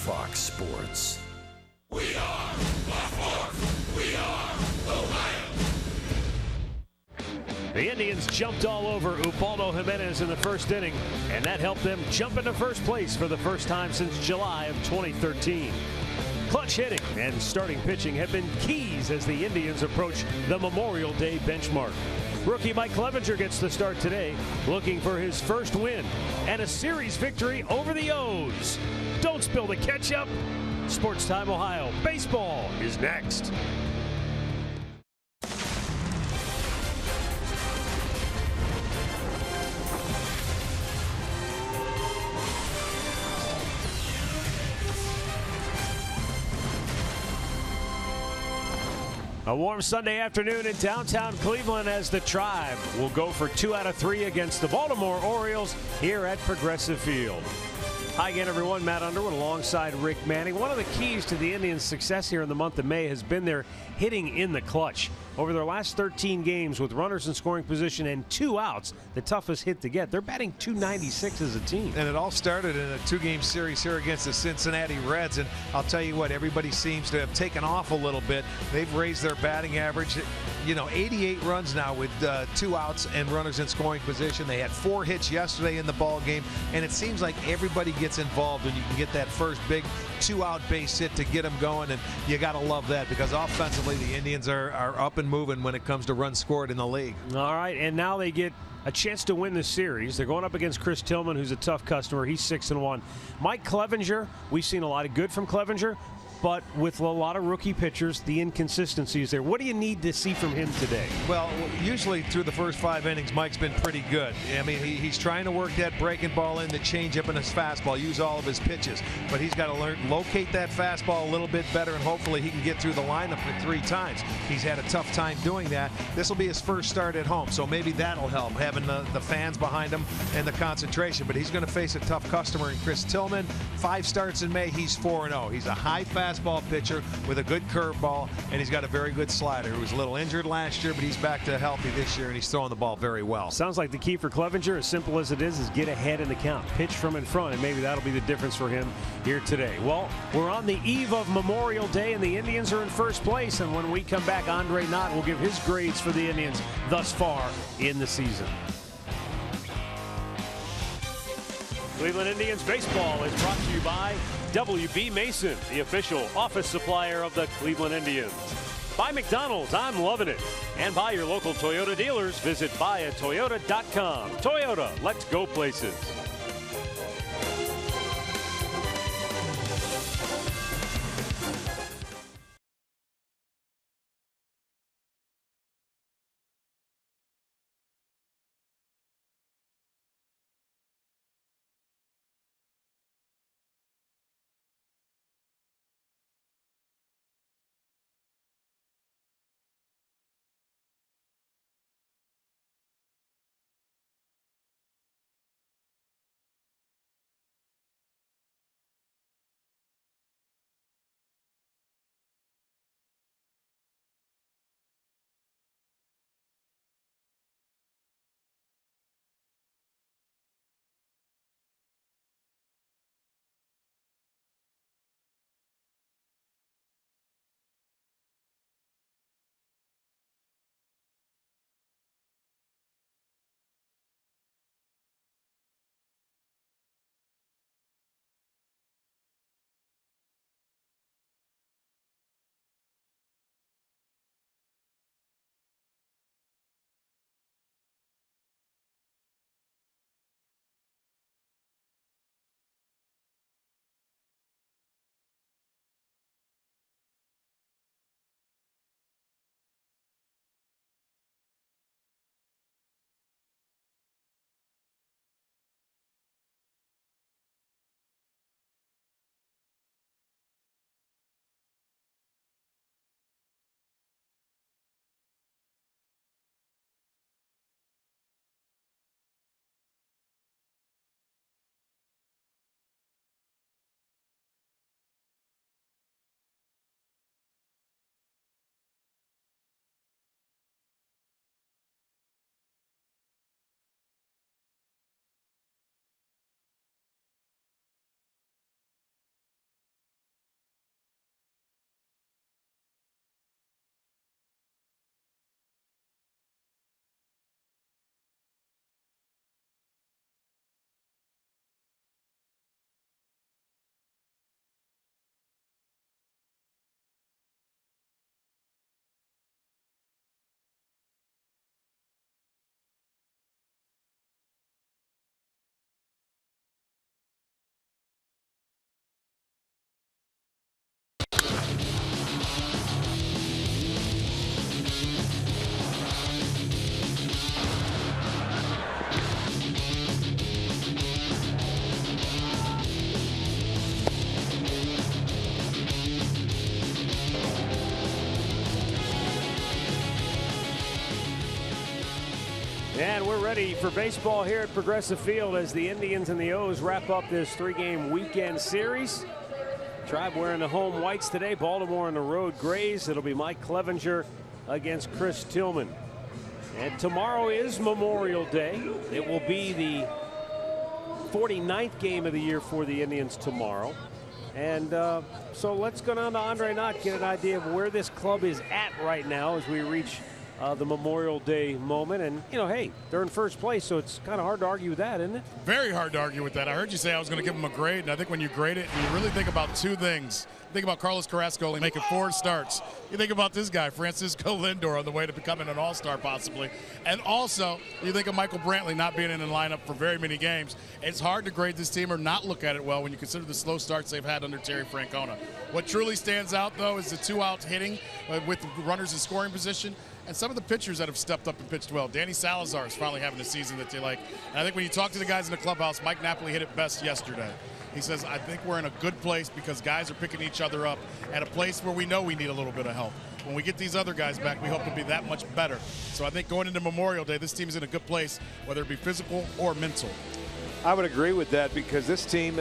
Fox Sports. We are Fox. We are Ohio. The Indians jumped all over Ubaldo Jimenez in the first inning, and that helped them jump into first place for the first time since July of 2013. Clutch hitting and starting pitching have been keys as the Indians approach the Memorial Day benchmark. Rookie Mike Clevinger gets the start today, looking for his first win and a series victory over the O's. Don't spill the ketchup. Sports Time Ohio baseball is next. A warm Sunday afternoon in downtown Cleveland as the Tribe will go for 2 out of 3 against the Baltimore Orioles here at Progressive Field. Hi again, everyone. Matt Underwood alongside Rick Manning. One of the keys to the Indians' success here in the month of May has been their hitting in the clutch. Over their last 13 games with runners in scoring position and 2 outs, the toughest hit to get, they're batting .296 as a team. And it all started in a 2-game series here against the Cincinnati Reds. And I'll tell you what, everybody seems to have taken off a little bit. They've raised their batting average. 88 runs now with 2 outs and runners in scoring position. They had 4 hits yesterday in the ball game, and it seems like everybody gets involved when you can get that first big 2-out base hit to get them going, and you got to love that because offensively the Indians are up and moving when it comes to runs scored in the league. All right, and now they get a chance to win this series. They're going up against Chris Tillman, who's a tough customer. He's 6-1. Mike Clevinger, we've seen a lot of good from Clevinger, but with a lot of rookie pitchers, the inconsistencies there. What do you need to see from him today? Well, usually through the first 5 innings, Mike's been pretty good. I mean, he's trying to work that breaking ball in, the changeup, and his fastball, use all of his pitches. But he's got to locate that fastball a little bit better, and hopefully he can get through the lineup for 3 times. He's had a tough time doing that. This will be his first start at home, so maybe that'll help, having the fans behind him and the concentration. But he's going to face a tough customer in Chris Tillman. 5 starts in May, he's 4-0. He's a high fastball pitcher with a good curveball, and he's got a very good slider. He was a little injured last year, but he's back to healthy this year, and he's throwing the ball very well. Sounds like the key for Clevinger, as simple as it is get ahead in the count. Pitch from in front, and maybe that'll be the difference for him here today. Well, we're on the eve of Memorial Day, and the Indians are in first place, and when we come back, Andre Knott will give his grades for the Indians thus far in the season. Cleveland Indians baseball is brought to you by W.B. Mason, the official office supplier of the Cleveland Indians. By McDonald's, I'm loving it. And by your local Toyota dealers, visit buyatoyota.com. Toyota, let's go places. And we're ready for baseball here at Progressive Field as the Indians and the O's wrap up this 3-game weekend series. Tribe wearing the home whites today. Baltimore on the road grays. It'll be Mike Clevenger against Chris Tillman. And tomorrow is Memorial Day. It will be the 49th game of the year for the Indians tomorrow. And so let's go down to Andre Knott, get an idea of where this club is at right now as we reach the Memorial Day moment. And, you know, hey, they're in first place, so it's kind of hard to argue with that, isn't it? Very hard to argue with that. I heard you say I was going to give them a grade, and I think when you grade it, you really think about two things. Think about Carlos Carrasco making 4 starts. You think about this guy, Francisco Lindor, on the way to becoming an all-star possibly. And also, you think of Michael Brantley not being in the lineup for very many games. It's hard to grade this team or not look at it well when you consider the slow starts they've had under Terry Francona. What truly stands out, though, is the 2-out hitting with runners in scoring position. And some of the pitchers that have stepped up and pitched well. Danny Salazar is finally having a season that they like. And I think when you talk to the guys in the clubhouse, Mike Napoli hit it best yesterday. He says, I think we're in a good place because guys are picking each other up at a place where we know we need a little bit of help. When we get these other guys back, we hope to be that much better. So I think going into Memorial Day, this team's in a good place, whether it be physical or mental. I would agree with that because this team,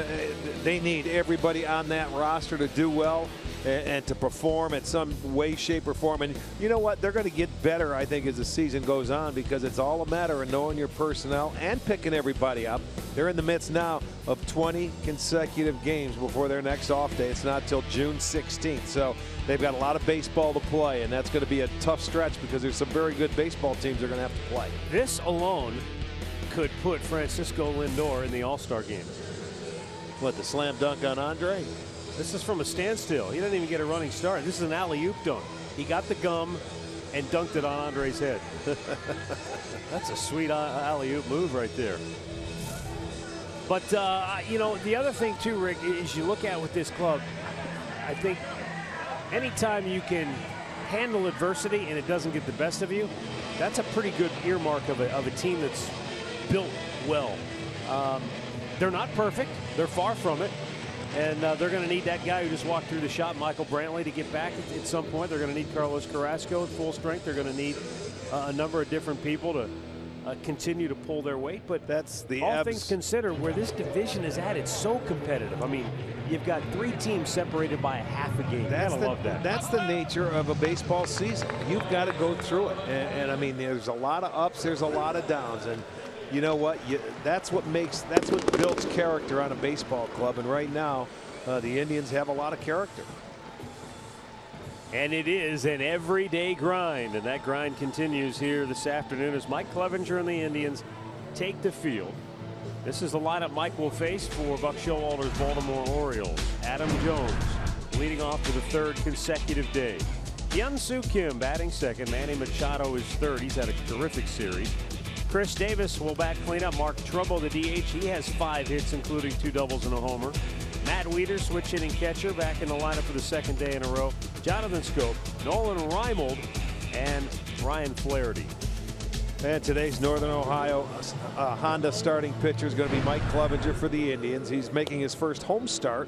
they need everybody on that roster to do well and to perform in some way, shape, or form. And you know what? They're going to get better, I think, as the season goes on because it's all a matter of knowing your personnel and picking everybody up. They're in the midst now of 20 consecutive games before their next off day. It's not till June 16th. So they've got a lot of baseball to play, and that's going to be a tough stretch because there's some very good baseball teams they're going to have to play. This alone could put Francisco Lindor in the All-Star game. What, the slam dunk on Andre? This is from a standstill. He didn't even get a running start. This is an alley-oop dunk. He got the gum and dunked it on Andre's head. That's a sweet alley-oop move right there. But, you know, the other thing, too, Rick, is you look at with this club, I think anytime you can handle adversity and it doesn't get the best of you, that's a pretty good earmark of a team that's built well. They're not perfect. They're far from it. And they're going to need that guy who just walked through the shop, Michael Brantley, to get back at some point. They're going to need Carlos Carrasco at full strength. They're going to need a number of different people to continue to pull their weight. But that's the all things considered, where this division is at, it's so competitive. I mean, you've got 3 teams separated by a half a game. I love that. That's the nature of a baseball season. You've got to go through it. And I mean, there's a lot of ups, there's a lot of downs. And you know what? That's what builds character on a baseball club. And right now, the Indians have a lot of character. And it is an everyday grind, and that grind continues here this afternoon as Mike Clevenger and the Indians take the field. This is the lineup Mike will face for Buck Showalter's Baltimore Orioles. Adam Jones leading off for the 3rd consecutive day. Hyun-Soo Kim batting second. Manny Machado is third. He's had a terrific series. Chris Davis will back cleanup. Mark Trumbo, the DH, he has 5 hits, including 2 doubles and a homer. Matt Wieters, switch hitting catcher, back in the lineup for the 2nd day in a row. Jonathan Scope, Nolan Reimold, and Ryan Flaherty. And today's Northern Ohio Honda starting pitcher is going to be Mike Clevenger for the Indians. He's making his first home start.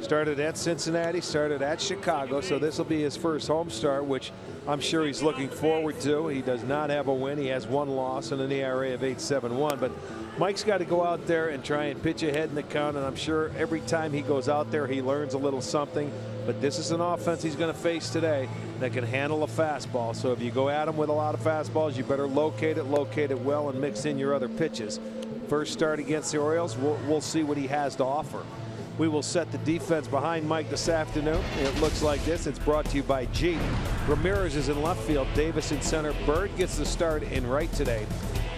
Started at Cincinnati, started at Chicago, so this will be his first home start, which I'm sure he's looking forward to. He does not have a win. He has 1 loss and an ERA of 8.71. But Mike's got to go out there and try and pitch ahead in the count, and I'm sure every time he goes out there he learns a little something. But this is an offense he's going to face today that can handle a fastball. So if you go at him with a lot of fastballs, you better locate it well, and mix in your other pitches. First start against the Orioles, we'll see what he has to offer. We will set the defense behind Mike this afternoon. It looks like this. It's brought to you by Jeep. Ramirez is in left field. Davis in center. Bird gets the start in right today.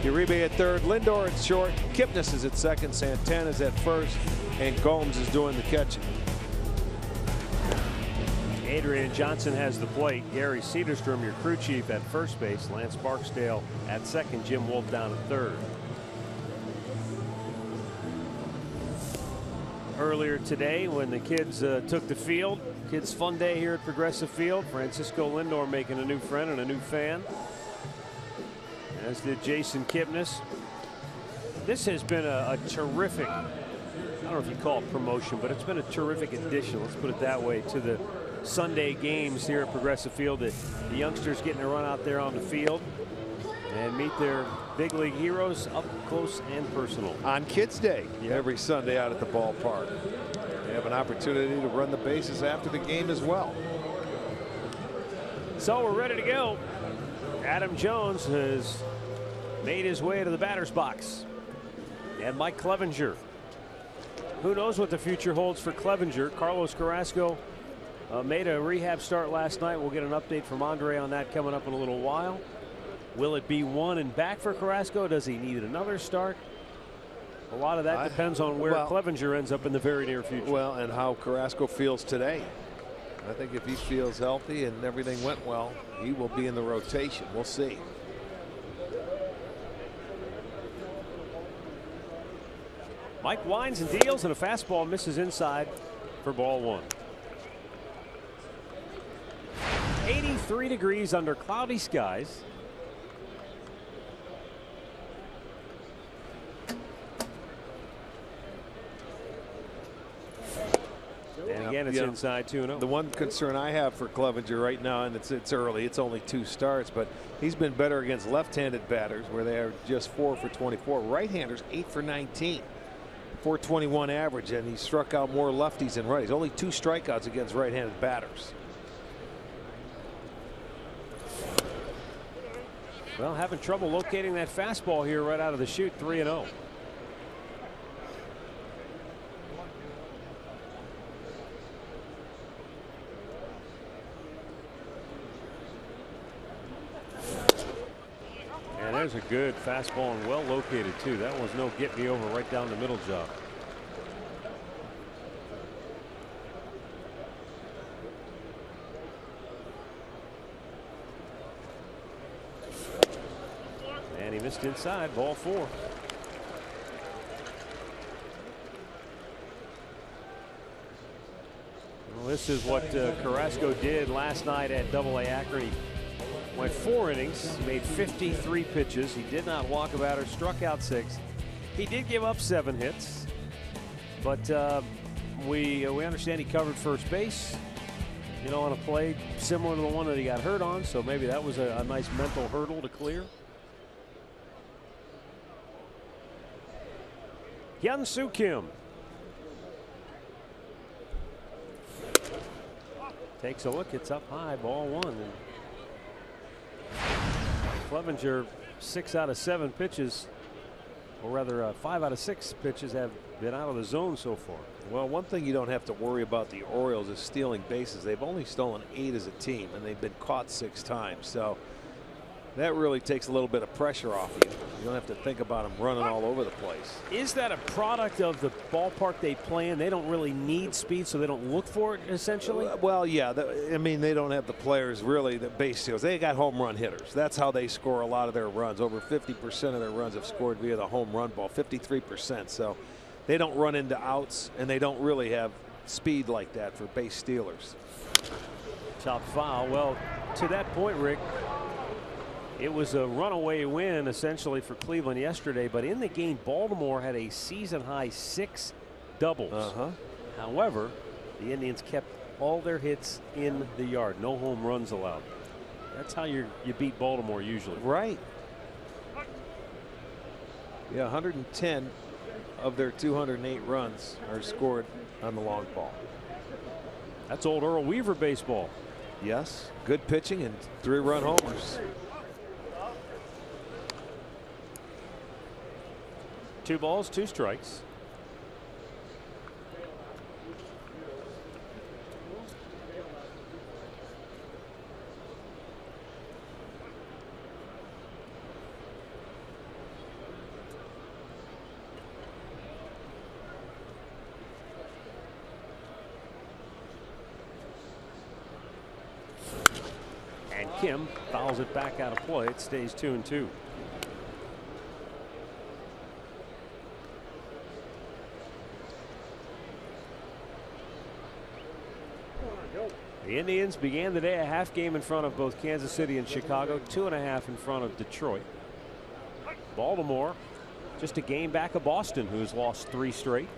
Uribe at third. Lindor at short. Kipnis is at second. Santana's at first. And Gomes is doing the catching. Adrian Johnson has the plate. Gary Cedarstrom, your crew chief, at first base. Lance Barksdale at second. Jim Wolf down at third. Earlier today, when the kids took the field, kids fun day here at Progressive Field. Francisco Lindor making a new friend and a new fan, as did Jason Kipnis. This has been a terrific, I don't know if you call it promotion, but it's been a terrific addition, let's put it that way, to the Sunday games here at Progressive Field. The youngsters getting to run out there on the field. and meet their big league heroes up close and personal. On Kids Day, every Sunday out at the ballpark. They have an opportunity to run the bases after the game as well. So we're ready to go. Adam Jones has made his way to the batter's box. And Mike Clevenger. Who knows what the future holds for Clevenger? Carlos Carrasco made a rehab start last night. We'll get an update from Andre on that coming up in a little while. Will it be one and back for Carrasco? Does he need another start? A lot of that depends on where Clevenger ends up in the very near future. Well, and how Carrasco feels today. I think if he feels healthy and everything went well, he will be in the rotation. We'll see. Mike winds and deals, and a fastball misses inside for ball one. 83 degrees under cloudy skies. And again, it's inside 2-0. The one concern I have for Clevenger right now, and it's early, it's only 2 starts, but he's been better against left-handed batters where they are just 4 for 24. Right-handers 8 for 19. 421 average, and he struck out more lefties than righties. Only 2 strikeouts against right-handed batters. Well, having trouble locating that fastball here right out of the chute. 3-0. And there's a good fastball and well located too. That was no get me over right down the middle job. And he missed inside. Ball 4. Well, this is what Carrasco did last night at AA Akron. He went 4 innings, made 53 pitches. He did not walk a batter, struck out 6. He did give up 7 hits, but we understand he covered first base, you know, on a play similar to the one that he got hurt on. So maybe that was a nice mental hurdle to clear. Hyun-Soo Kim takes a look. It's up high. Ball 1. And Clevenger, 6 out of 7 pitches, or rather 5 out of 6 pitches have been out of the zone so far. Well, one thing you don't have to worry about the Orioles is stealing bases. They've only stolen 8 as a team, and they've been caught 6 times. So that really takes a little bit of pressure off you. You don't have to think about them running all over the place. Is that a product of the ballpark they play in? They don't really need speed, so they don't look for it, essentially? Well, yeah. I mean, they don't have the players, really, the base steals. They got home run hitters. That's how they score a lot of their runs. Over 50% of their runs have scored via the home run ball, 53%. So they don't run into outs, and they don't really have speed like that for base stealers. Top foul. Well, to that point, Rick, it was a runaway win essentially for Cleveland yesterday, but in the game Baltimore had a season high 6 doubles. However, the Indians kept all their hits in the yard. No home runs allowed. That's how you beat Baltimore usually. Right. Yeah, 110 of their 208 runs are scored on the long ball. That's old Earl Weaver baseball. Yes, good pitching and 3-run homers. 2 balls, 2 strikes. And Kim fouls it back out of play. It stays 2-2. The Indians began the day a half game in front of both Kansas City and Chicago, 2.5 in front of Detroit. Baltimore just a game back of Boston, who's lost 3 straight.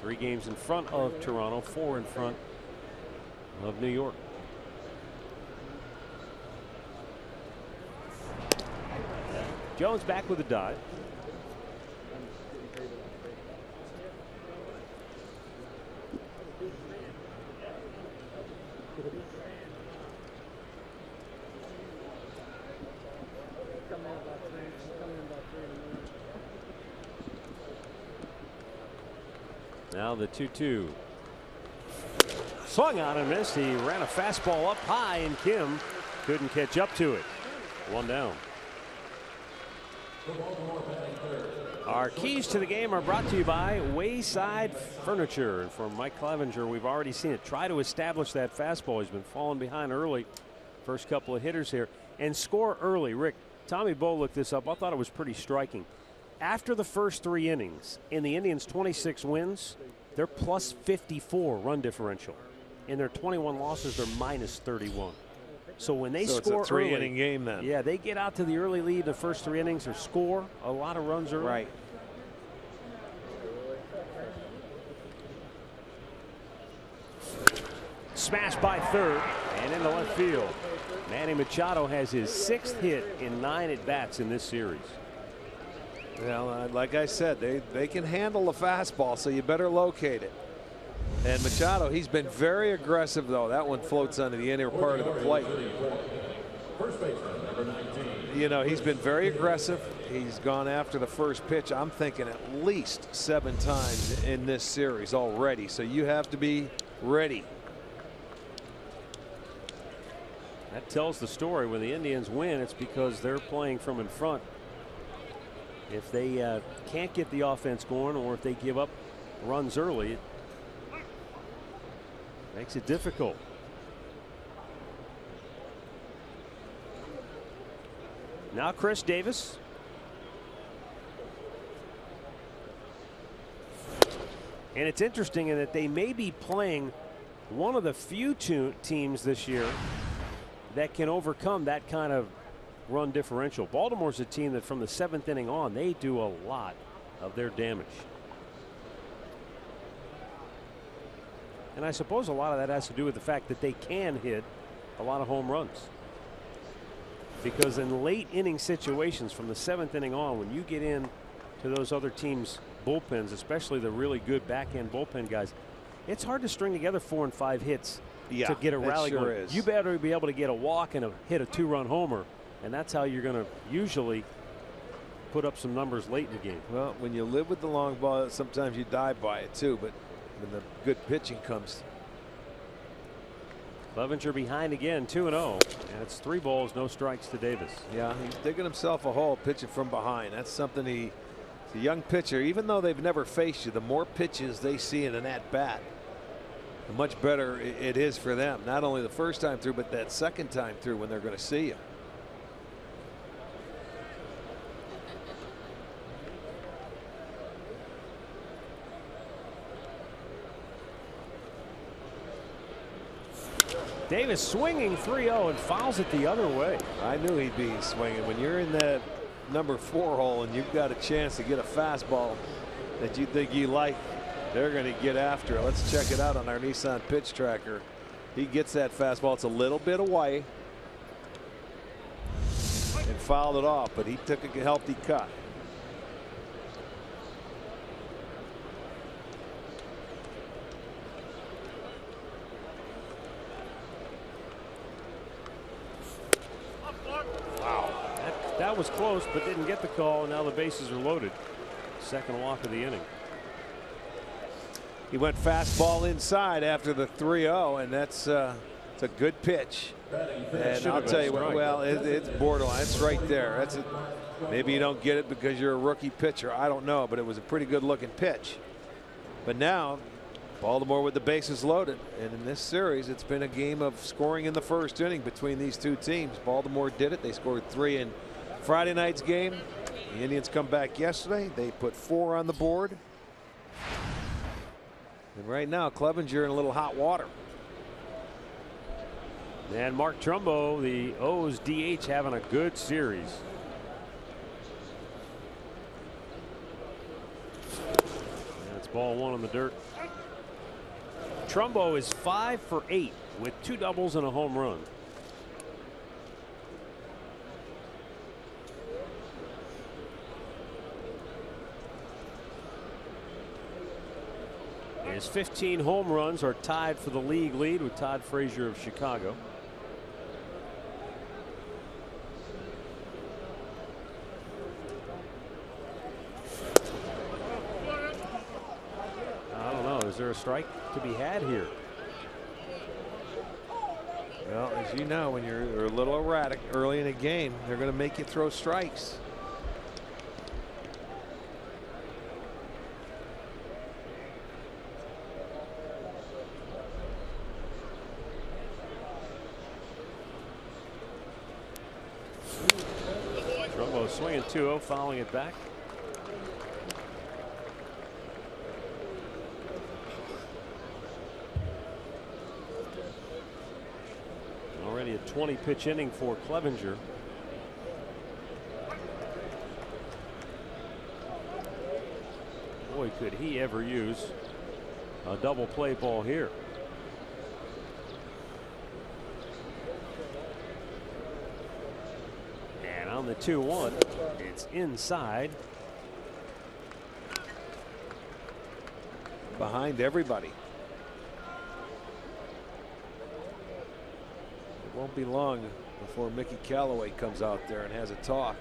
3 games in front of Toronto, 4 in front of New York. Jones back with a dive. Now the 2-2. Swung on and missed. He ran a fastball up high, and Kim couldn't catch up to it. 1 down. Our keys to the game are brought to you by Wayside Furniture. And from Mike Clevenger, we've already seen it. Try to establish that fastball. He's been falling behind early. First couple of hitters here. And score early. Rick, Tommy Bowe looked this up. I thought it was pretty striking. After the first 3 innings, in the Indians' 26 wins, they're plus 54 run differential. In their 21 losses, they're minus 31. So when they score it's a 3-inning early, game then. Yeah, they get out to the early lead the first 3 innings or score a lot of runs early. Right. Smashed by third and into left field. Manny Machado has his 6th hit in 9 at-bats in this series. Well, like I said, they can handle the fastball, so you better locate it. And Machado, he's been very aggressive, though. That one floats onto the inner part of the plate. You know, he's been very aggressive. He's gone after the first pitch, I'm thinking at least 7 times in this series already. So you have to be ready. That tells the story. When the Indians win, it's because they're playing from in front. If they can't get the offense going, or if they give up runs early, it makes it difficult. Now Chris Davis. And it's interesting in that they may be playing one of the few teams this year that can overcome that kind of run differential. Baltimore's a team that from the 7th inning on, they do a lot of their damage. And I suppose a lot of that has to do with the fact that they can hit a lot of home runs. Because in late inning situations from the 7th inning on, when you get in to those other teams' bullpens, especially the really good back end bullpen guys, it's hard to string together 4 and 5 hits to get a rally going. You better be able to get a walk and hit a 2-run homer. And that's how you're going to usually put up some numbers late in the game. Well, when you live with the long ball, sometimes you die by it too. But when the good pitching comes. Clevenger behind again, 2-0. And it's 3 balls, no strikes to Davis. Yeah, he's digging himself a hole pitching from behind. That's something he's a young pitcher. Even though they've never faced you, the more pitches they see in an at-bat, the much better it is for them. Not only the first time through, but that second time through when they're going to see you. Davis swinging 3-0 and fouls it the other way. I knew he'd be swinging. When you're in that number 4 hole and you've got a chance to get a fastball that you think you like, they're going to get after it. Let's check it out on our Nissan pitch tracker. He gets that fastball. It's a little bit away and fouled it off, but he took a healthy cut. That was close, but didn't get the call. And now the bases are loaded. Second walk of the inning. He went fastball inside after the 3-0, and that's it's a good pitch. And I'll tell you what, well, it's borderline. It's right there. Maybe you don't get it because you're a rookie pitcher. I don't know, but it was a pretty good looking pitch. But now Baltimore with the bases loaded, and in this series it's been a game of scoring in the first inning between these two teams. Baltimore did it. They scored 3 in Friday night's game. The Indians come back yesterday. They put 4 on the board. And right now Clevenger in a little hot water. And Mark Trumbo, the O's DH, having a good series. That's ball 1 on the dirt. Trumbo is 5 for 8 with 2 doubles and a home run. His 15 home runs are tied for the league lead with Todd Frazier of Chicago. I don't know. Is there a strike to be had here? Well, as you know, when you're a little erratic early in a game, they're going to make you throw strikes. Trumbo swinging 2-0, fouling it back. Already a 20-pitch inning for Clevenger. Boy, could he ever use a double play ball here. And on the 2-1, it's inside. Behind everybody. It won't be long before Mickey Callaway comes out there and has a talk.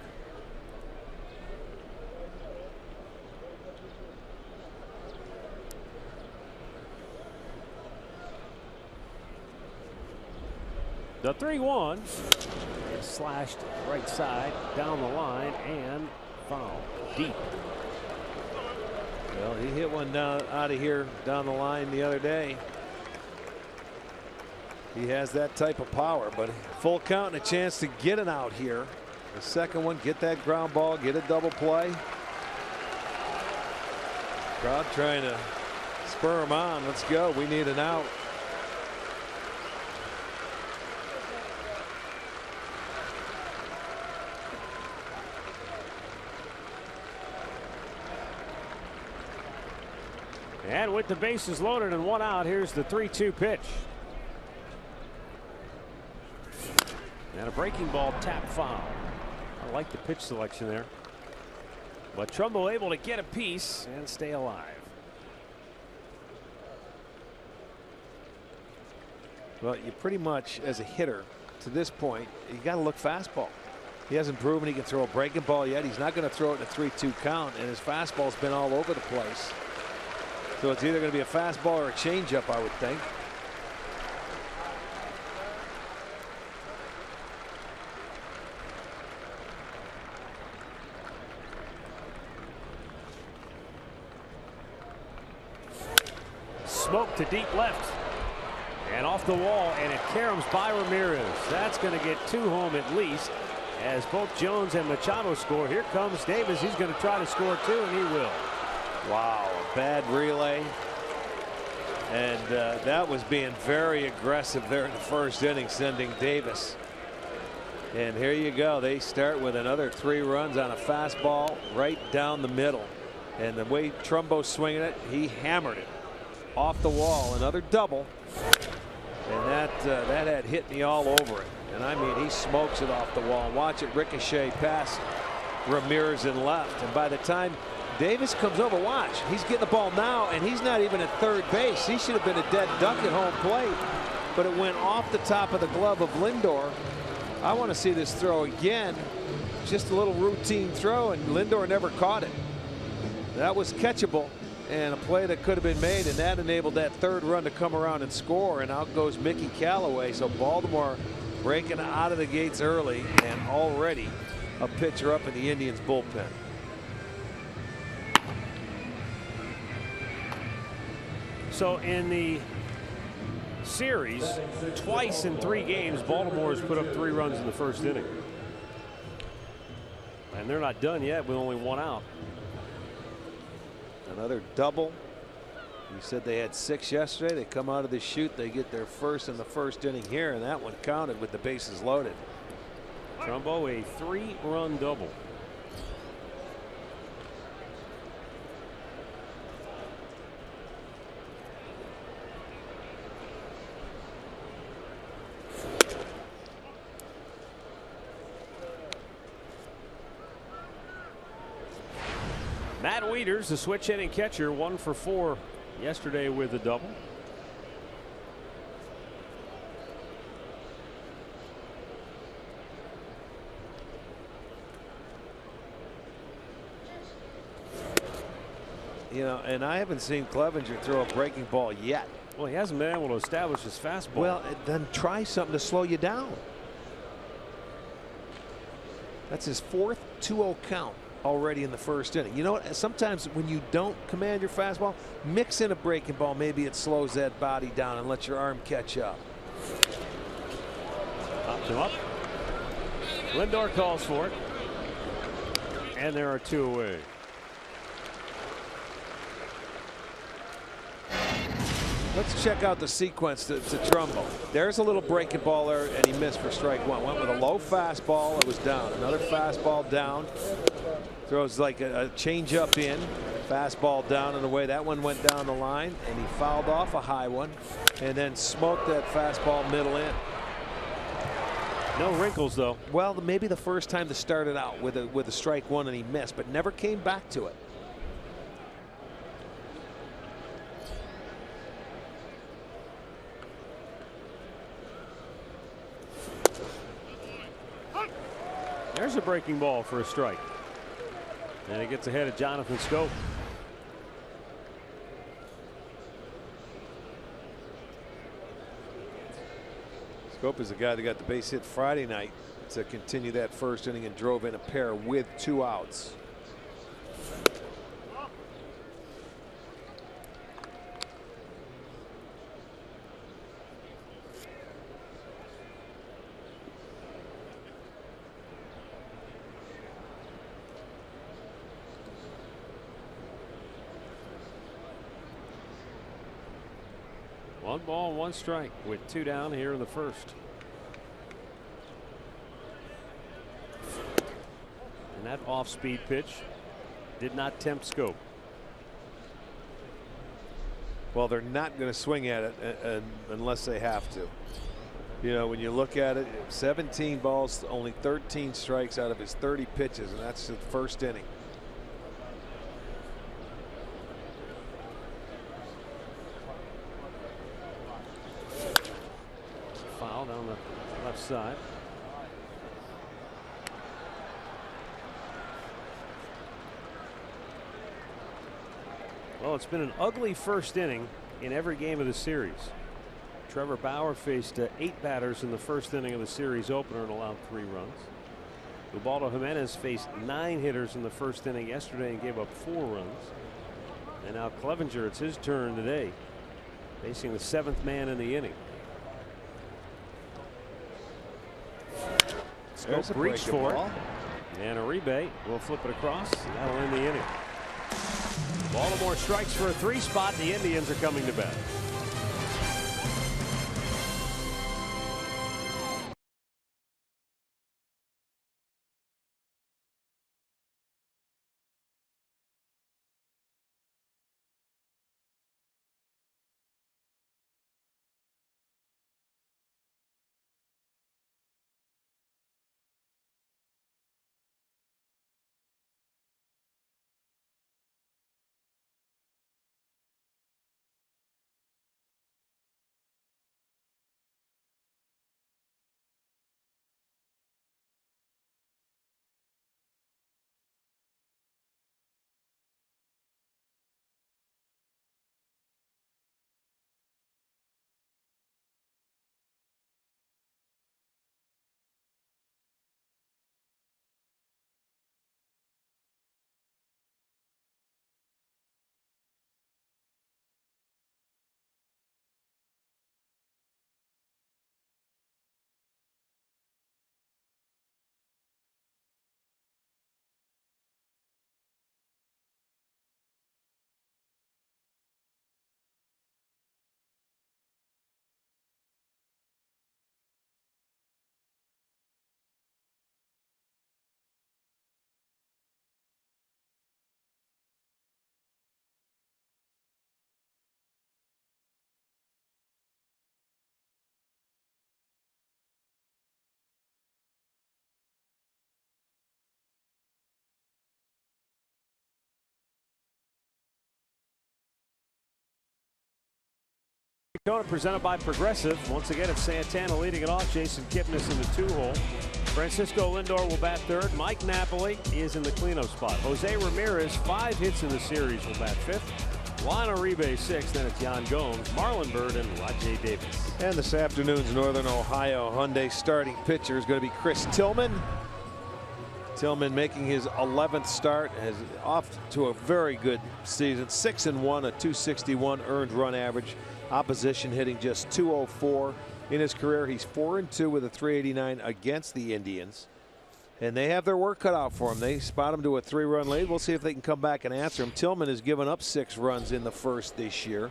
The 3-1 is slashed right side down the line and foul deep. Well, he hit one down out of here down the line the other day. He has that type of power, but full count and a chance to get it out here. The second one, get that ground ball, get a double play. Crowd trying to spur him on. Let's go. We need an out. And with the bases loaded and one out, here's the 3-2 pitch. And a breaking ball tap foul. I like the pitch selection there. But Trumbo able to get a piece and stay alive. Well, you pretty much, as a hitter to this point, you got to look fastball. He hasn't proven he can throw a breaking ball yet. He's not going to throw it in a 3-2 count, and his fastball's been all over the place. So it's either going to be a fastball or a changeup, I would think. Smoke to deep left. And off the wall, and it caroms by Ramirez. That's going to get 2 home at least, as both Jones and Machado score. Here comes Davis. He's going to try to score 2, and he will. Wow, a bad relay. And that was being very aggressive there in the first inning, sending Davis. And here you go. They start with another 3 runs on a fastball right down the middle. And the way Trumbo's swinging it, he hammered it off the wall. Another double. And that had hit me all over it. And I mean, he smokes it off the wall. Watch it ricochet past Ramirez and left. And by the time Davis comes over, watch, he's getting the ball now, and he's not even at third base. He should have been a dead duck at home plate, but it went off the top of the glove of Lindor. I want to see this throw again. Just a little routine throw, and Lindor never caught it. That was catchable and a play that could have been made, and that enabled that 3rd run to come around and score, and out goes Mickey Callaway. So Baltimore breaking out of the gates early, and already a pitcher up in the Indians bullpen. So in the series, twice in 3 games, Baltimore has put up 3 runs in the first inning. And they're not done yet with only 1 out. Another double. You said they had 6 yesterday. They come out of the chute. They get their first in the first inning here, and that one counted with the bases loaded. Trumbo, a 3-run double. Matt Wieters, the switch hitting catcher, 1 for 4 yesterday with a double. You know, and I haven't seen Clevenger throw a breaking ball yet. Well, he hasn't been able to establish his fastball. Well, then try something to slow you down. That's his 4th 2-0 count already in the first inning. You know what? Sometimes when you don't command your fastball, mix in a breaking ball. Maybe it slows that body down and lets your arm catch up. Pops him up. Lindor calls for it. And there are 2 away. Let's check out the sequence to Trumbo. There's a little breaking ball there, and he missed for strike 1. Went with a low fastball. It was down. Another fastball down. Throws like a changeup in. Fastball down and away. That one went down the line, and he fouled off a high one, and then smoked that fastball middle in. No wrinkles, though. Well, maybe the first time to start it out with a strike 1, and he missed, but never came back to it. There's a breaking ball for a strike. And it gets ahead of Jonathan Schoop. Schoop is the guy that got the base hit Friday night to continue that first inning and drove in a pair with 2 outs. One ball, 1 strike with 2 down here in the first. And that off-speed pitch did not tempt Schoop. Well, they're not going to swing at it unless they have to. You know, when you look at it, 17 balls, only 13 strikes out of his 30 pitches, and that's the first inning. Foul down the left side. Well, it's been an ugly first inning in every game of the series. Trevor Bauer faced 8 batters in the first inning of the series opener and allowed 3 runs. Ubaldo Jimenez faced 9 hitters in the first inning yesterday and gave up 4 runs. And now Clevenger, it's his turn today, facing the 7th man in the inning. Schoop reached for it. And Uribe will flip it across. That'll end the inning. Baltimore strikes for a 3 spot. The Indians are coming to bat. Presented by Progressive. Once again, it's Santana leading it off. Jason Kipnis in the 2-hole. Francisco Lindor will bat third. Mike Napoli is in the cleanup spot. Jose Ramirez, 5 hits in the series, will bat fifth. Lionel Uribe, 6th. Then it's Yan Gomes, Marlon Byrd, and Rajai Davis. And this afternoon's Northern Ohio Hyundai starting pitcher is going to be Chris Tillman. Tillman making his 11th start, has off to a very good season. 6-1, a .261 earned run average. Opposition hitting just .204 in his career. He's 4-2 with a .389 against the Indians. And they have their work cut out for him. They spot him to a 3-run lead. We'll see if they can come back and answer him. Tillman has given up 6 runs in the first this year.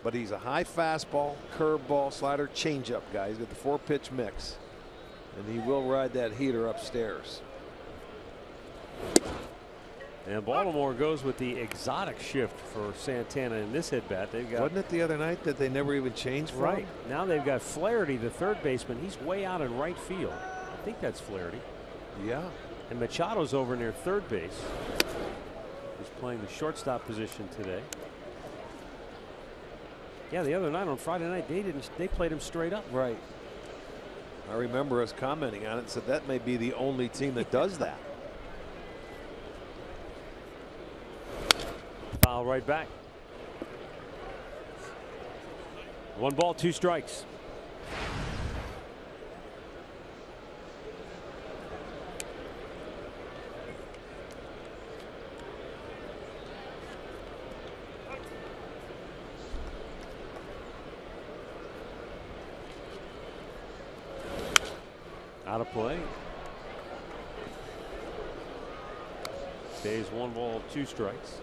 But he's a high fastball, curveball, slider, changeup guy. He's got the 4-pitch mix. And he will ride that heater upstairs. And Baltimore goes with the exotic shift for Santana in this at bat. They've got, wasn't it the other night that they never even changed for him? Now they've got Flaherty, the third baseman. He's way out in right field. I think that's Flaherty. Yeah. And Machado's over near third base. He's playing the shortstop position today. Yeah, the other night on Friday night they played him straight up. Right. I remember us commenting on it and said that may be the only team that does that. Foul right back. 1 ball, 2 strikes. Out of play. Stays 1 ball, 2 strikes.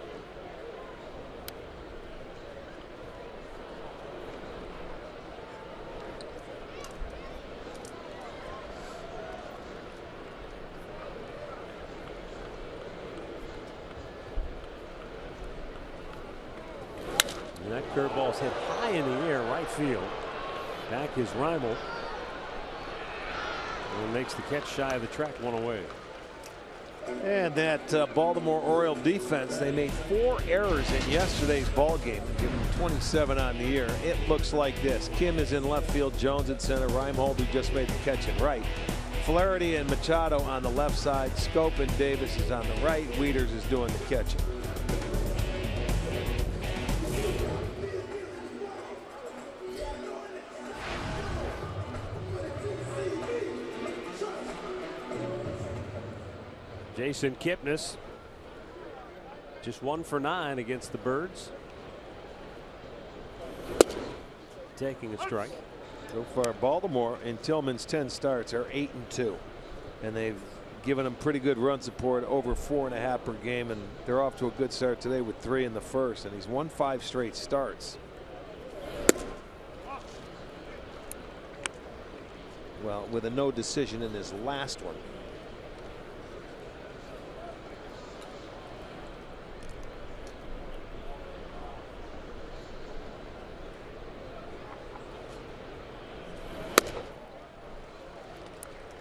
And that curveball's hit high in the air, right field. Back is Reimel. And makes the catch shy of the track, 1 away. And that Baltimore Oriole defense, they made 4 errors in yesterday's ball game, giving 27 on the year. It looks like this. Kim is in left field, Jones at center, Reimhold, who just made the catch in right. Flaherty and Machado on the left side. Scope and Davis is on the right. Wieters is doing the catching. Jason Kipnis just 1 for 9 against the Birds. Taking a strike. So far, Baltimore in Tillman's 10 starts are 8-2, and they've given him pretty good run support, over 4.5 per game, and they're off to a good start today with 3 in the first, and he's won 5 straight starts. Well, with a no decision in his last one.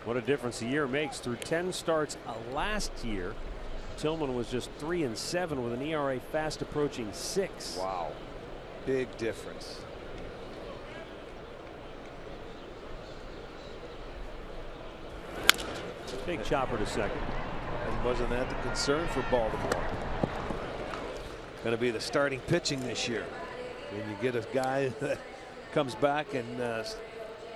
What a difference a year makes. Through 10 starts last year, Tillman was just 3-7 with an ERA fast approaching 6. Wow. Big difference. Big chopper to second. And wasn't that the concern for Baltimore? Going to be the starting pitching this year. When you get a guy that comes back and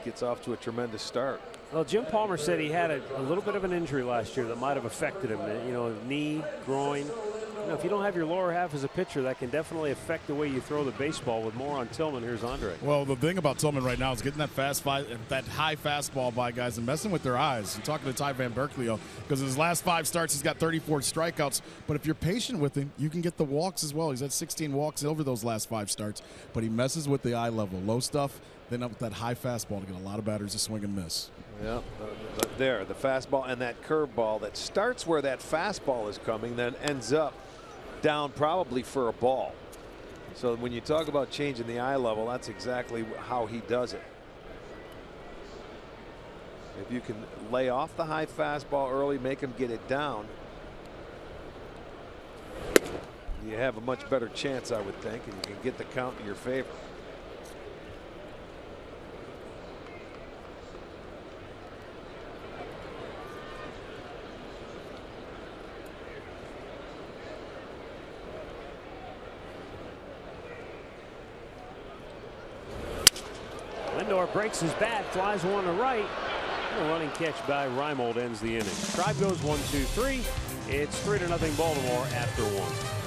gets off to a tremendous start. Well, Jim Palmer said he had a little bit of an injury last year that might have affected him. You know, knee, groin. You know, if you don't have your lower half as a pitcher, that can definitely affect the way you throw the baseball. With more on Tillman, here's Andre. Well, the thing about Tillman right now is getting that high fastball by guys and messing with their eyes. I'm talking to Ty Van Berkeley, because in his last 5 starts, he's got 34 strikeouts. But if you're patient with him, you can get the walks as well. He's had 16 walks over those last 5 starts. But he messes with the eye level, low stuff. Then up with that high fastball to get a lot of batters to swing and miss. Yeah, there, the fastball and that curveball that starts where that fastball is coming, then ends up down probably for a ball. So when you talk about changing the eye level, that's exactly how he does it. If you can lay off the high fastball early, make him get it down. you have a much better chance, I would think, and you can get the count in your favor. Lindor breaks his bat, flies one to right. A running catch by Reimold ends the inning. Tribe goes 1-2-3. It's 3-0 Baltimore after one.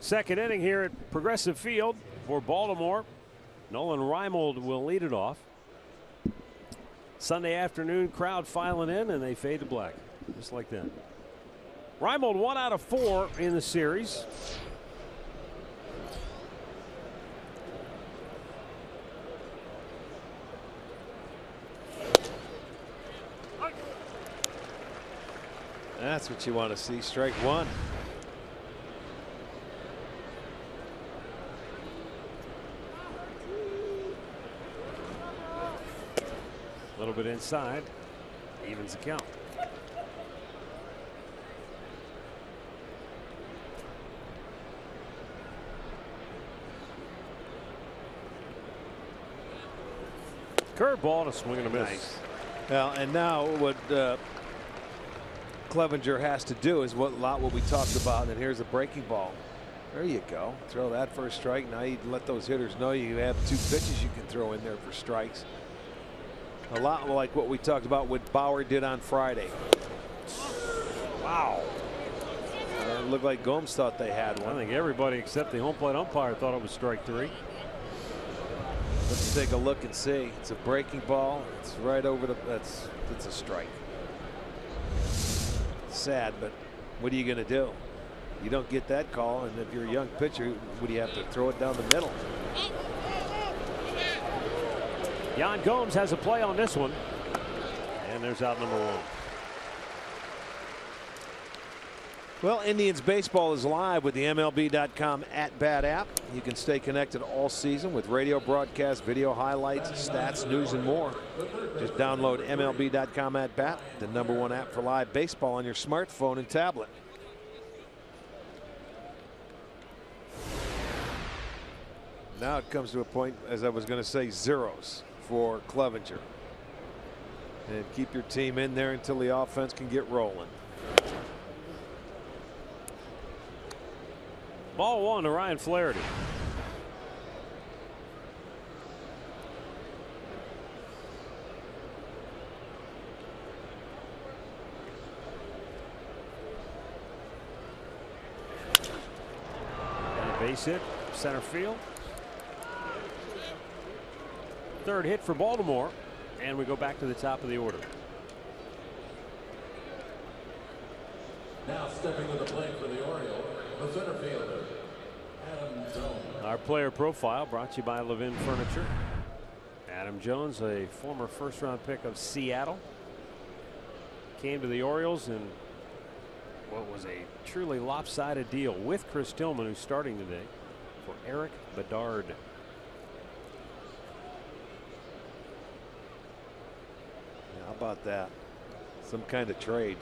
Second inning here at Progressive Field for Baltimore. Nolan Reimold will lead it off. Sunday afternoon crowd filing in, and they fade to black just like that. Reimold 1 out of 4 in the series. That's what you want to see. Strike one. A little bit inside, evens the count. Curveball to swing and a miss. Nice. Well, and now what Clevenger has to do is what we talked about, and here's a breaking ball. There you go. Throw that for a strike. Now you let those hitters know you have 2 pitches you can throw in there for strikes. A lot like what we talked about what Bauer did on Friday. Wow. It looked like Gomes thought they had one. I think everybody except the home plate umpire thought it was strike 3. Let's take a look and see. It's a breaking ball. It's right over the. It's a strike. Sad, but what are you going to do? You don't get that call, and if you're a young pitcher, what do you have to throw it down the middle? Yan Gomes has a play on this one, and there's out number 1. Well, Indians baseball is live with the MLB.com @BAT app. You can stay connected all season with radio broadcasts, video highlights, stats, news, and more. Just download MLB.com @BAT, the #1 app for live baseball on your smartphone and tablet. Now it comes to a point, as I was going to say, zeros for Clevenger. And keep your team in there until the offense can get rolling. Ball 1 to Ryan Flaherty. Base hit, center field. Third hit for Baltimore, and we go back to the top of the order. Now stepping to the plate for the Orioles, the center fielder, Adam Jones. Our player profile brought to you by Levin Furniture. Adam Jones, a former first-round pick of Seattle, came to the Orioles in what was a truly lopsided deal with Chris Tillman, who's starting today, for Eric Bedard. How about that? Some kind of trade.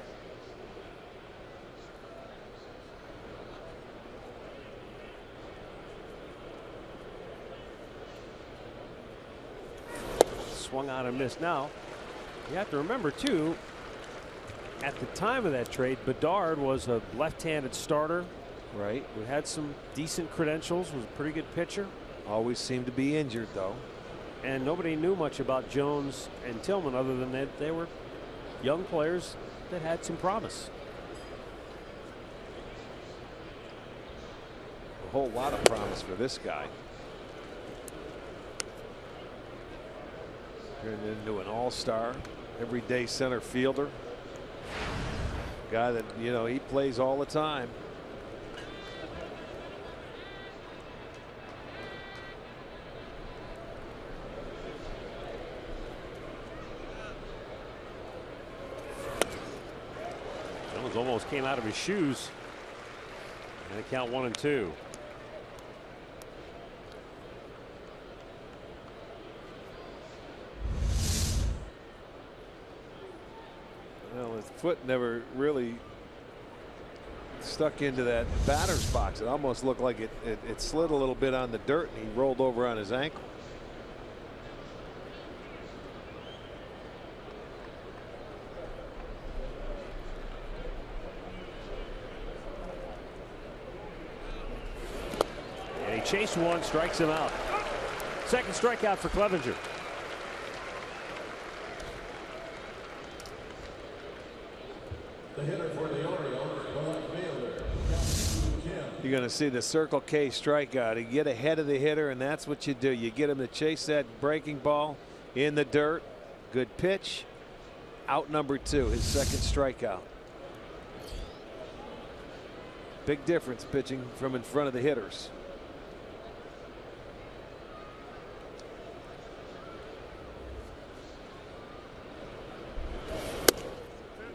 Swung on and missed. Now, you have to remember, too, at the time of that trade, Bedard was a left-handed starter. Right. Who had some decent credentials, was a pretty good pitcher. Always seemed to be injured, though. And nobody knew much about Jones and Tillman other than that they were young players that had some promise. A whole lot of promise for this guy. Turned into an all-star, everyday center fielder. Guy that, you know, he plays all the time. Jones almost came out of his shoes. And they count 1-2. Well, his foot never really stuck into that batter's box. It almost looked like it slid a little bit on the dirt, and he rolled over on his ankle. And he chased one, strikes him out. Second strikeout for Clevenger. The hitter for the Orioles, the left fielder, Kim. You're going to see the Circle K strikeout. You get ahead of the hitter, and that's what you do. You get him to chase that breaking ball in the dirt. Good pitch. Out number 2, his second strikeout. Big difference pitching from in front of the hitters.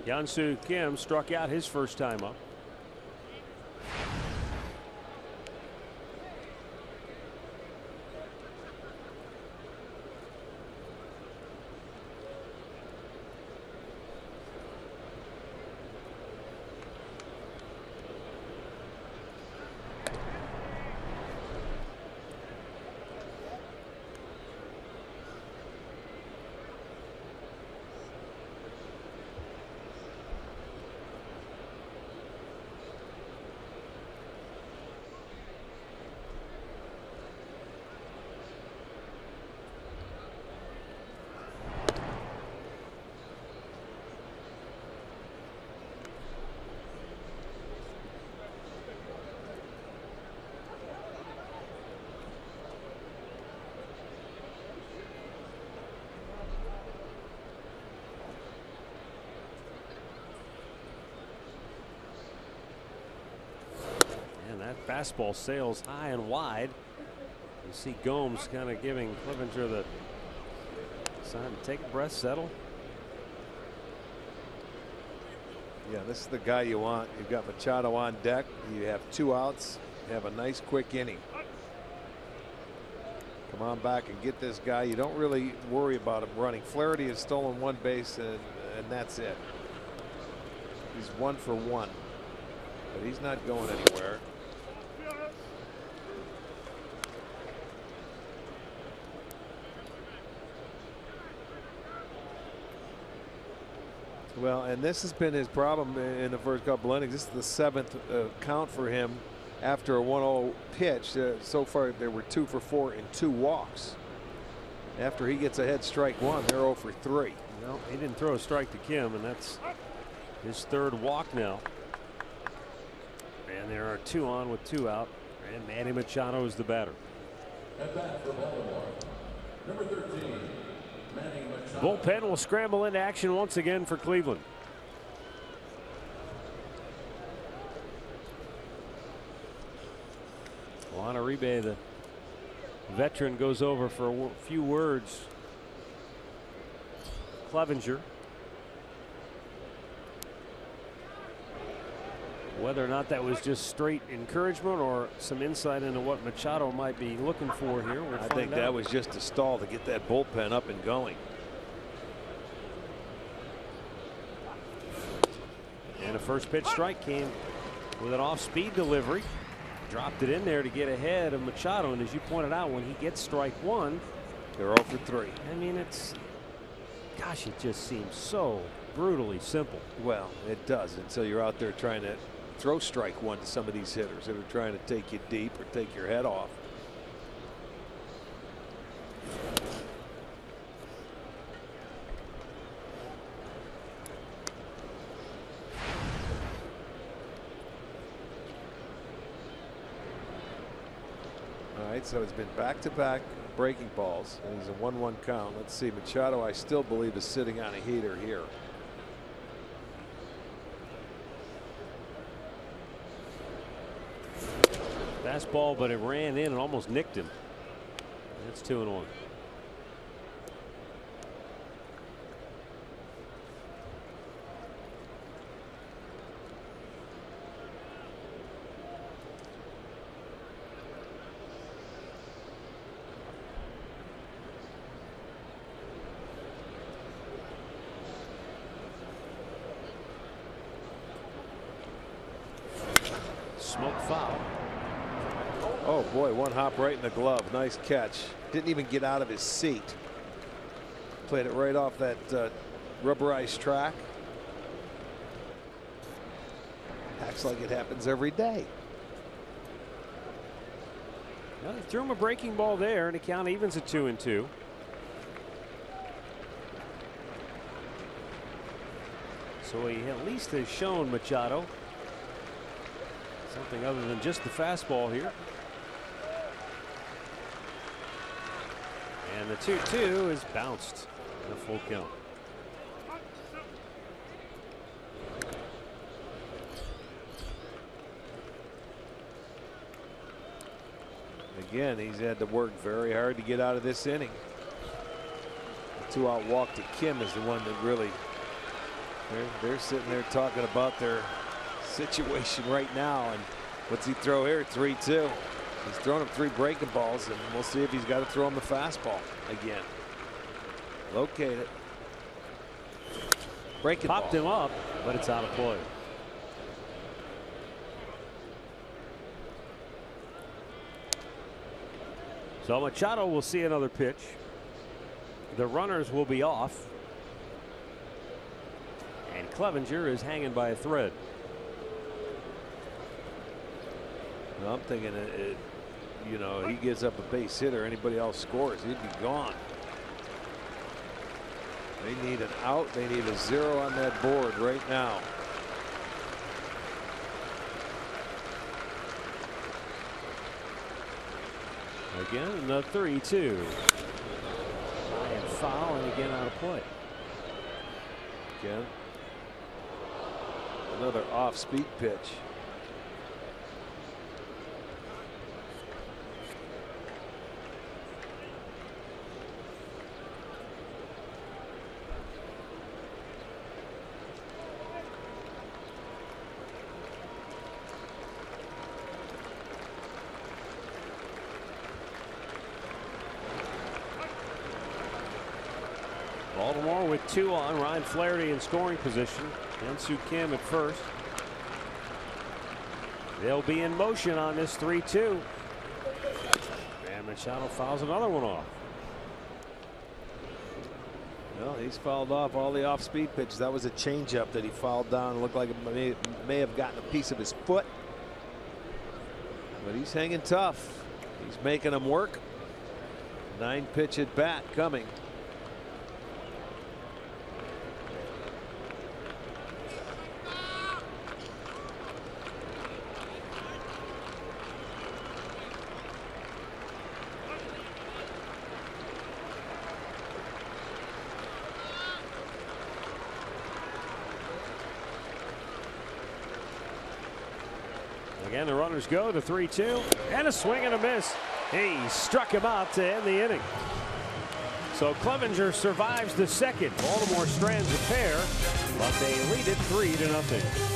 Hyun-Soo Kim struck out his first time up. Fastball sails high and wide. You see Gomes kind of giving Clevenger the sign to take a breath, settle. Yeah, this is the guy you want. You've got Machado on deck. You have 2 outs. You have a nice quick inning. Come on back and get this guy. You don't really worry about him running. Flaherty has stolen 1 base, and that's it. He's 1 for 1, but he's not going anywhere. Well, and this has been his problem in the first couple innings. This is the 7th count for him after a 1-0 pitch. So far, there were 2 for 4 and 2 walks. After he gets ahead, strike 1, they're 0 for 3. Well, he didn't throw a strike to Kim, and that's his 3rd walk now. And there are 2 on with 2 out, And Manny Machado is the batter. At bat for Baltimore, number 13, Manny Machado. Bullpen will scramble into action once again for Cleveland. Juan Uribe, the veteran, goes over for a few words. Clevenger. Whether or not that was just straight encouragement or some insight into what Machado might be looking for here, we'll I think that was just a stall to get that bullpen up and going. And a first pitch strike came with an off-speed delivery. Dropped it in there to get ahead of Machado, and as you pointed out, when he gets strike one, they're 0 for 3. I mean, gosh, it just seems so brutally simple. Well, it does until you're out there trying to throw strike one to some of these hitters that are trying to take you deep or take your head off. All right, so it's been back-to-back breaking balls, and he's a 1-1 count. Let's see, Machado, I still believe, is sitting on a heater here. Fastball, but it ran in and almost nicked him. That's 2-1. Smoke foul. Oh boy, one hop right in the glove. Nice catch. Didn't even get out of his seat. Played it right off that rubberized track. Acts like it happens every day. Well, they threw him a breaking ball there, and the count evens at 2-2. So he at least has shown Machado something other than just the fastball here. And the 2-2 is bounced in a full count. Again, he's had to work very hard to get out of this inning. The 2-out walk to Kim is the one that really, they're sitting there talking about their situation right now. And what's he throw here? 3-2. He's thrown him 3 breaking balls, and we'll see if he's got to throw him the fastball again. Locate it. Breaking Popped ball. him up, but it's out of play. So Machado will see another pitch. The runners will be off. And Clevenger is hanging by a thread. Well, I'm thinking, you know, he gives up a base hit or anybody else scores, he'd be gone. They need an out. They need a 0 on that board right now. Again, the 3-2. High and foul, and again out of play. Again, another off-speed pitch. Baltimore with 2 on. Ryan Flaherty in scoring position. Hyun-Soo Kim at first. They'll be in motion on this 3-2. And Machado fouls another one off. Well, he's fouled off all the off-speed pitches. That was a changeup that he fouled down. It looked like it may have gotten a piece of his foot. But he's hanging tough. He's making them work. 9-pitch at bat coming. Again, the runners go to 3-2, and a swing and a miss. He struck him out to end the inning. So Clevenger survives the second. Baltimore strands a pair, but they lead it 3-0.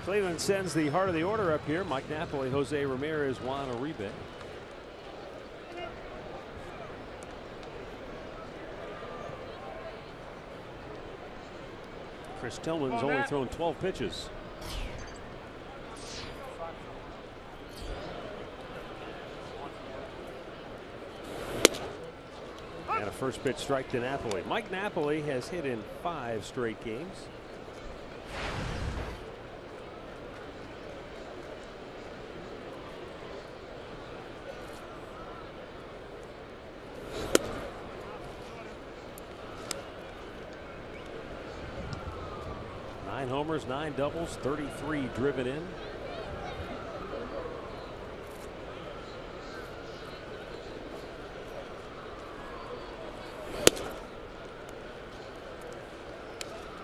Cleveland sends the heart of the order up here. Mike Napoli, Jose Ramirez, Juan Uribe. Chris Tillman's only thrown 12 pitches. And a first pitch strike to Napoli. Mike Napoli has hit in 5 straight games. Homers, 9 doubles, 33 driven in.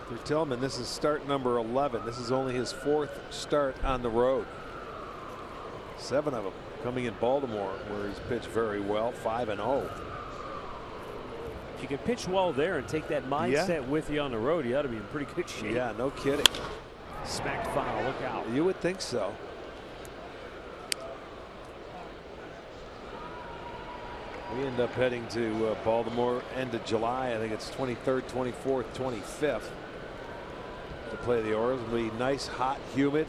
For Tillman, this is start number 11. This is only his 4th start on the road. 7 of them coming in Baltimore, where he's pitched very well, 5-0. If you can pitch well there and take that mindset with you on the road, you ought to be in pretty good shape. Yeah, no kidding. Smacked foul, look out. You would think so. We end up heading to Baltimore end of July. I think it's 23rd, 24th, 25th to play the Orioles. It'll be nice, hot, humid,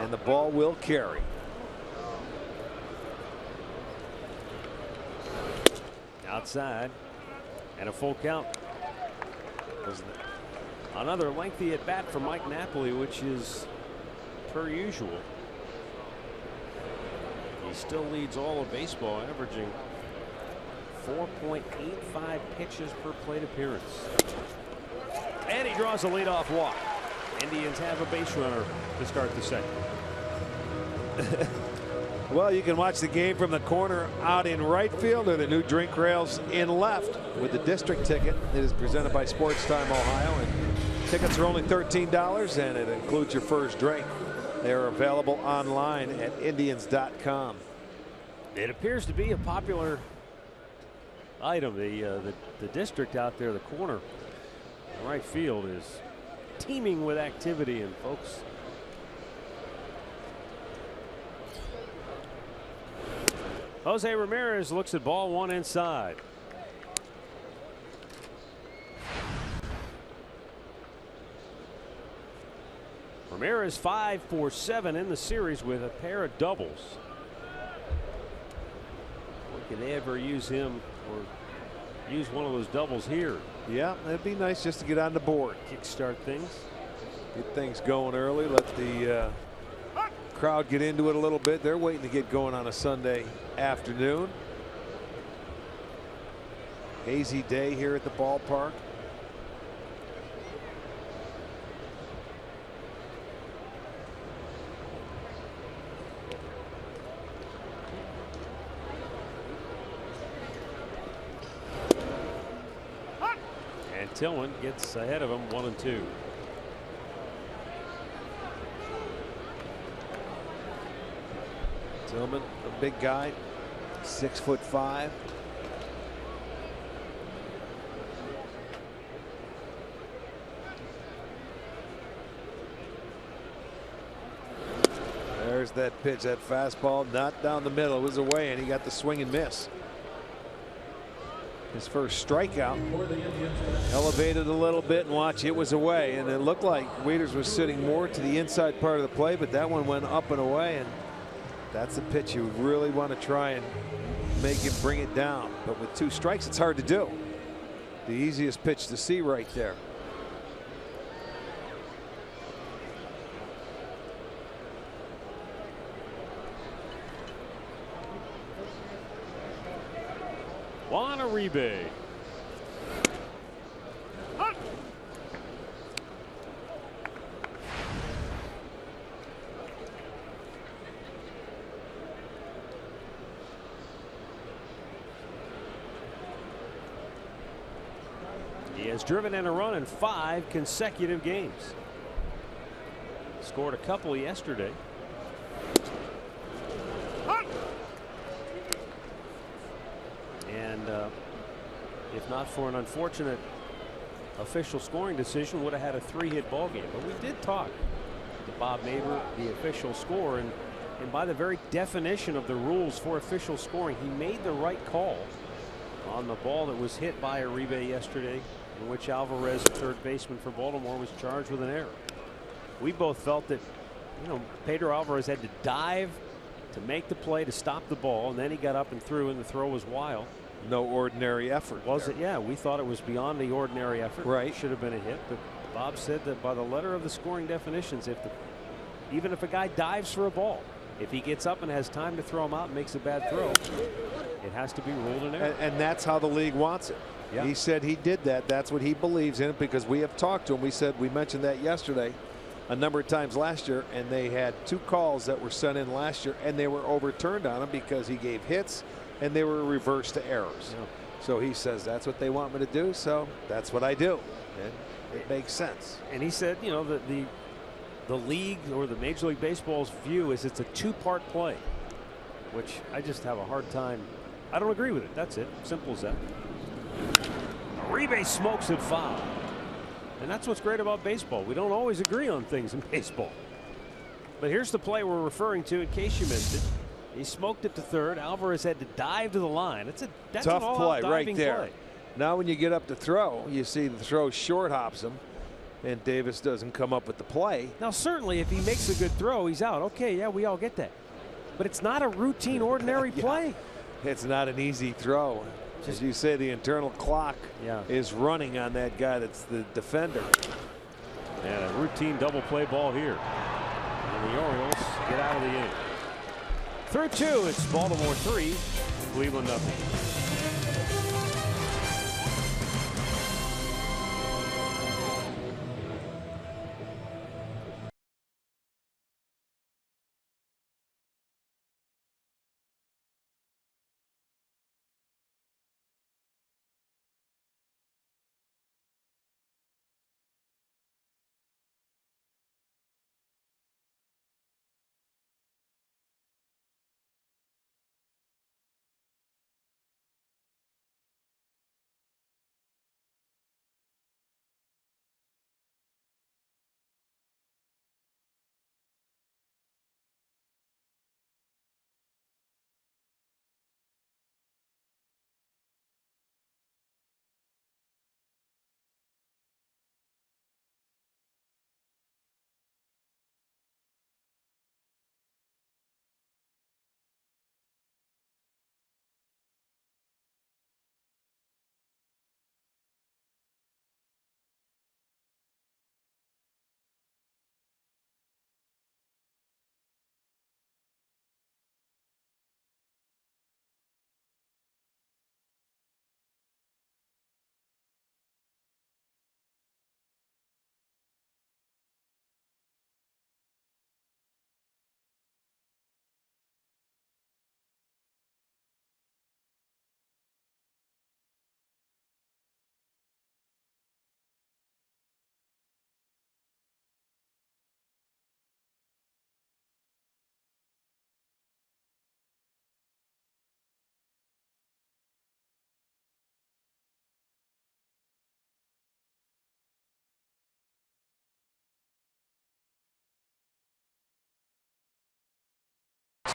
and the ball will carry. Outside. And a full count. Another lengthy at bat for Mike Napoli, which is per usual. He still leads all of baseball, averaging 4.85 pitches per plate appearance. And he draws a leadoff walk. Indians have a base runner to start the second. Well, you can watch the game from the corner out in right field or the new drink rails in left with the district ticket. It is presented by Sports Time Ohio, and tickets are only $13 and it includes your first drink. They are available online at Indians.com. It appears to be a popular item. The district out there, the corner right field, is teeming with activity, and folks, Jose Ramirez looks at ball 1 inside. Ramirez 5 for 7 in the series with a pair of doubles. Can they ever use him or use one of those doubles here? Yeah, that'd be nice just to get on the board. Kickstart things. Get things going early. Let the crowd get into it a little bit. They're waiting to get going on a Sunday afternoon. Hazy day here at the ballpark. And Tillman gets ahead of him 1-2. Tillman, a big guy, 6'5". There's that pitch, that fastball, not down the middle. It was away, and he got the swing and miss. His first strikeout. Elevated a little bit, and watch, it was away, and it looked like Wieters was sitting more to the inside part of the play, but that one went up and away, and that's the pitch you really want to try and make him bring it down. But with 2 strikes, it's hard to do. The easiest pitch to see right there. Juan Uribe. He has driven in a run in 5 consecutive games. Scored a couple yesterday. And if not for an unfortunate official scoring decision, would have had a 3-hit ball game. But we did talk to Bob Neighbor, the official scorer, and by the very definition of the rules for official scoring, he made the right call on the ball that was hit by Uribe yesterday, in which Alvarez, the third baseman for Baltimore, was charged with an error. We both felt that, you know, Pedro Alvarez had to dive to make the play to stop the ball, and then he got up and threw, and the throw was wild. No ordinary effort. Was it? Yeah, we thought it was beyond the ordinary effort. Right. Should have been a hit, but Bob said that by the letter of the scoring definitions, even if a guy dives for a ball, if he gets up and has time to throw him out and makes a bad throw, it has to be ruled an error. And that's how the league wants it. Yeah. He said he did that. That's what he believes in it, because we have talked to him. We mentioned that yesterday a number of times last year, and they had 2 calls that were sent in last year, and they were overturned on him because he gave hits and they were reversed to errors. Yeah. So he says that's what they want me to do, so that's what I do, and it makes sense. And he said, you know, the league, or the Major League Baseball's view is it's a 2-part play, which I just have a hard time. I don't agree with it. That's it. Simple as that. Uribe smokes it foul. And that's what's great about baseball. We don't always agree on things in baseball. But here's the play we're referring to in case you missed it. He smoked it to third. Alvarez had to dive to the line. That's tough an play right there. Play. Now when you get up to throw, you see the throw short hops him, and Davis doesn't come up with the play. Now certainly if he makes a good throw, he's out. Okay, yeah, we all get that. But it's not a routine, ordinary play. It's not an easy throw. As you say, the internal clock is running on that guy that's the defender. And a routine double play ball here. And the Orioles get out of the inning. Through 2, it's Baltimore 3, Cleveland 0.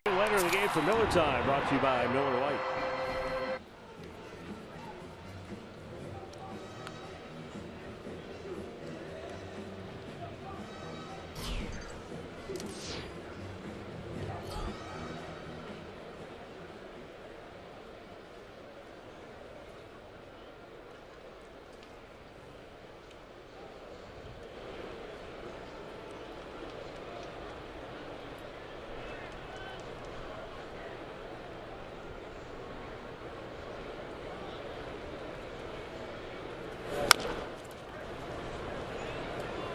Later in the game for Miller Time, brought to you by Miller Lite.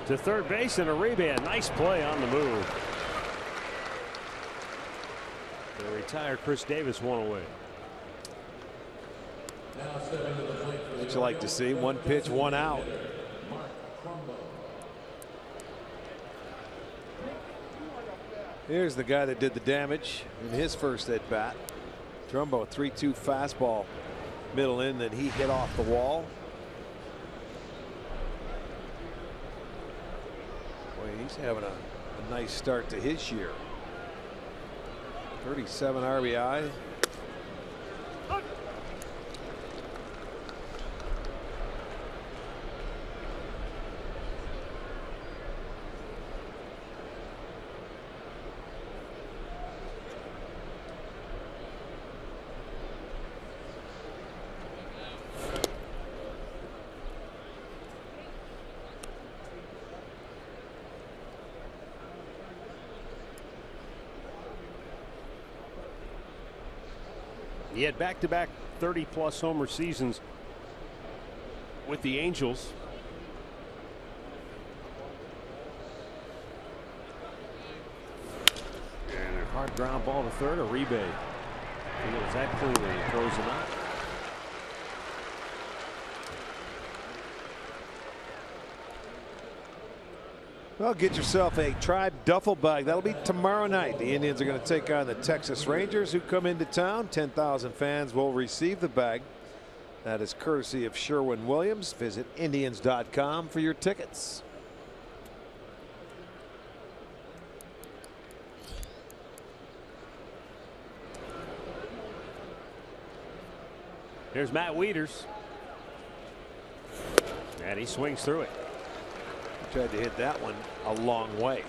To third base and a rebound. Nice play on the move. The retired Chris Davis one away. What you like to see? One pitch, one out. Here's the guy that did the damage in his first at bat. Trumbo, 3-2 fastball, middle in that he hit off the wall. He's having a nice start to his year. 37 RBI. He had back-to-back 30-plus homer seasons with the Angels. And a hard ground ball to third, a rebate. Fields that cleanly and throws him out. Well, get yourself a Tribe duffel bag. That'll be tomorrow night. The Indians are going to take on the Texas Rangers, who come into town. 10,000 fans will receive the bag. That is courtesy of Sherwin-Williams. Visit Indians.com for your tickets. Here's Matt Wieters. And he swings through it. Tried to hit that one a long way.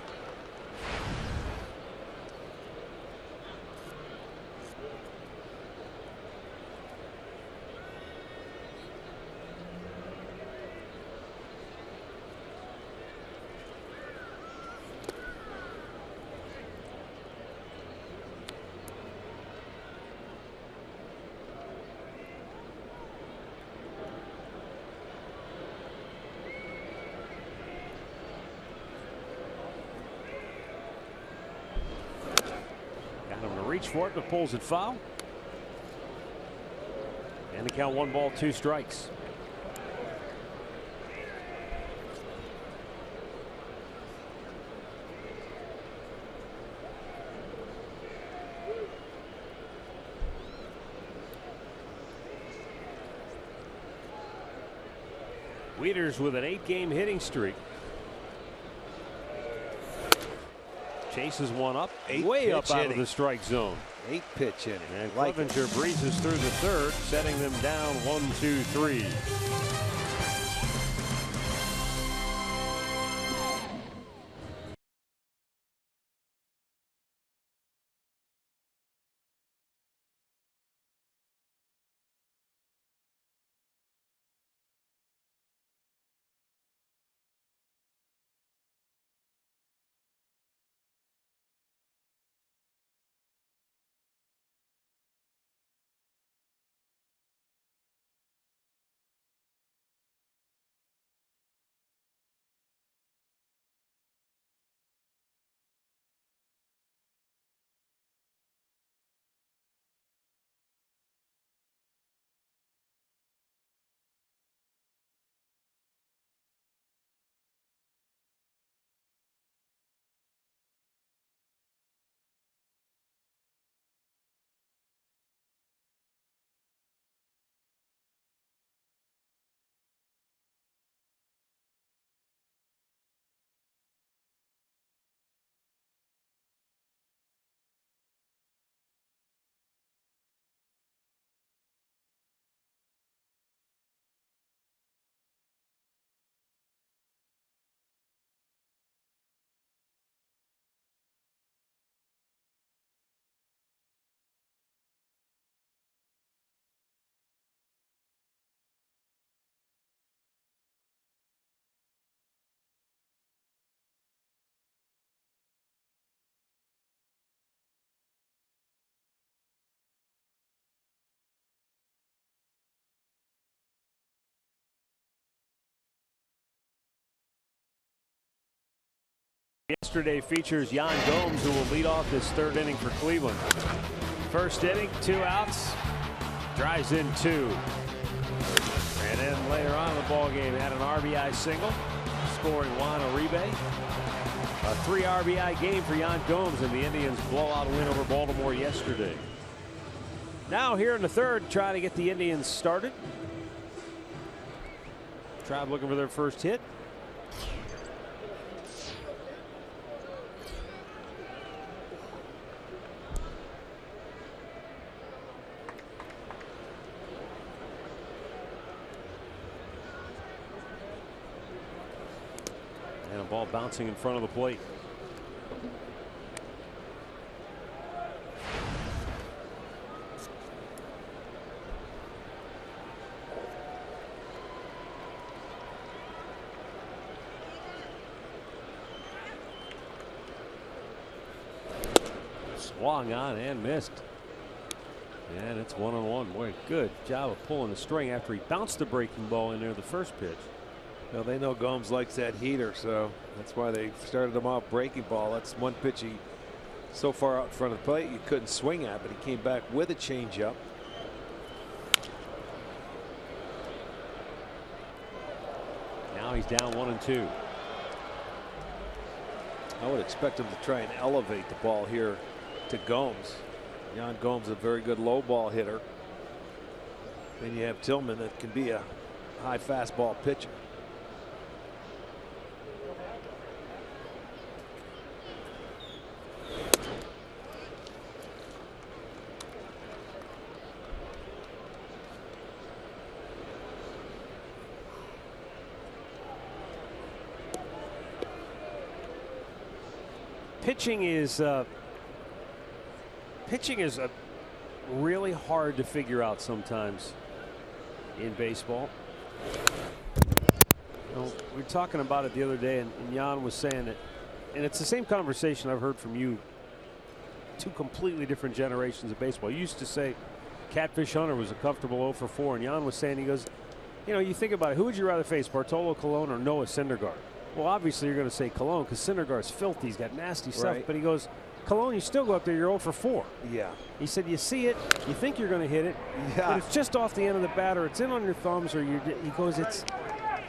Reach for it, but pulls it foul. And the count 1 ball, 2 strikes. Wieters with an 8-game hitting streak. Chases one up, way up out of the strike zone. 8-pitch inning. And Clevenger breezes through the third, setting them down 1-2-3. Yesterday features Yan Gomes, who will lead off this third inning for Cleveland. First inning, 2 outs, drives in 2. And then later on in the ball game, had an RBI single, scoring Juan Uribe. A 3 RBI game for Yan Gomes, and the Indians blowout win over Baltimore yesterday. Now here in the third, trying to get the Indians started. Tribe looking for their first hit. And a ball bouncing in front of the plate. Swung on and missed. And it's 1-1. Boy, good job of pulling the string after he bounced the breaking ball in there the first pitch. Well, they know Gomes likes that heater, so that's why they started him off breaking ball. That's one pitch he so far out in front of the plate you couldn't swing at, but he came back with a changeup. Now he's down 1-2. I would expect him to try and elevate the ball here to Gomes. Yan Gomes, a very good low ball hitter. Then you have Tillman, that can be a high fastball pitcher. Pitching is really hard to figure out sometimes in baseball. You know, we were talking about it the other day, and Jan was saying it, and it's the same conversation I've heard from you. 2 completely different generations of baseball. You used to say Catfish Hunter was a comfortable 0 for 4, and Jan was saying, he goes, you know, you think about it, who would you rather face, Bartolo Colon or Noah Syndergaard? Well, obviously you're going to say Colon because Syndergaard's filthy. He's got nasty stuff. Right. But he goes, Colon, you still go up there, you're 0 for 4. Yeah. He said, you see it, you think you're going to hit it, but it's just off the end of the bat, or it's in on your thumbs, or he goes, it's.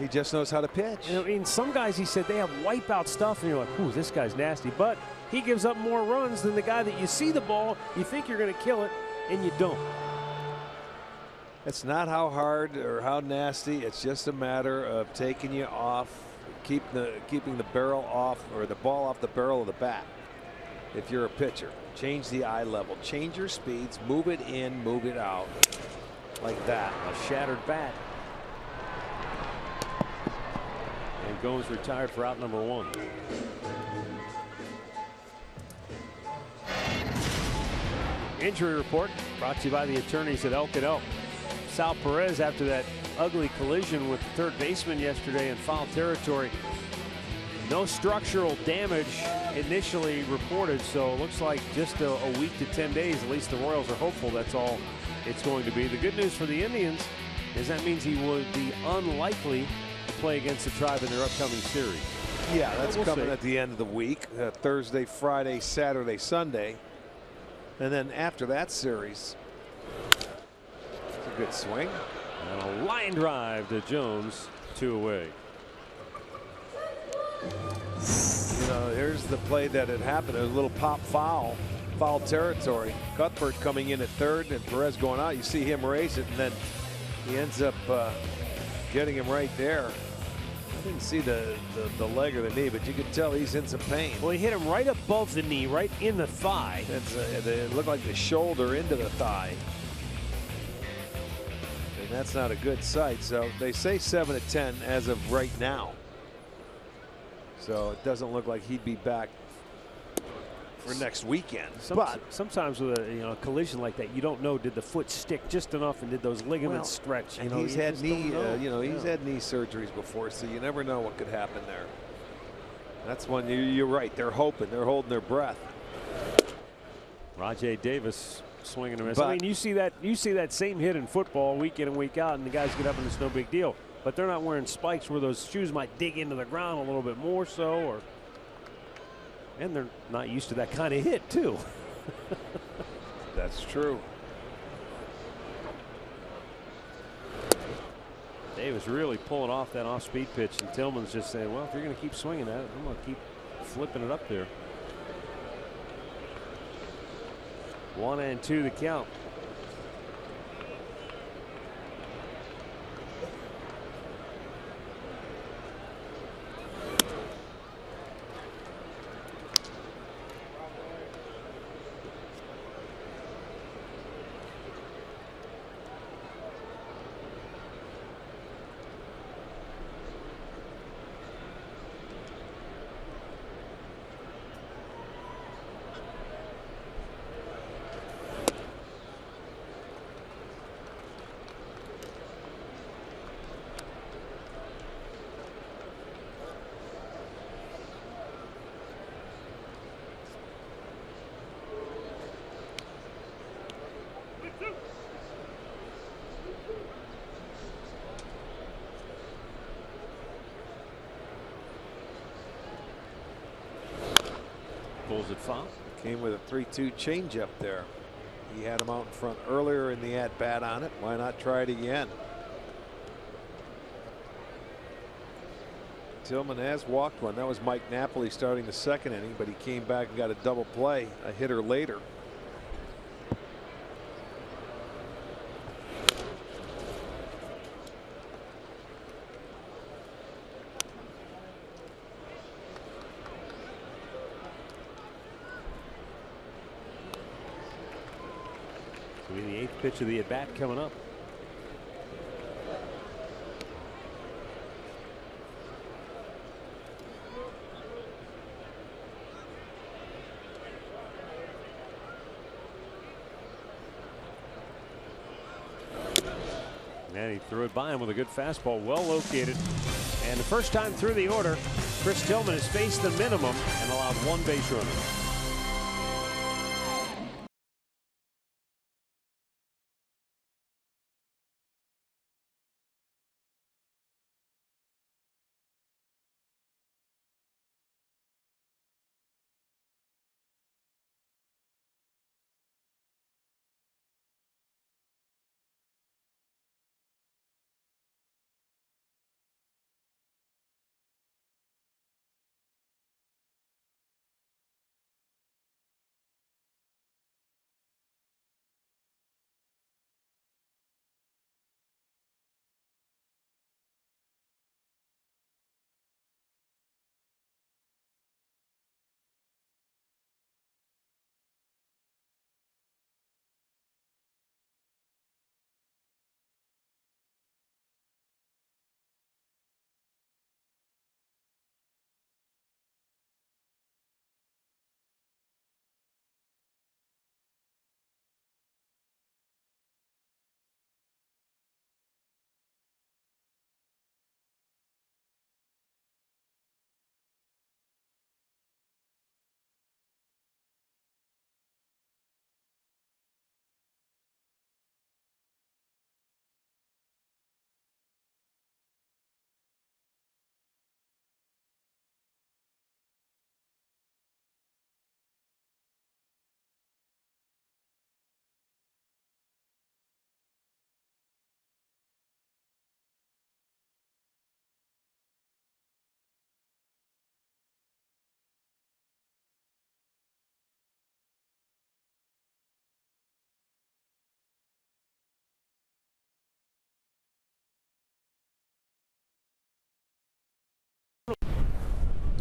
He just knows how to pitch. I mean, some guys, he said, they have wipeout stuff, and you're like, ooh, this guy's nasty. But he gives up more runs than the guy that you see the ball, you think you're going to kill it, and you don't. It's not how hard or how nasty. It's just a matter of taking you off, keeping the barrel off, or the ball off the barrel of the bat. If you're a pitcher, change the eye level, change your speeds, move it in, move it out, like that. A shattered bat. And Gomes retired for out number 1. Injury report brought to you by the attorneys at Elk & Elk. Sal Perez, after that ugly collision with the third baseman yesterday in foul territory. No structural damage initially reported, so it looks like just a week to 10 days. At least the Royals are hopeful that's all it's going to be. The good news for the Indians is that means he would be unlikely to play against the Tribe in their upcoming series. Yeah, that's coming at the end of the week. Thursday, Friday, Saturday, Sunday. And then after that series, it's a good swing. And a line drive to Jones, 2 away. You know, here's the play that had happened. There was a little pop foul territory. Cuthbert coming in at third and Perez going out. You see him raise it, and then he ends up getting him right there. I didn't see the leg or the knee, but you could tell he's in some pain. Well, he hit him right above the knee, right in the thigh. It looked like the shoulder into the thigh. And that's not a good sight. So they say 7 to 10 as of right now. So it doesn't look like he'd be back for next weekend. But sometimes with a collision like that, you don't know, did the foot stick just enough, and did those ligaments stretch? And he's had knee, he's had knee surgeries before, so you never know what could happen there. That's when you're right. They're hoping, they're holding their breath. Rajay Davis swinging a miss. I mean, you see that same hit in football week in and week out, and the guys get up and it's no big deal. But they're not wearing spikes where those shoes might dig into the ground a little bit more so, or And they're not used to that kind of hit, too. That's true. Davis really pulling off that off-speed pitch, and Tillman's just saying, well, if you're going to keep swinging at it, I'm going to keep flipping it up there. 1-2 the count. Pulls it foul. Came with a 3-2 changeup there. He had him out in front earlier in the at bat on it. Why not try it again? Tillman has walked one. That was Mike Napoli starting the second inning, but he came back and got a double play, a hitter later. It'll be the 8th pitch of the at bat coming up. And he threw it by him with a good fastball, well located. And the first time through the order, Chris Tillman has faced the minimum and allowed 1 base runner.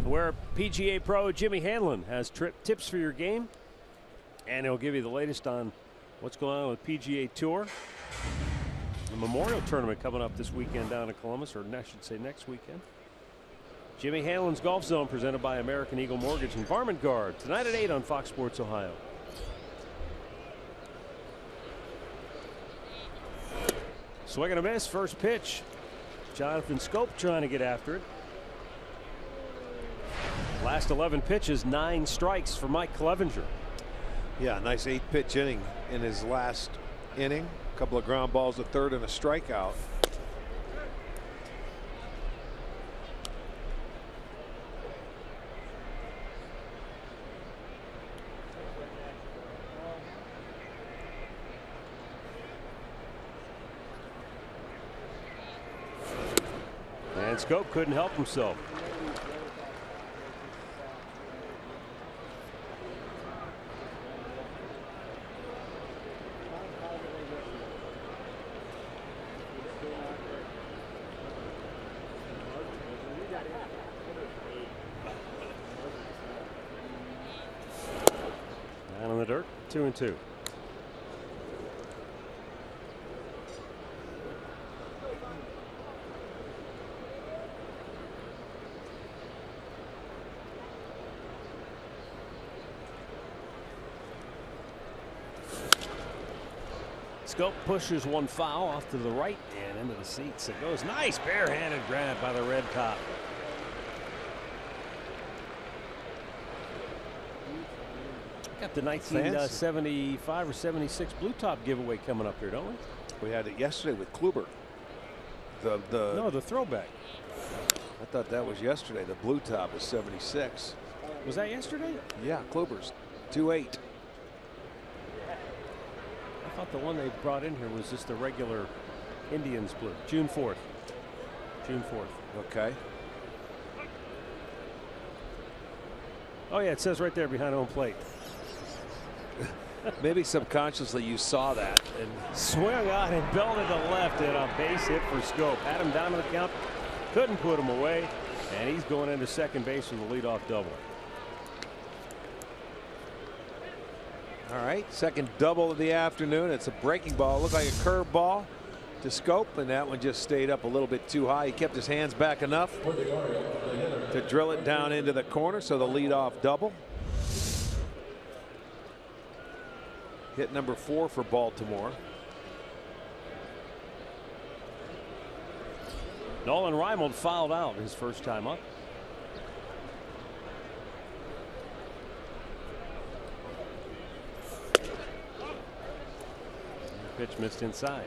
Where PGA pro Jimmy Hanlon has tips for your game, and he'll give you the latest on what's going on with PGA Tour. The Memorial Tournament coming up this weekend down in Columbus, or I should say next weekend. Jimmy Hanlon's Golf Zone presented by American Eagle Mortgage and Varmint Guard tonight at 8 on Fox Sports Ohio. Swing and a miss, first pitch. Jonathan Scope trying to get after it. Last 11 pitches, 9 strikes for Mike Clevenger. Yeah, nice 8-pitch inning in his last inning. A couple of ground balls, a third, and a strikeout. And Scope couldn't help himself. Down in the dirt, 2-2. Scope pushes one foul off to the right and into the seats. It goes nice barehanded grab by the red top. Got the 1975 or 76 blue top giveaway coming up here, don't we? We had it yesterday with Kluber. No, the throwback. I thought that was yesterday. The blue top is 76. Was that yesterday? Yeah, Kluber's 2-8. I thought the one they brought in here was just the regular Indians blue. June 4th. June 4th. Okay. Oh yeah, it says right there behind home plate. Maybe subconsciously you saw that and Swung on and belted to left and a base hit for Scope. Had him down to the count. Couldn't put him away. And he's going into second base with a leadoff double. all right, second double of the afternoon. It's a breaking ball. Looked like a curve ball to Scope, and that one just stayed up a little bit too high. He kept his hands back enough to drill it down into the corner, so the leadoff double. Hit number 4 for Baltimore. Nolan Reimold fouled out his first time up. Pitch missed inside.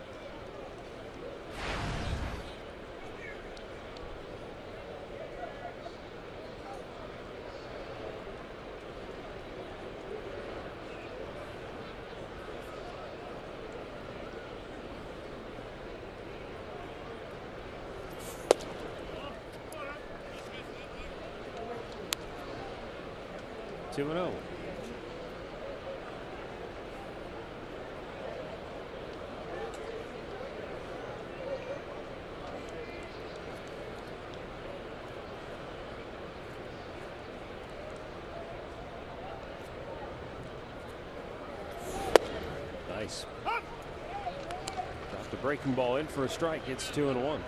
Two and 0. Nice. Dropped the breaking ball in for a strike. It's 2-1.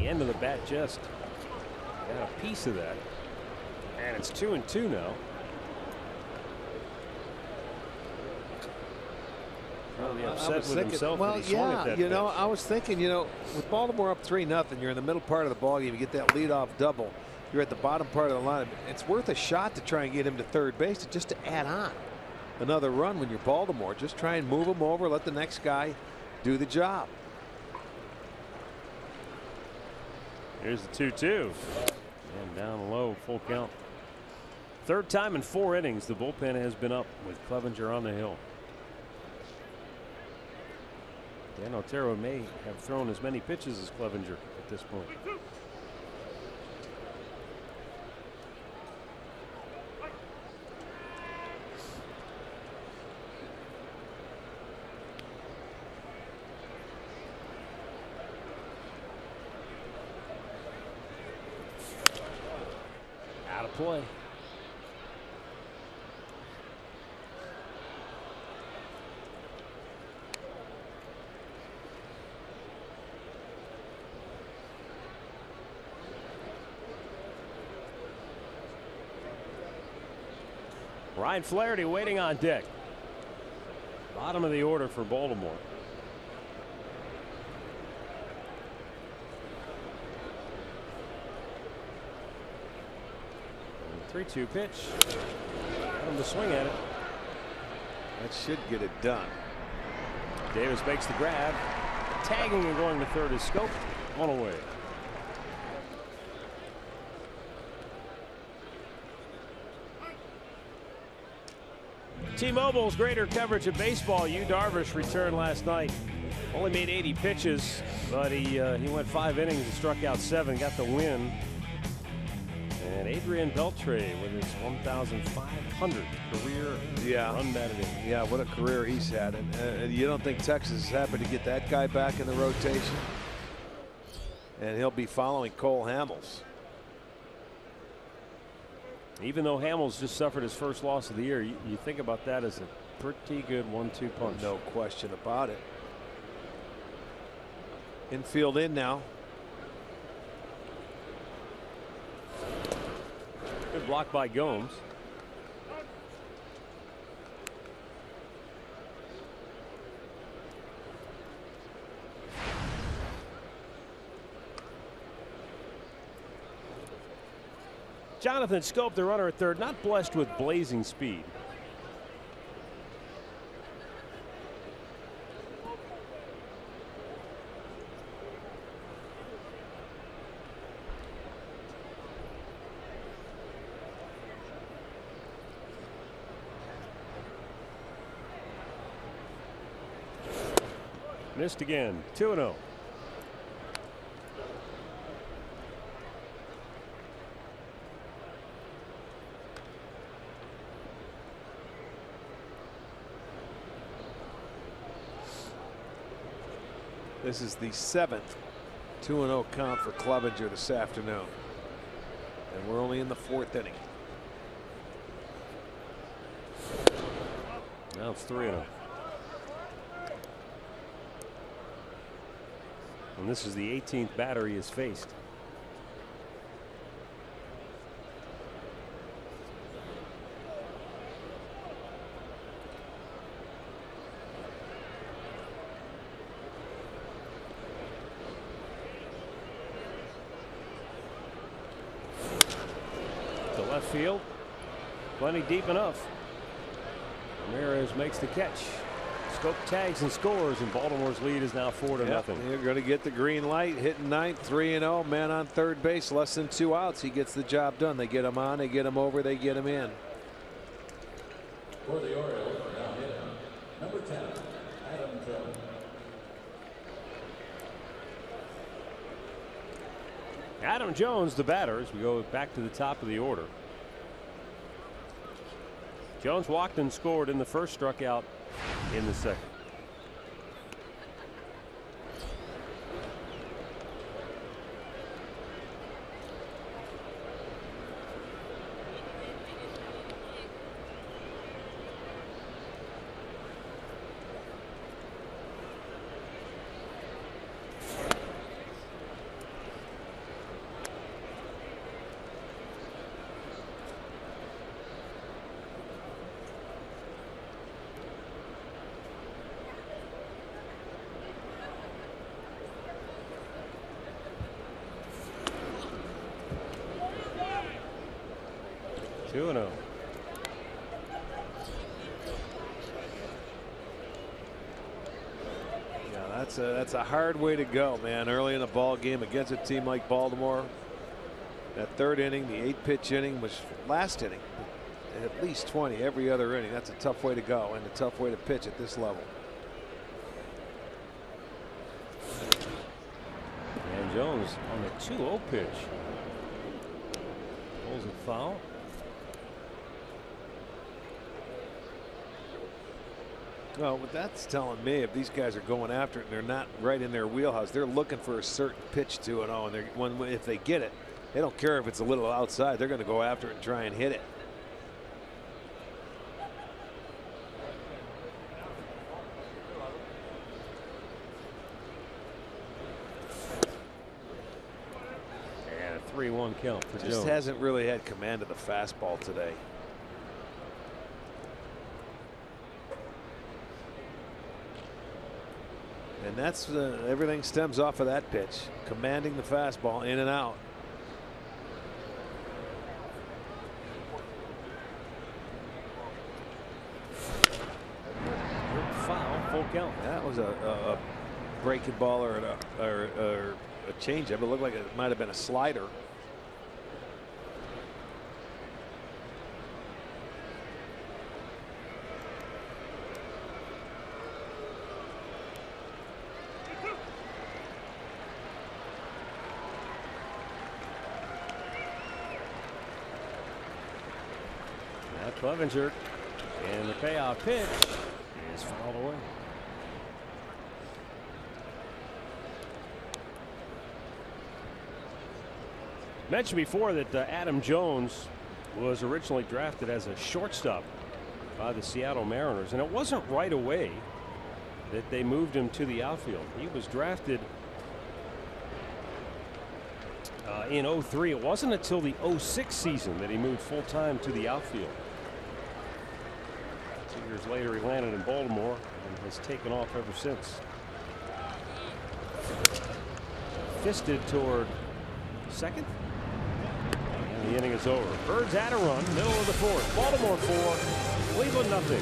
End of the bat just got a piece of that, and it's 2-2 now. Probably upset with himself. Well, that he swung at that pitch. I was thinking, with Baltimore up 3-0, you're in the middle part of the ballgame. You get that leadoff double. You're at the bottom part of the line. It's worth a shot to try and get him to third base, just to add on another run when you're Baltimore. Just try and move him over, let the next guy do the job. Here's the 2-2. And down low, full count. Third time in 4 innings the bullpen has been up with Clevenger on the hill. Dan Otero may have thrown as many pitches as Clevenger at this point. Play. Ryan Flaherty waiting on deck. Bottom of the order for Baltimore. 3-2 pitch. Got him to swing at it. That should get it done. Davis makes the grab. tagging and going to third is Scope. One away. T-Mobile's greater coverage of baseball. Yu Darvish returned last night. Only made 80 pitches, but he went 5 innings and struck out 7, got the win. And Adrian Beltre with his 1,500 career run batted in. Yeah, what a career he's had. And you don't think Texas is happy to get that guy back in the rotation? And he'll be following Cole Hamels. Even though Hamels just suffered his first loss of the year, you think about that as a pretty good 1-2 punch. No question about it. Infield in now. Good block by Gomes. Jonathan Scope, the runner at third, not blessed with blazing speed. Missed again. 2-0. This is the 7th 2-0 count for Clevenger this afternoon. And we're only in the 4th inning. Now it's 3-0. And this is the 18th batter he has faced. To left field. Plenty deep enough. Ramirez makes the catch. Scope tags and scores, and Baltimore's lead is now 4-0. They're going to get the green light. Hitting ninth, 3-0. Man on third base, less than 2 outs. He gets the job done. They get him on, they get him over, they get him in. For the Orioles, now hitting number 10, Adam Jones. Adam Jones, the batter, as we go back to the top of the order. Jones walked and scored in the first, struck out in the second. That's a hard way to go, man. Early in a ball game against a team like Baltimore. That third inning, the 8-pitch inning, was last inning. At least 20 every other inning. That's a tough way to go and a tough way to pitch at this level. And Jones on the 2-0 pitch. Pulls it foul. Well, what that's telling me, if these guys are going after it and they're not right in their wheelhouse, they're looking for a certain pitch 2-0, and if they get it, they don't care if it's a little outside. They're going to go after it and try and hit it. And a 3-1 count for Jones. Just hasn't really had command of the fastball today. And that's everything stems off of that pitch, commanding the fastball in and out. Foul, full count. That was a breaking ball or a changeup. It looked like it might have been a slider. Clevenger, and the payoff pitch is fouled away. Mentioned before that Adam Jones was originally drafted as a shortstop by the Seattle Mariners, and it wasn't right away that they moved him to the outfield. He was drafted in 03. It wasn't until the 06 season that he moved full-time to the outfield. 2 years later, he landed in Baltimore and has taken off ever since. Fisted toward second. And the inning is over. Birds at a run, middle of the fourth. Baltimore 4, Cleveland nothing.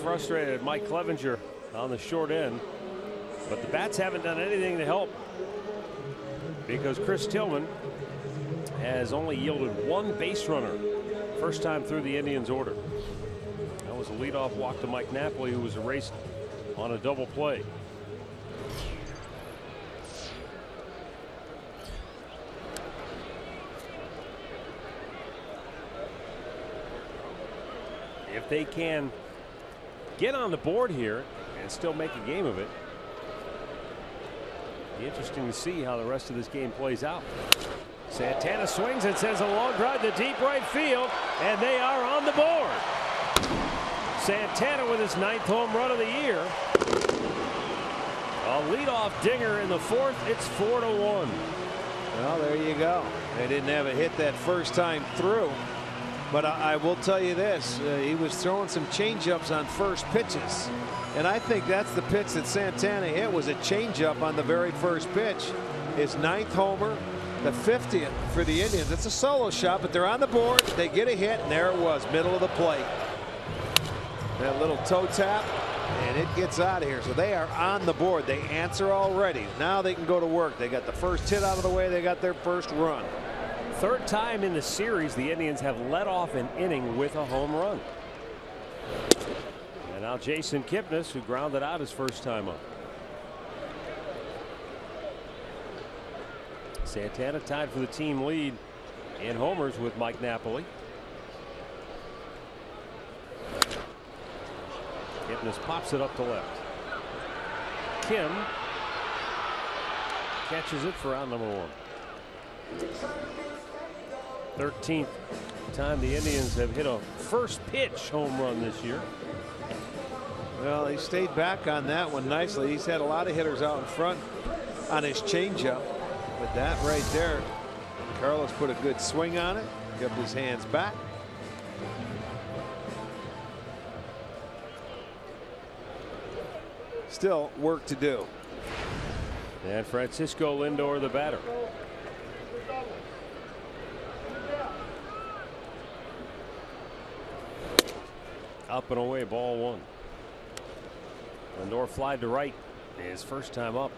Frustrated Mike Clevenger on the short end, but the bats haven't done anything to help because Chris Tillman has only yielded one base runner first time through the Indians order. That was a leadoff walk to Mike Napoli, who was erased on a double play. If they can get on the board here and still make a game of it, be interesting to see how the rest of this game plays out. Santana swings and sends a long drive to deep right field, and they are on the board. Santana with his 9th home run of the year. A leadoff dinger in the fourth. It's 4-1. Well, there you go. They didn't have a hit that first time through. But I will tell you this, he was throwing some changeups on first pitches. And I think that's the pitch that Santana hit, was a changeup on the very first pitch. His 9th homer, the 50th for the Indians. It's a solo shot, but they're on the board. They get a hit, and there it was, middle of the plate. That little toe tap, and it gets out of here. So they are on the board. They answer already. Now they can go to work. They got the first hit out of the way. They got their first run. Third time in the series the Indians have led off an inning with a home run. And now Jason Kipnis, who grounded out his first time up. Santana tied for the team lead in homers with Mike Napoli. Kipnis pops it up to left. Kim catches it for out number 1. 13th time the Indians have hit a first pitch home run this year. Well, he stayed back on that one nicely. He's had a lot of hitters out in front on his changeup. But that right there, Carlos put a good swing on it, kept his hands back. Still work to do. And Francisco Lindor, the batter. Up and away, ball one. Lindor flied to right, his first time up.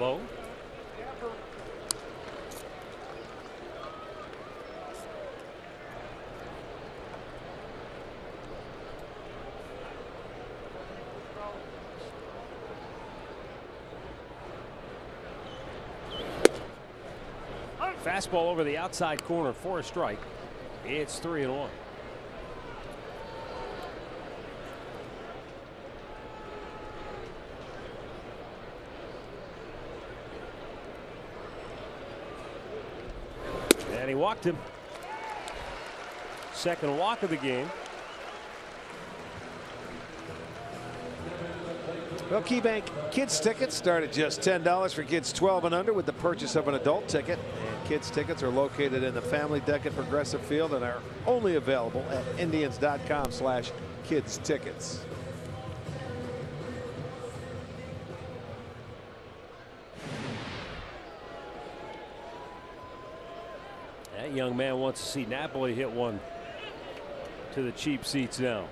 Low. Fastball over the outside corner for a strike. It's 3-1. And he walked him. Second walk of the game. Well, KeyBank Kids tickets start at just $10 for kids 12 and under with the purchase of an adult ticket. And kids tickets are located in the Family Deck at Progressive Field and are only available at Indians.com/kids tickets. That young man wants to see Napoli hit one to the cheap seats now.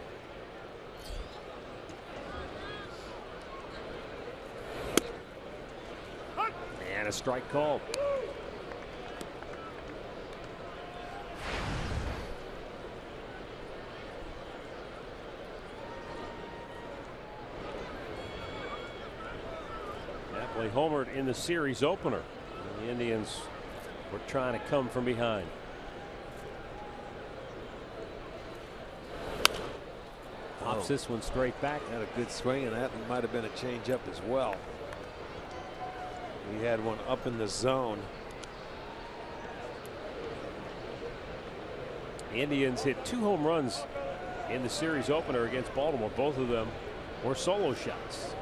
And a strike called. Napoli homered in the series opener. And the Indians were trying to come from behind. Pops this one straight back. Had a good swing, and that might have been a changeup as well. He had one up in the zone. The Indians hit 2 home runs in the series opener against Baltimore. Both of them were solo shots.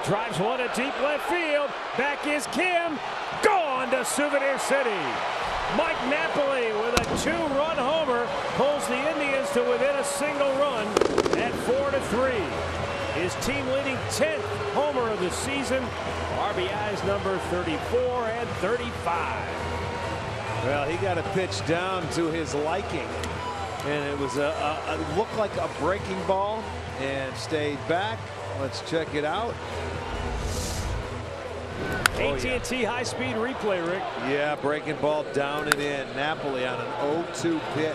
Drives one to deep left field. Back is Kim. Gone to Souvenir City. Mike Napoli with a 2-run homer pulls the Indians to within a single run at 4-3. His team leading 10th homer of the season. RBIs number 34 and 35. Well, he got a pitch down to his liking, and it was looked like a breaking ball and stayed back. Let's check it out. AT&T high-speed replay, Rick. Yeah, breaking ball down and in. Napoli on an 0-2 pitch.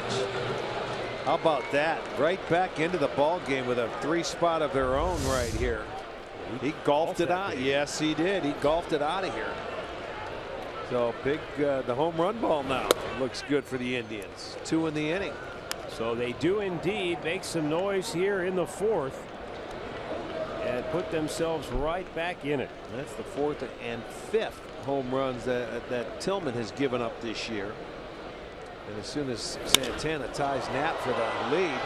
How about that? Right back into the ball game with a 3-spot of their own right here. He golfed it out. Yes, he did. He golfed it out of here. So big, the home run ball now looks good for the Indians. 2 in the inning. So they do indeed make some noise here in the 4th. And put themselves right back in it. That's the 4th and 5th home runs that Tillman has given up this year. And as soon as Santana ties Knapp for the lead,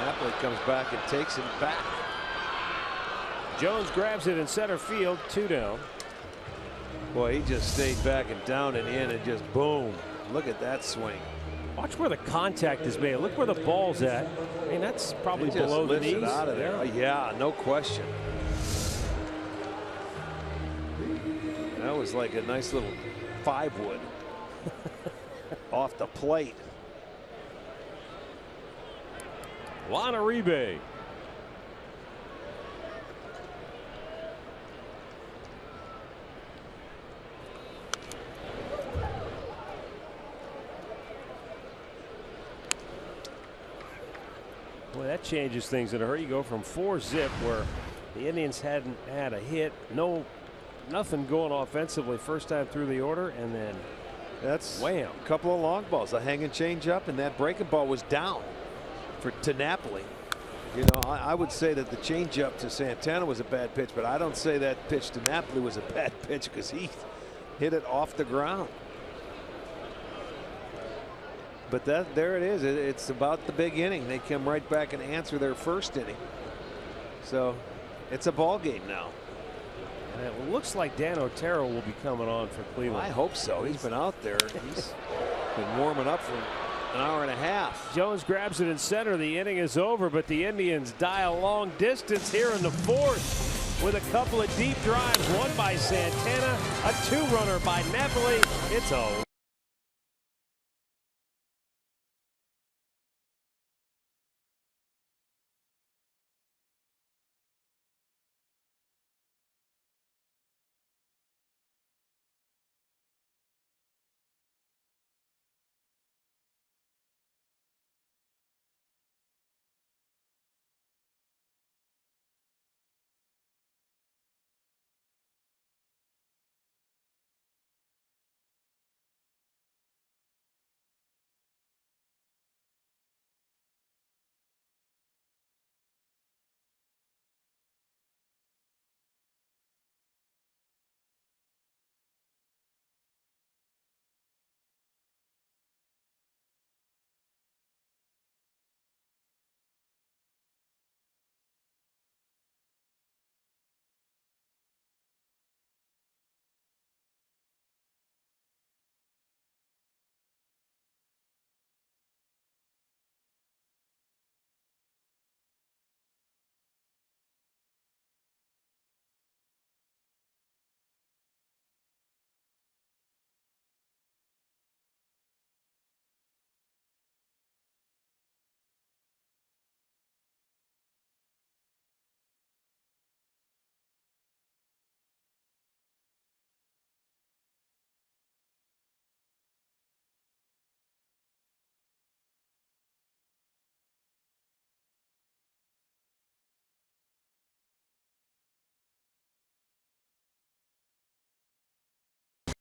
Napoli comes back and takes it back. Jones grabs it in center field, 2 down. Boy, he just stayed back and down and in and just boom. Look at that swing. Watch where the contact is made. Look where the ball's at. I mean, that's probably below the knees. Out of there. Yeah, no question. That was like a nice little 5-wood off the plate. Lana Rebe. Boy, that changes things in a hurry. You go from 4-zip where the Indians hadn't had a hit, nothing going offensively first time through the order, and then that's wham. A couple of long balls, a hanging change up, and that breaking ball was down to Napoli. You know, I would say that the change up to Santana was a bad pitch, but I don't say that pitch to Napoli was a bad pitch because he hit it off the ground. But there it is. It's about the big inning. They come right back and answer their first inning. So it's a ball game now. And it looks like Dan Otero will be coming on for Cleveland. I hope so. He's been out there. He's been warming up for an hour and a half. Jones grabs it in center. The inning is over, but the Indians die a long distance here in the fourth with a couple of deep drives. One by Santana, a 2-runner by Napoli. It's a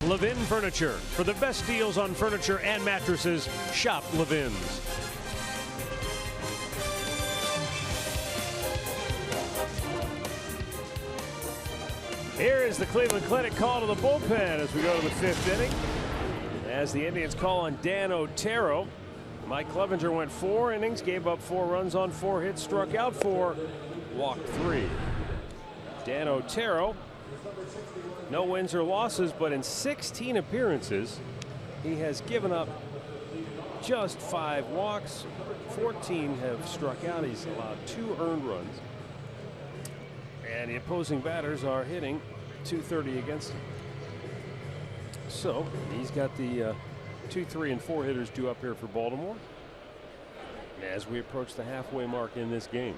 Levin Furniture. For the best deals on furniture and mattresses, shop Levin's. Here is the Cleveland Clinic call to the bullpen as we go to the 5th inning. As the Indians call on Dan Otero. Mike Clevenger went 4 innings, gave up 4 runs on 4 hits, struck out 4, walked 3. Dan Otero, no wins or losses, but in 16 appearances, he has given up just 5 walks. 14 have struck out. He's allowed 2 earned runs. And the opposing batters are hitting .230 against him. So he's got the 2, 3, and 4 hitters due up here for Baltimore as we approach the halfway mark in this game.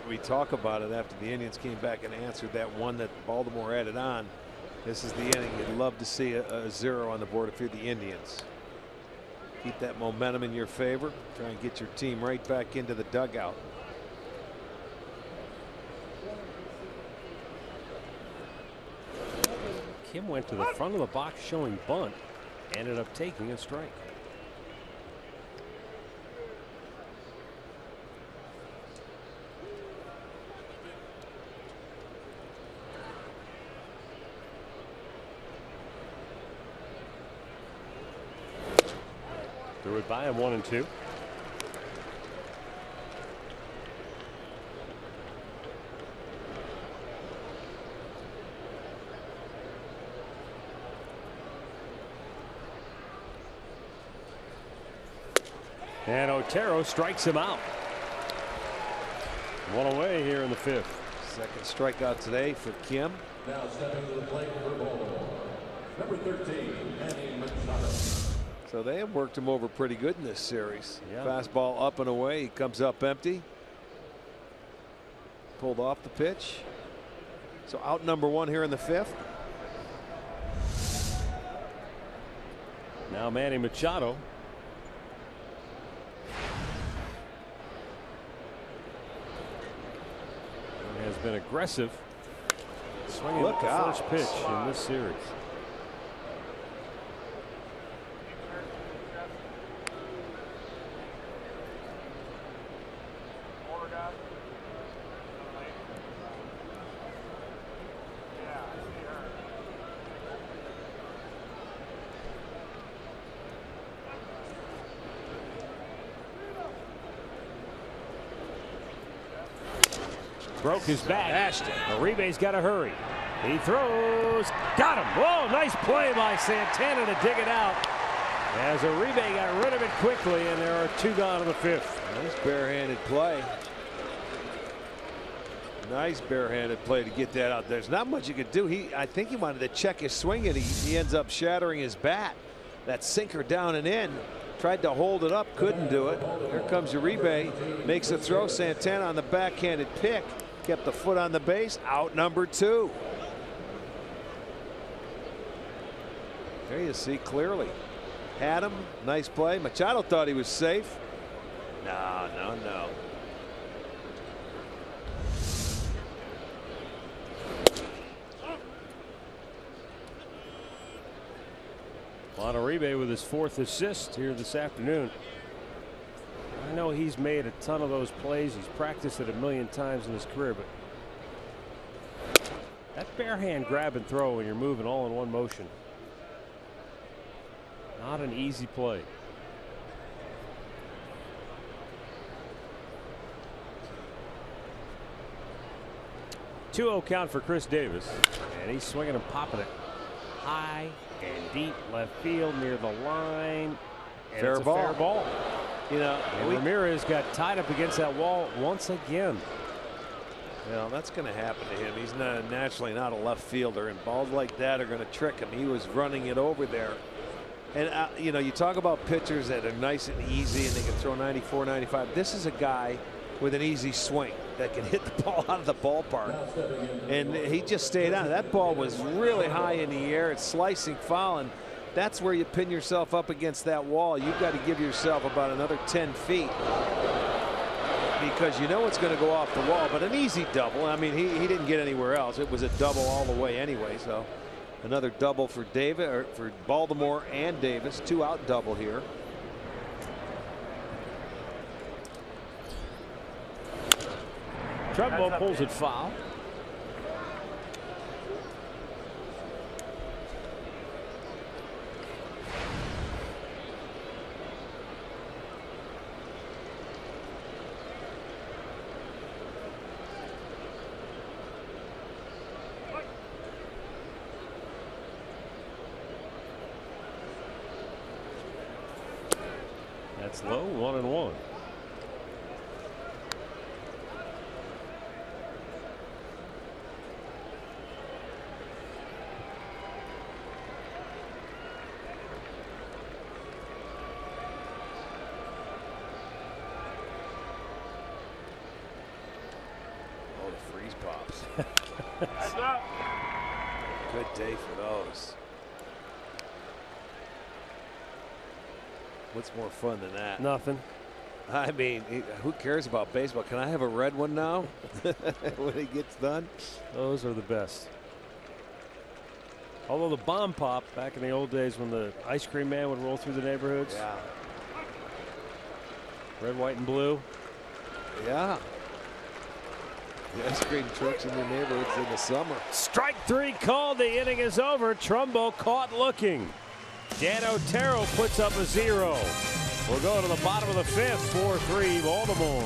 We talk about it after the Indians came back and answered that one that Baltimore added on. This is the inning you'd love to see a 0 on the board if you're the Indians. Keep that momentum in your favor. Try and get your team right back into the dugout. Kim went to the front of the box showing bunt, ended up taking a strike. Threw it by him, 1-2. And Otero strikes him out. One away here in the 5th. Second strikeout today for Kim. Now stepping to the plate for Baltimore, number 13, Manny Machado. So they have worked him over pretty good in this series. Yeah. Fastball up and away. He comes up empty. Pulled off the pitch. So out number 1 here in the 5th. Now Manny Machado. Has been aggressive, swinging at the first pitch in this series. Broke his bat. Uribe's got to hurry. He throws. Got him. Whoa, nice play by Santana to dig it out. As Uribe got rid of it quickly, and there are 2 gone in the 5th. Nice barehanded play. Nice barehanded play to get that out. There's not much you could do. I think he wanted to check his swing, and he ends up shattering his bat. That sinker down and in. Tried to hold it up, couldn't do it. Here comes Uribe, makes a throw. Santana on the backhanded pick. Kept the foot on the base. Out number 2. There you see clearly. Had him. Nice play. Machado thought he was safe. No. Juan Uribe with his 4th assist here this afternoon. I know he's made a ton of those plays. He's practiced it a million times in his career, but that bare hand grab and throw when you're moving all in one motion, not an easy play. 2-0 count for Chris Davis, and he's swinging and popping it high and deep left field near the line. And fair ball. Fair ball. You know, Ramirez got tied up against that wall once again. Well, that's going to happen to him. He's naturally not a left fielder, and balls like that are going to trick him. He was running it over there. And, you know, you talk about pitchers that are nice and easy and they can throw 94, 95. This is a guy with an easy swing that can hit the ball out of the ballpark. And he just stayed on it. That ball was really high in the air. It's slicing foul, and that's where you pin yourself up against that wall. You've got to give yourself about another 10 feet because you know it's going to go off the wall. But an easy double. I mean, he didn't get anywhere else. It was a double all the way anyway. So another double for for Baltimore and Davis. 2-out double here. Trumbo pulls it foul. That's low, 1-1. Oh, the freeze pops. Good day for those. What's more fun than that? Nothing. I mean, who cares about baseball? Can I have a red one now when it gets done? Those are the best. Although the bomb pop back in the old days when the ice cream man would roll through the neighborhoods. Yeah. Red, white, and blue. Yeah. The ice cream trucks in the neighborhoods in the summer. Strike 3 called. The inning is over. Trumbo caught looking. Dan Otero puts up a 0. We'll go to the bottom of the 5th. 4-3 Baltimore.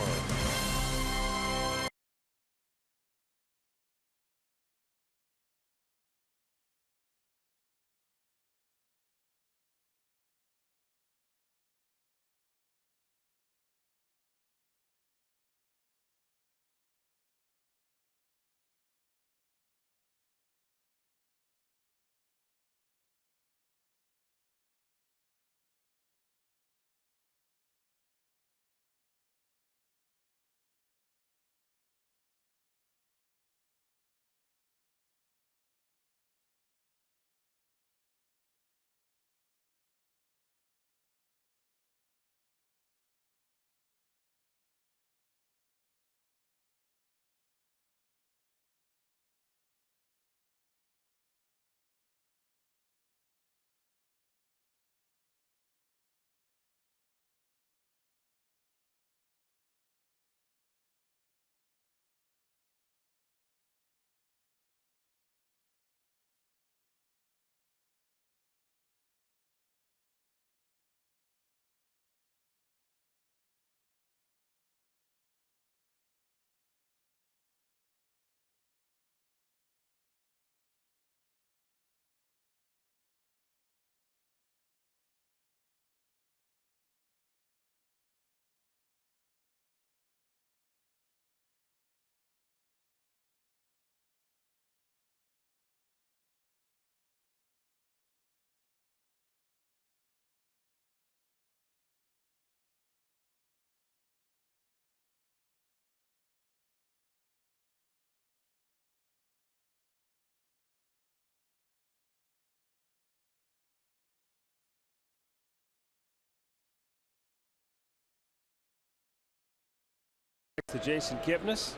To Jason Kipnis.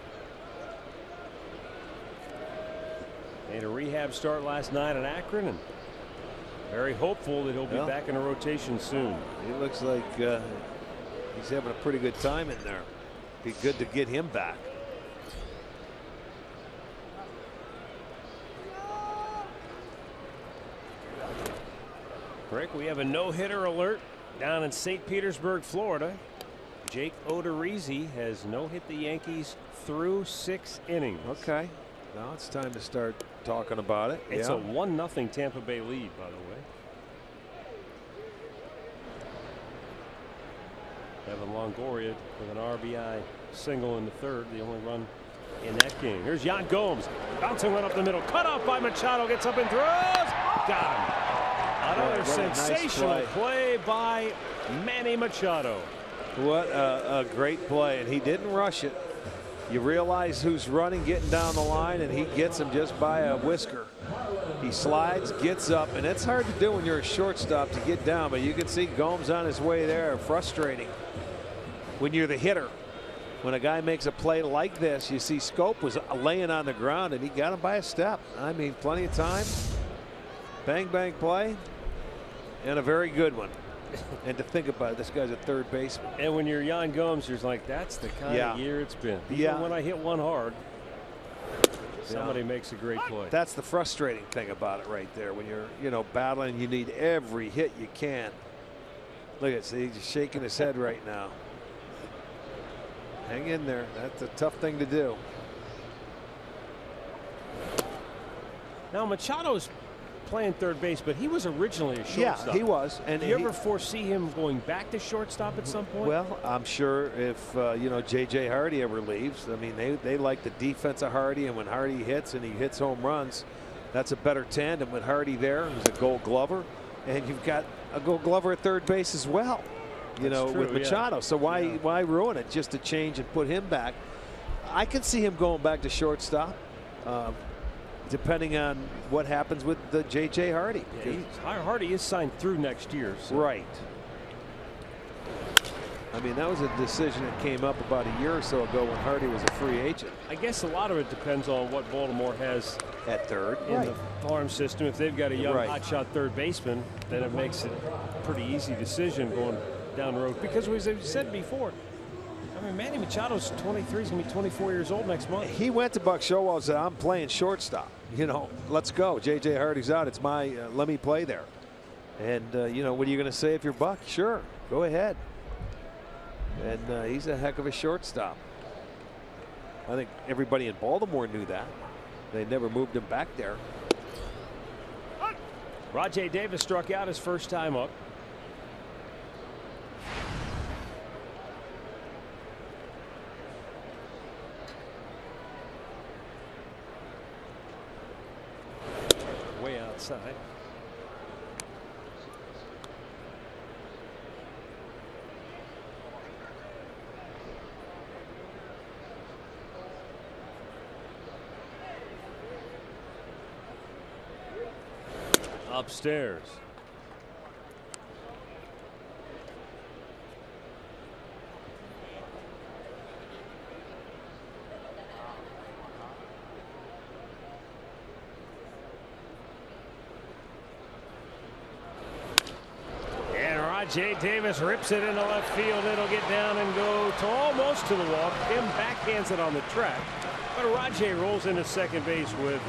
Made a rehab start last night in Akron, and very hopeful that he'll be back in a rotation soon. He looks like he's having a pretty good time in there. Be good to get him back. Rick, we have a no-hitter alert down in St. Petersburg, Florida. Jake Odorizzi has no-hit the Yankees through 6 innings. Okay. Now it's time to start talking about it. It's a 1-0 Tampa Bay lead, by the way. Evan Longoria with an RBI single in the 3rd, the only run in that game. Here's Yan Gomes, bouncing one up the middle, cut off by Machado, gets up and throws. Got him. Another sensational play by Manny Machado. What a great play, and he didn't rush it. You realize who's running, getting down the line, and he gets him just by a whisker. He slides, gets up, and it's hard to do when you're a shortstop to get down, but you can see Gomes on his way there. Frustrating when you're the hitter. When a guy makes a play like this, you see Scope was laying on the ground, and he got him by a step. I mean, plenty of time. Bang, bang play, and a very good one. And to think about it, this guy's a third baseman. And when you're Yan Gomes, you're like, that's the kind of year it's been. Even when I hit one hard, somebody makes a great play. That's the frustrating thing about it right there. When you're, battling, you need every hit you can. Look at, see, he's shaking his head right now. Hang in there. That's a tough thing to do. Now Machado's playing third base, but he was originally a shortstop. Yeah, he was. And do you ever foresee him going back to shortstop at some point? Well, I'm sure if J.J. Hardy ever leaves, I mean, they like the defense of Hardy, and when Hardy hits and he hits home runs, that's a better tandem with Hardy there, who's a Gold Glover, and you've got a Gold Glover at third base as well. With Machado. So why ruin it just to change and put him back? I can see him going back to shortstop. Depending on what happens with the J.J. Hardy. Yeah, Hardy is signed through next year. So. Right. I mean, that was a decision that came up about a year or so ago when Hardy was a free agent. I guess a lot of it depends on what Baltimore has at third in the farm system. If they've got a young hotshot third baseman, then it makes it a pretty easy decision going down the road. Because as I said before, I mean, Manny Machado's 23. He's going to be 24 years old next month. He went to Buck Showalter and said, I'm playing shortstop. Let's go. J.J. Hardy's out. It's my let me play there. And, what are you going to say if you're Buck? Sure, go ahead. And he's a heck of a shortstop. I think everybody in Baltimore knew that. They never moved him back there. Rajai Davis struck out his first time up. Way outside. Upstairs. And Rajai Davis rips it into left field. It'll get down and go to almost to the wall. Kim backhands it on the track. But Rajai rolls into second base with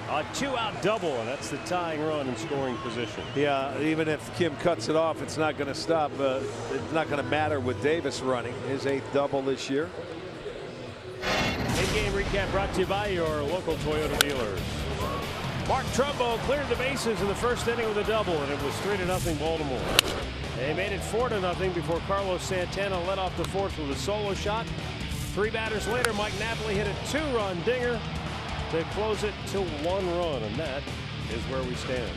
a 2-out double, and that's the tying run in scoring position. Yeah, even if Kim cuts it off, it's not going to stop. It's not going to matter with Davis running. His 8th double this year. In-game recap brought to you by your local Toyota dealers. Mark Trumbo cleared the bases in the first inning with a double, and it was 3-0 Baltimore. They made it 4-0 before Carlos Santana led off the fourth with a solo shot. 3 batters later, Mike Napoli hit a 2-run dinger to close it to 1 run, and that is where we stand.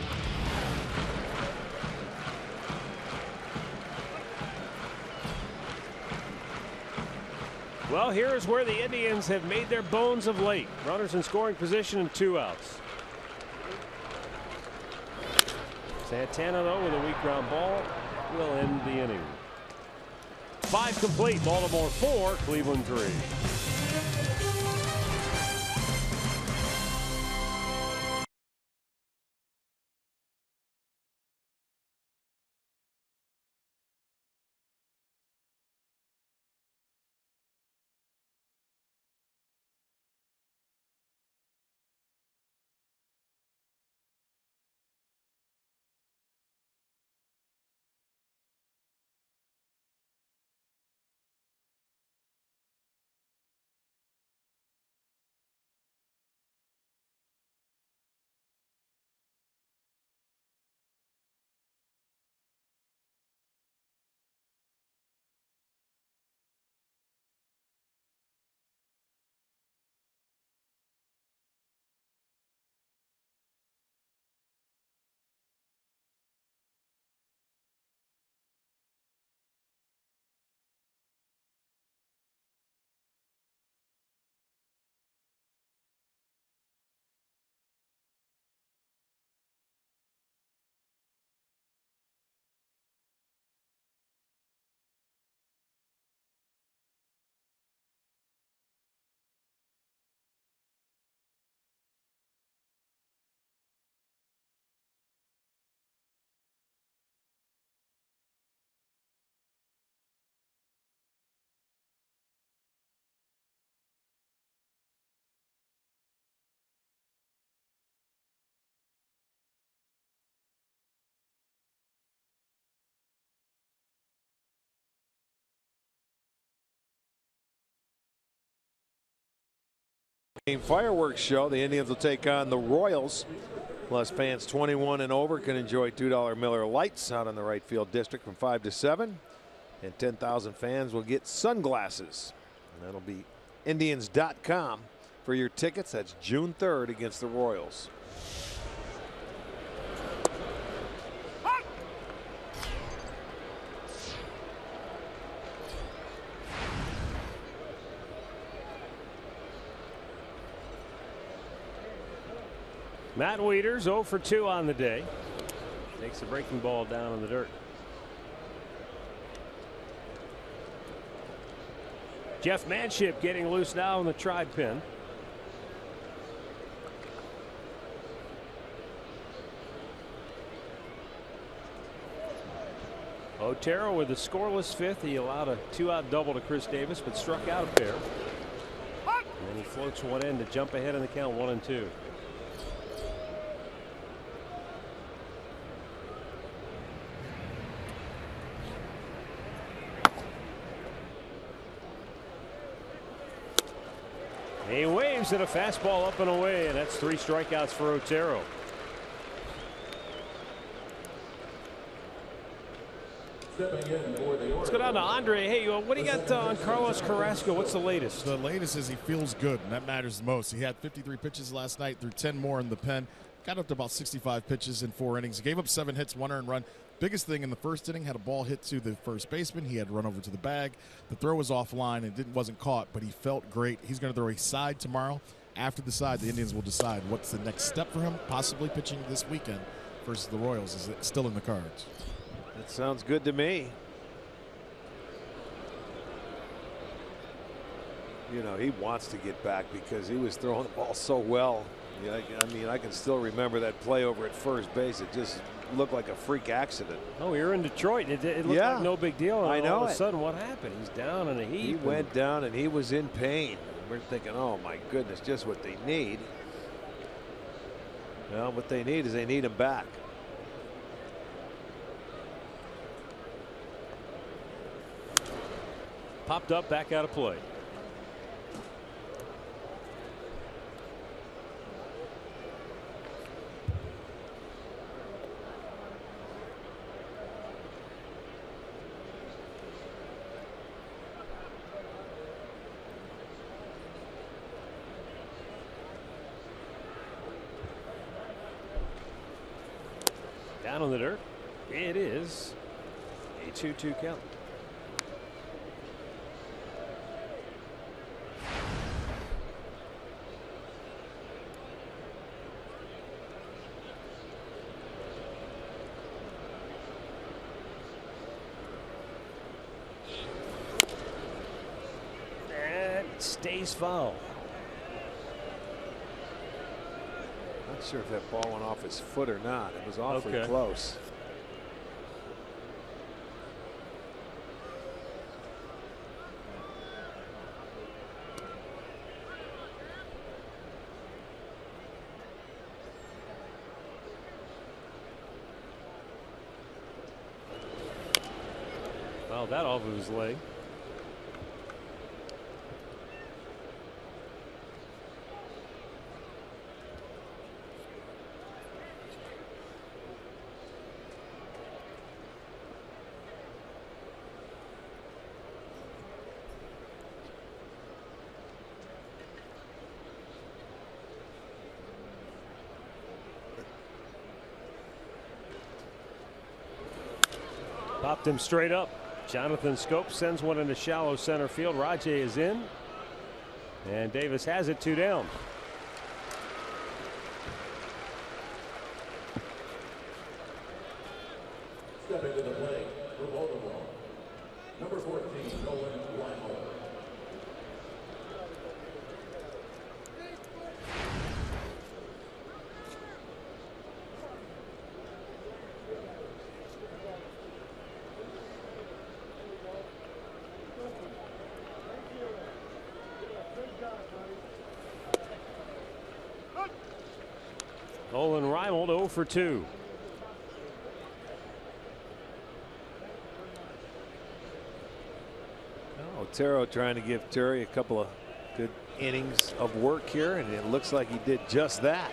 Well, here is where the Indians have made their bones of late. Runners in scoring position and 2 outs. Santana, though, with a weak ground ball, will end the inning. 5 complete. Baltimore 4, Cleveland 3. Fireworks show. The Indians will take on the Royals. Plus, fans 21 and over can enjoy $2 Miller Lights out in the right field district from 5 to 7. And 10,000 fans will get sunglasses. And that'll be Indians.com for your tickets. That's June 3rd against the Royals. Matt Wieters 0 for 2 on the day. Takes the breaking ball down in the dirt. Jeff Manship getting loose now in the tried pin. Otero with a scoreless 5th. He allowed a 2-out double to Chris Davis, but struck out a pair. And he floats one in to jump ahead in the count 1-2. He waves at a fastball up and away, and that's 3 strikeouts for Otero. Let's go down to Andre. Hey, what do you got on Carlos Carrasco? What's the latest? The latest is he feels good, and that matters the most. He had 53 pitches last night, threw 10 more in the pen. Got up to about 65 pitches in 4 innings. He gave up 7 hits, 1 earned run. Biggest thing in the first inning, had a ball hit to the first baseman. He had to run over to the bag. The throw was offline and wasn't caught, but he felt great. He's going to throw a side tomorrow. After the side, the Indians will decide what's the next step for him, possibly pitching this weekend versus the Royals. Is it still in the cards? That sounds good to me. You know, he wants to get back because he was throwing the ball so well. Yeah, I mean, I can still remember that play over at first base. It just looked like a freak accident. Oh, you're in Detroit. It looked like no big deal. And I know. All of a sudden, what happened? He's down in a heap. He went down and he was in pain. We're thinking, oh my goodness, just what they need. Well, what they need is they need him back. Popped up, back out of play. Down on the dirt. It is a 2-2 count. That stays foul. Not sure if that ball went off his foot or not. It was awfully close. Well, that off of his leg. Popped him straight up. Jonathan Scope sends one into shallow center field. Rajay is in. And Davis has it, 2 down. Stepping to the plate for Baltimore, number 14, Nolan Reinhold. Nolan Reinhold 0 for 2. Otero trying to give Terry a couple of good innings of work here, and it looks like he did just that.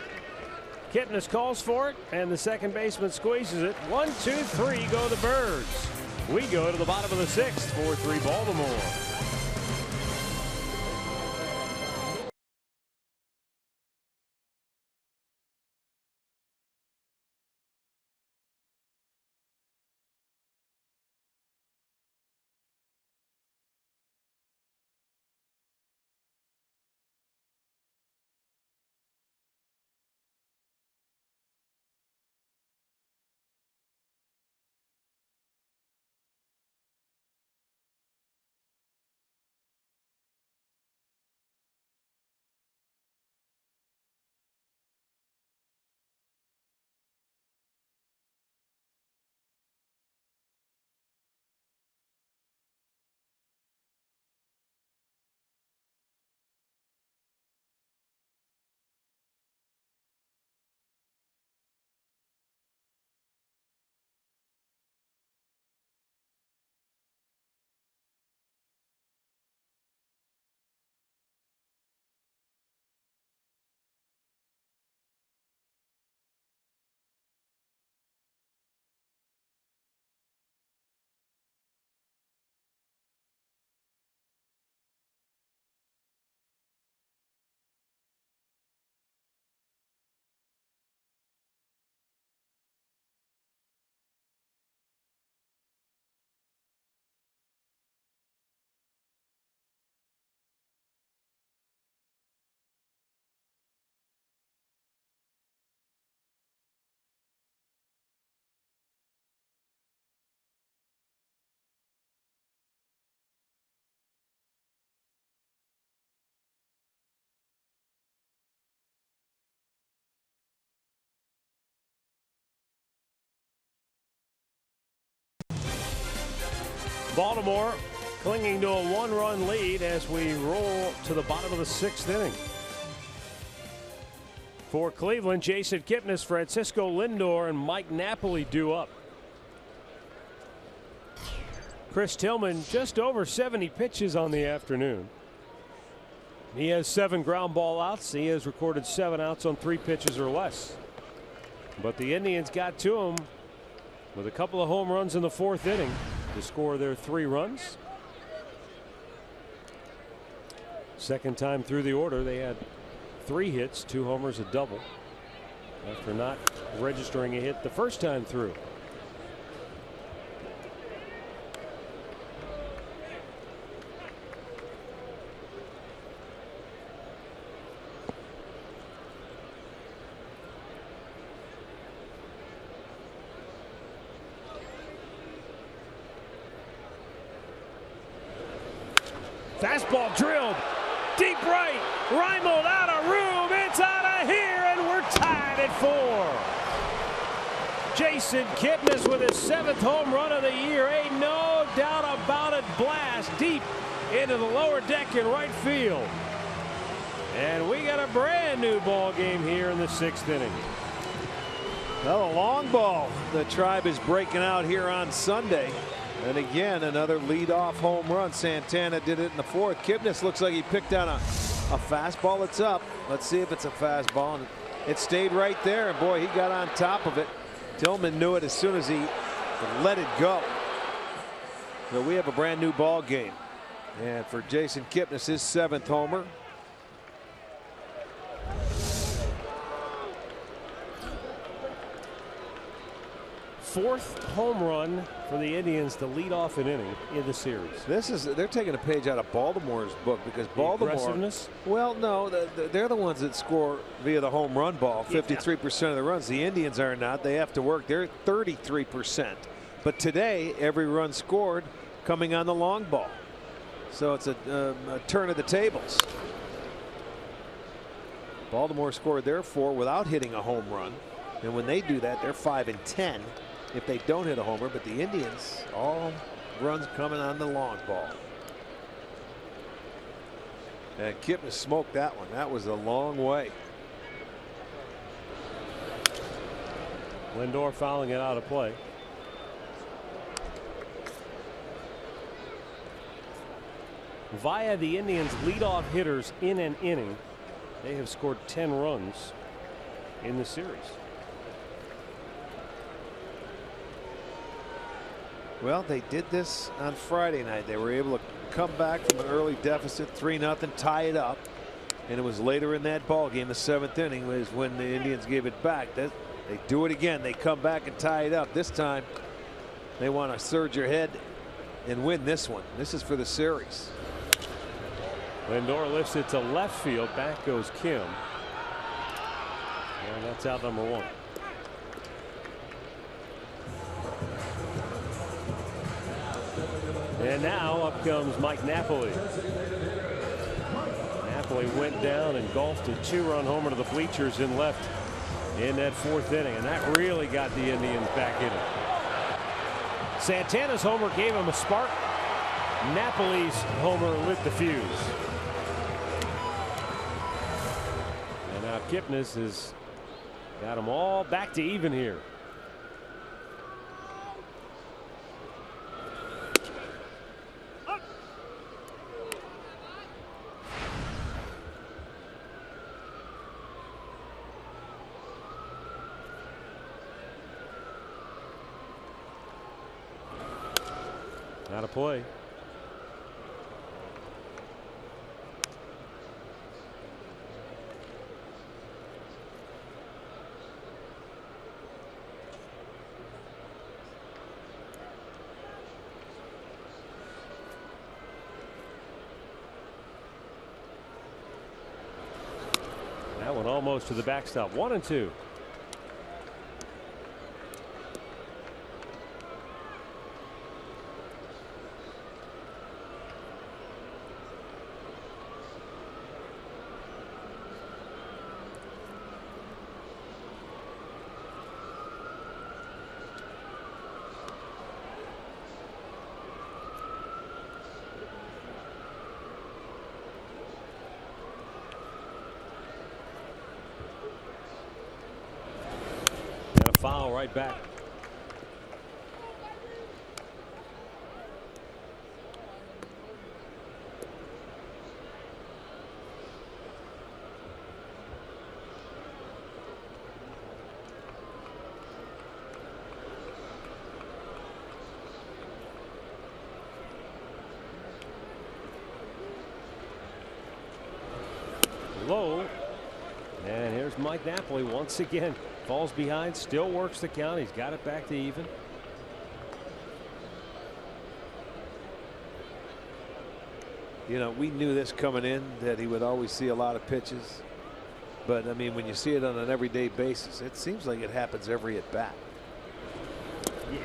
Kipnis calls for it, and the second baseman squeezes it. 1, 2, 3 go the Birds. We go to the bottom of the 6th. 4-3 Baltimore. Baltimore clinging to a 1-run lead as we roll to the bottom of the 6th inning. For Cleveland, Jason Kipnis, Francisco Lindor, and Mike Napoli due up. Chris Tillman just over 70 pitches on the afternoon. He has 7 ground ball outs. He has recorded 7 outs on 3 pitches or less. But the Indians got to him with a couple of home runs in the 4th inning to score their 3 runs. Second time through the order, they had 3 hits, 2 homers, a double, after not registering a hit the first time through. Fastball drilled deep right. Reimold out of room. It's out of here, and we're tied at 4. Jason Kipnis with his 7th home run of the year. Ain't no doubt about it. Blast deep into the lower deck in right field. And we got a brand new ball game here in the 6th inning. Well, a long ball. The Tribe is breaking out here on Sunday. And again, another leadoff home run. Santana did it in the 4th. Kipnis looks like he picked out a fastball that's up. Let's see if it's a fastball. And it stayed right there, and boy, he got on top of it. Tillman knew it as soon as he let it go. So we have a brand new ball game. And for Jason Kipnis, his 7th homer. Fourth home run for the Indians to lead off an inning in the series. They're taking a page out of Baltimore's book, because Baltimore, aggressiveness? well, no, they're the ones that score via the home run ball. 53% of the runs. The Indians are not. They have to work. They're 33%. But today, every run scored coming on the long ball. So it's a turn of the tables. Baltimore scored their 4 without hitting a home run, and when they do that, they're 5-10. If they don't hit a homer. But the Indians, all runs coming on the long ball. And Kipnis smoked that one. That was a long way. Lindor fouling it out of play. Via the Indians' leadoff hitters in an inning, they have scored 10 runs in the series. Well, they did this on Friday night. They were able to come back from an early deficit, 3-0, tie it up. And it was later in that ball game, the 7th inning, was when the Indians gave it back. They do it again. They come back and tie it up. This time, they want to surge ahead and win this one. This is for the series. Lindor lifts it to left field. Back goes Kim. And that's out number 1. And now up comes Mike Napoli. Napoli went down and golfed a 2-run homer to the bleachers in left in that 4th inning, and that really got the Indians back in it. Santana's homer gave him a spark. Napoli's homer lit the fuse. And now Kipnis has got them all back to even here. Out of play. That one almost to the backstop. 1-2. foul right back. Low, and here's Mike Napoli once again. Falls behind, still works the count. He's got it back to even. You know, we knew this coming in, that he would always see a lot of pitches, but I mean, when you see it on an everyday basis, it seems like it happens every at bat.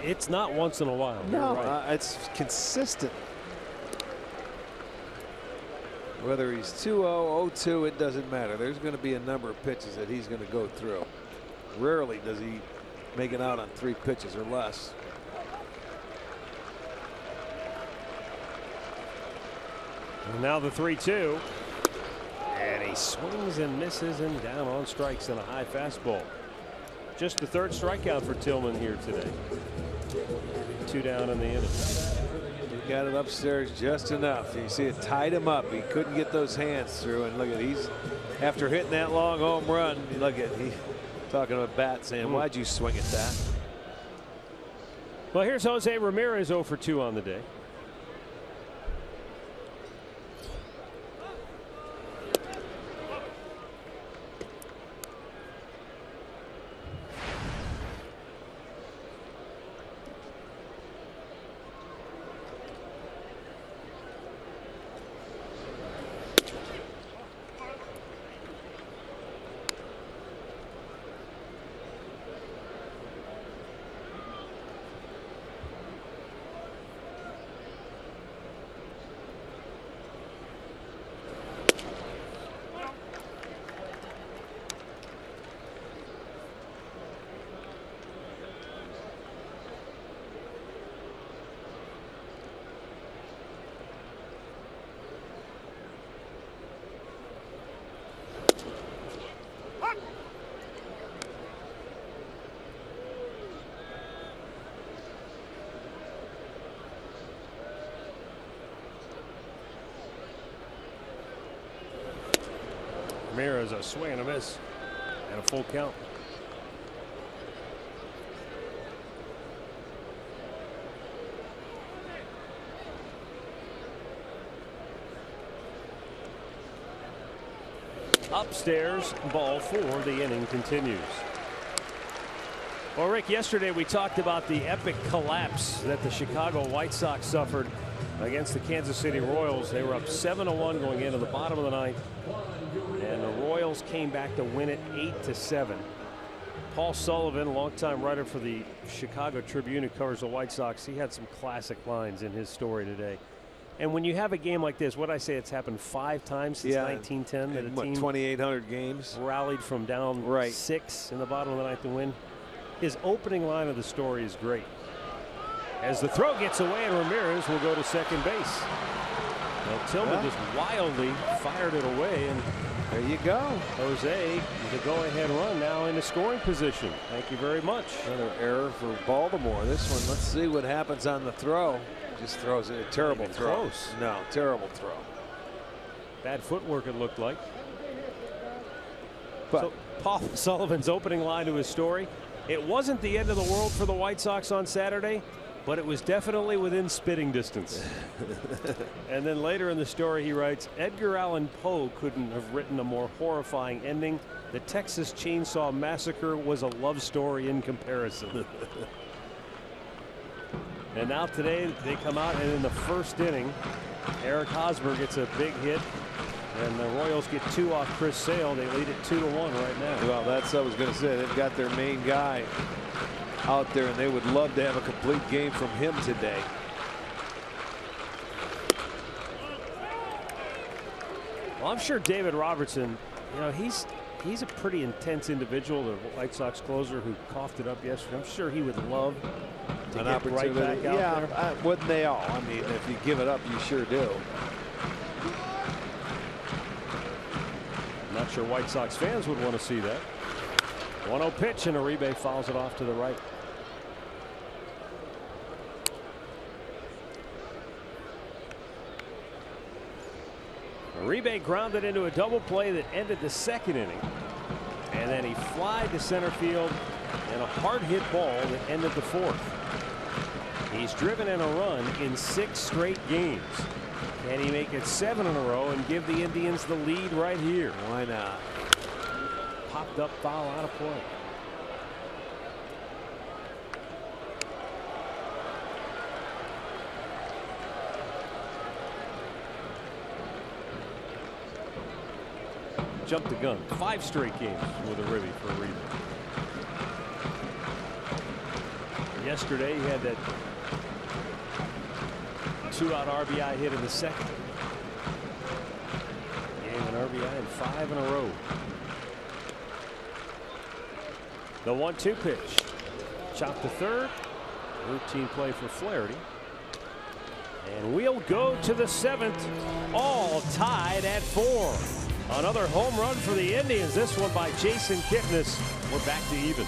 It's not once in a while. No, right. it's consistent. Whether he's 2-0, 0-2, it doesn't matter. There's going to be a number of pitches that he's going to go through. Rarely does he make it out on 3 pitches or less. And now the 3-2. And he swings and misses and down on strikes in a high fastball. Just the 3rd strikeout for Tillman here today. 2 down in the inning. He got it upstairs just enough. You see it tied him up. He couldn't get those hands through. And look at, he's after hitting that long home run. Look at, he talking to a bat saying, why'd you swing at that? Well, here's Jose Ramirez 0 for 2 on the day. Ramirez a swing and a miss and a full count. Upstairs, ball 4. The inning continues. Well, Rick, yesterday we talked about the epic collapse that the Chicago White Sox suffered against the Kansas City Royals. They were up 7-1 going into the bottom of the 9th. And the Royals came back to win it 8-7. Paul Sullivan, longtime writer for the Chicago Tribune who covers the White Sox, he had some classic lines in his story today. And when you have a game like this, what I say, it's happened 5 times since 1910 that a team 2,800 games rallied from down 6 in the bottom of the 9th to win. His opening line of the story is great. As the throw gets away, and Ramirez will go to second base. Well, Tillman just wildly fired it away, and there you go. Jose, the go-ahead run now in the scoring position. Thank you very much. Another error for Baltimore. This one, let's see what happens on the throw. Just throws it. A terrible throw. Close. No, terrible throw. Bad footwork, it looked like. But so Paul Sullivan's opening line to his story. It wasn't the end of the world for the White Sox on Saturday, but it was definitely within spitting distance. And then later in the story he writes, Edgar Allan Poe couldn't have written a more horrifying ending. The Texas Chainsaw Massacre was a love story in comparison. And now today they come out, and in the first inning Eric Hosmer gets a big hit, and the Royals get 2 off Chris Sale. They lead it 2-1 right now. Well, that's what I was going to say. They've got their main guy out there, and they would love to have a complete game from him today. Well, I'm sure David Robertson, you know, he's a pretty intense individual, the White Sox closer who coughed it up yesterday. I'm sure he would love to An get opportunity. right back out there. Wouldn't they all? I mean, if you give it up, you sure do. I'm not sure White Sox fans would want to see that. 1-0 pitch, and Uribe fouls it off to the right. Uribe grounded into a double play that ended the second inning, and then he flied to center field and a hard hit ball that ended the fourth. He's driven in a run in 6 straight games. Can he make it 7 in a row and give the Indians the lead right here? Why not? Popped up foul out of play. Jumped the gun. 5 straight games with a ribby for Uribe. Yesterday he had that 2-out RBI hit in the second. Gave an RBI in 5 in a row. The 1-2 pitch. Chopped to third. Routine play for Flaherty. And we'll go to the 7th. All tied at 4. Another home run for the Indians. This one by Jason Kipnis. We're back to even.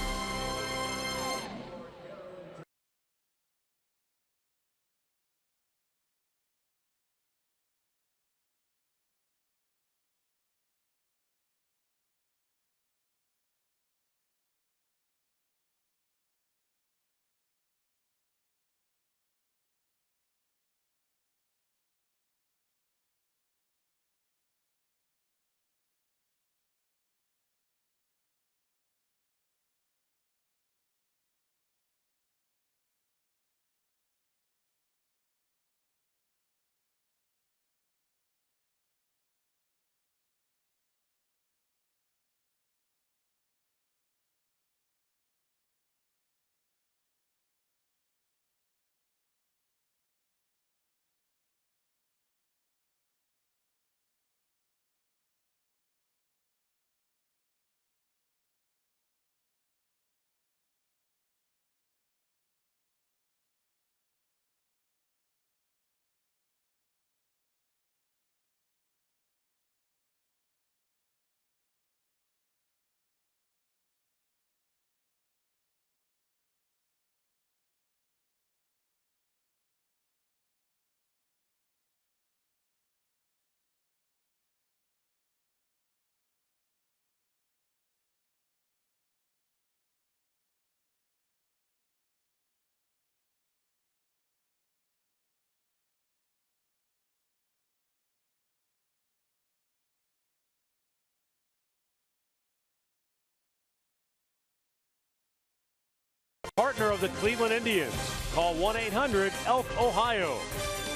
Partner of the Cleveland Indians. Call 1-800-ELK-OHIO.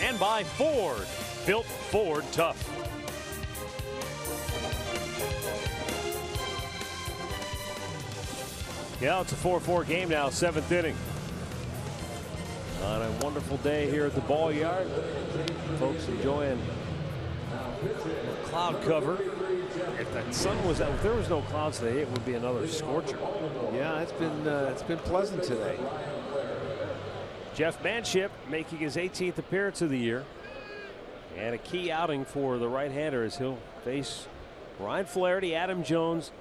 And by Ford. Built Ford tough. Yeah, it's a 4-4 game now, 7th inning. On a wonderful day here at the ball yard. Folks enjoying cloud cover. If the sun was out, if there was no clouds today, it would be another scorcher. Yeah, it's been pleasant today. Jeff Manship making his 18th appearance of the year, and a key outing for the right-hander as he'll face Ryan Flaherty, Adam Jones,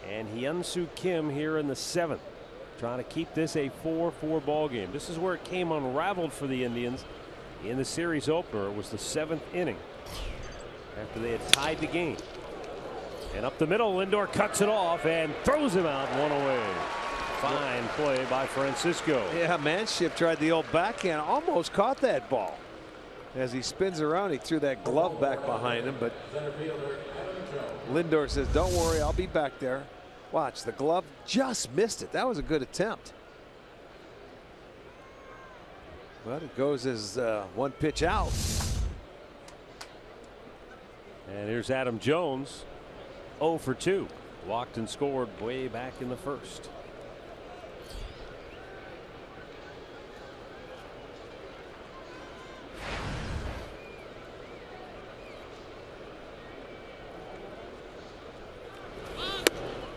and Hyun-Soo Kim here in the 7th, trying to keep this a 4-4 ball game. This is where it came unraveled for the Indians in the series opener. It was the 7th inning after they had tied the game. And up the middle, Lindor cuts it off and throws him out 1 away. Fine play by Francisco. Yeah, Manship tried the old backhand, almost caught that ball. As he spins around, he threw that glove back behind him, but Lindor says, don't worry, I'll be back there. Watch, the glove just missed it. That was a good attempt. But it goes as 1 pitch out. And here's Adam Jones. 0 for 2. Walked and scored way back in the first.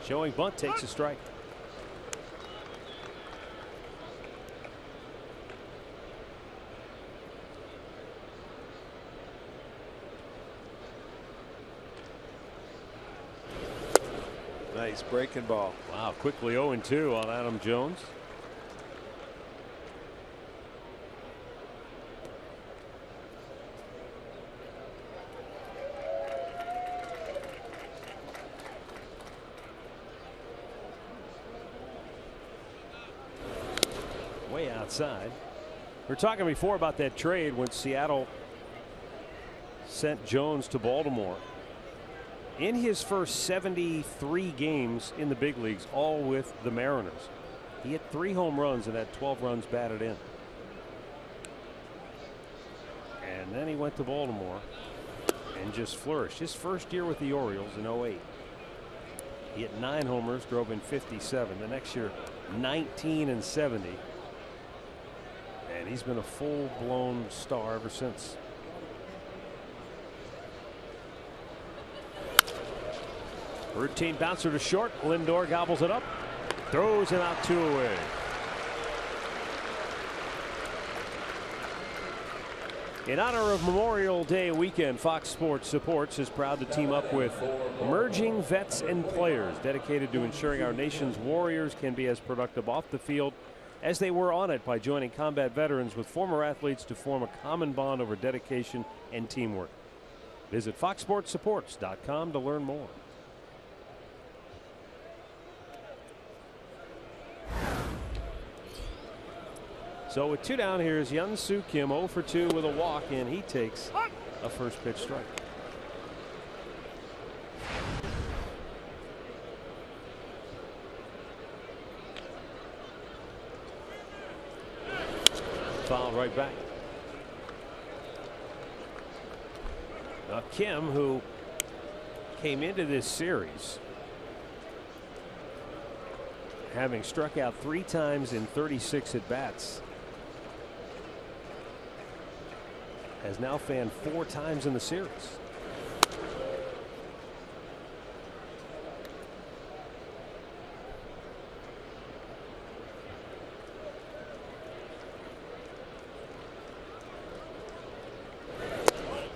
Showing bunt, takes a strike. Nice breaking ball. Wow, quickly 0-2 on Adam Jones. Way outside. We were talking before about that trade when Seattle sent Jones to Baltimore. In his first 73 games in the big leagues, all with the Mariners, he hit 3 home runs and had 12 runs batted in. And then he went to Baltimore and just flourished. His first year with the Orioles in 08. He hit 9 homers, drove in 57. The next year, 19 and 70. And he's been a full-blown star ever since. Routine bouncer to short. Lindor gobbles it up. Throws it out 2 away. In honor of Memorial Day weekend, Fox Sports Supports is proud to team up with Emerging Vets and Players, dedicated to ensuring our nation's warriors can be as productive off the field as they were on it by joining combat veterans with former athletes to form a common bond over dedication and teamwork. Visit foxsportsupports.com to learn more. So with 2 down, here's Hyun-Soo Kim, 0 for 2 with a walk, and he takes a first pitch strike. Foul right back. Now Kim, who came into this series having struck out 3 times in 36 at bats, has now fanned 4 times in the series.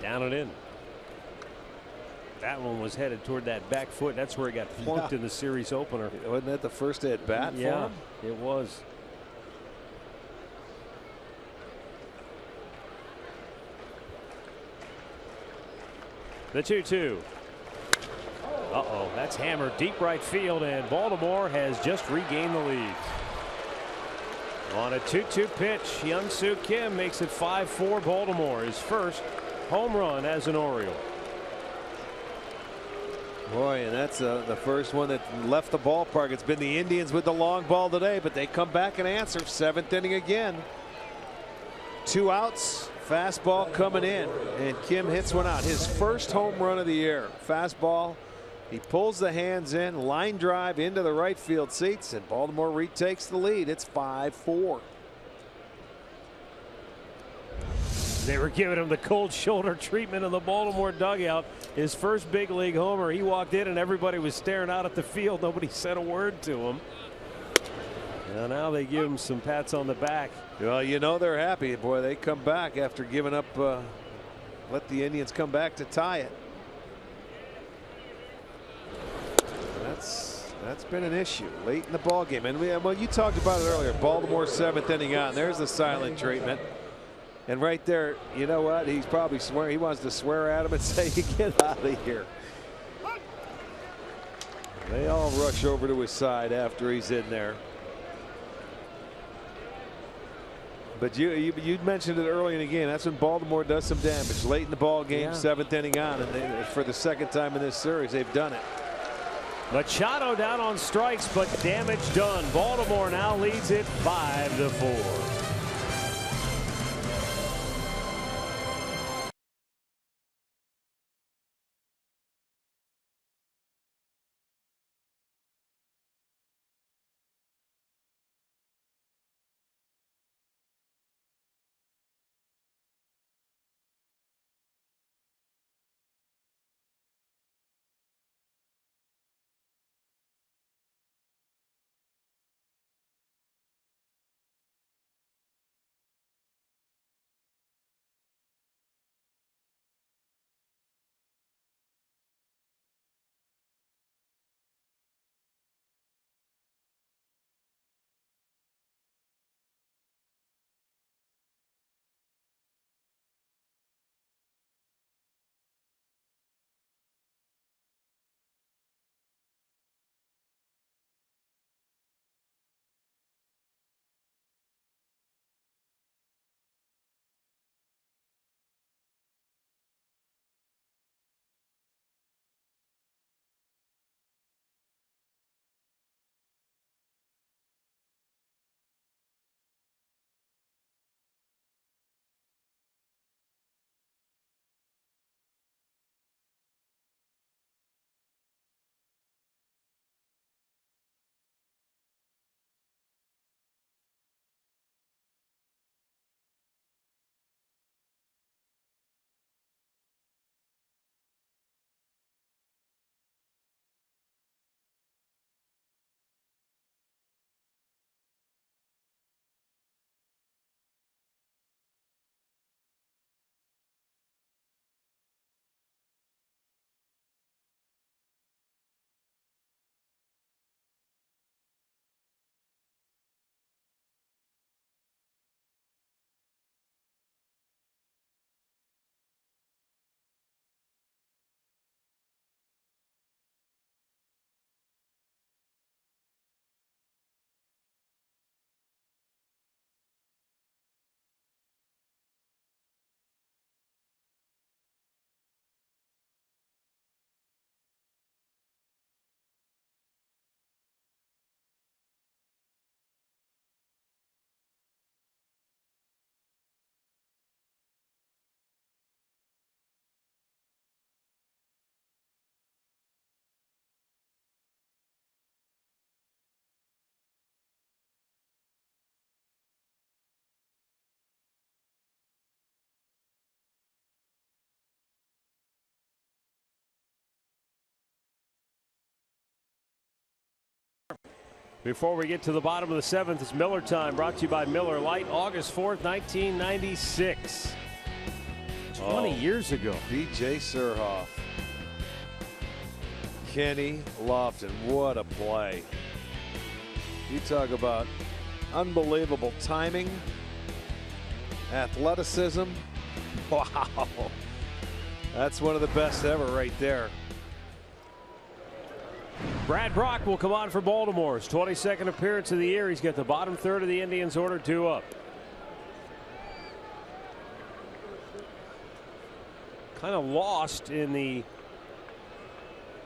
Down and in. That one was headed toward that back foot. That's where he got plunked in the series opener. Wasn't that the first at bat for him? It was. The 2-2. Uh-oh, that's hammered deep right field, and Baltimore has just regained the lead. On a 2-2 pitch, Hyun-Soo Kim makes it 5-4 Baltimore, his first home run as an Oriole. Boy, and that's the first one that left the ballpark. It's been the Indians with the long ball today, but they come back and answer. 7th inning again. 2 outs. Fastball coming in, and Kim hits one out. His first home run of the year. Fastball. He pulls the hands in, line drive into the right field seats, and Baltimore retakes the lead. It's 5-4. They were giving him the cold shoulder treatment in the Baltimore dugout. His first big league homer. He walked in and everybody was staring out at the field. Nobody said a word to him. And now they give him some pats on the back. Well, you know they're happy. Boy, they come back after giving up. Let the Indians come back to tie it. That's been an issue late in the ball game. And well, you talked about it earlier. Baltimore 7th inning on. There's the silent treatment. And right there, you know what? He's probably swearing. He wants to swear at him and say, "Get out of here." They all rush over to his side after he's in there. But you mentioned it early in the game. That's when Baltimore does some damage late in the ball game. 7th inning on, and for the 2nd time in this series, they've done it. Machado down on strikes, but damage done. Baltimore now leads it 5-4. Before we get to the bottom of the 7th, it's Miller time, brought to you by Miller Lite, August 4th, 1996. 20 years ago. B.J. Surhoff. Kenny Lofton. What a play. You talk about unbelievable timing, athleticism. Wow. That's one of the best ever right there. Brad Brock will come on for Baltimore's 22nd appearance of the year. He's got the bottom third of the Indians ordered 2 up. Kind of lost in the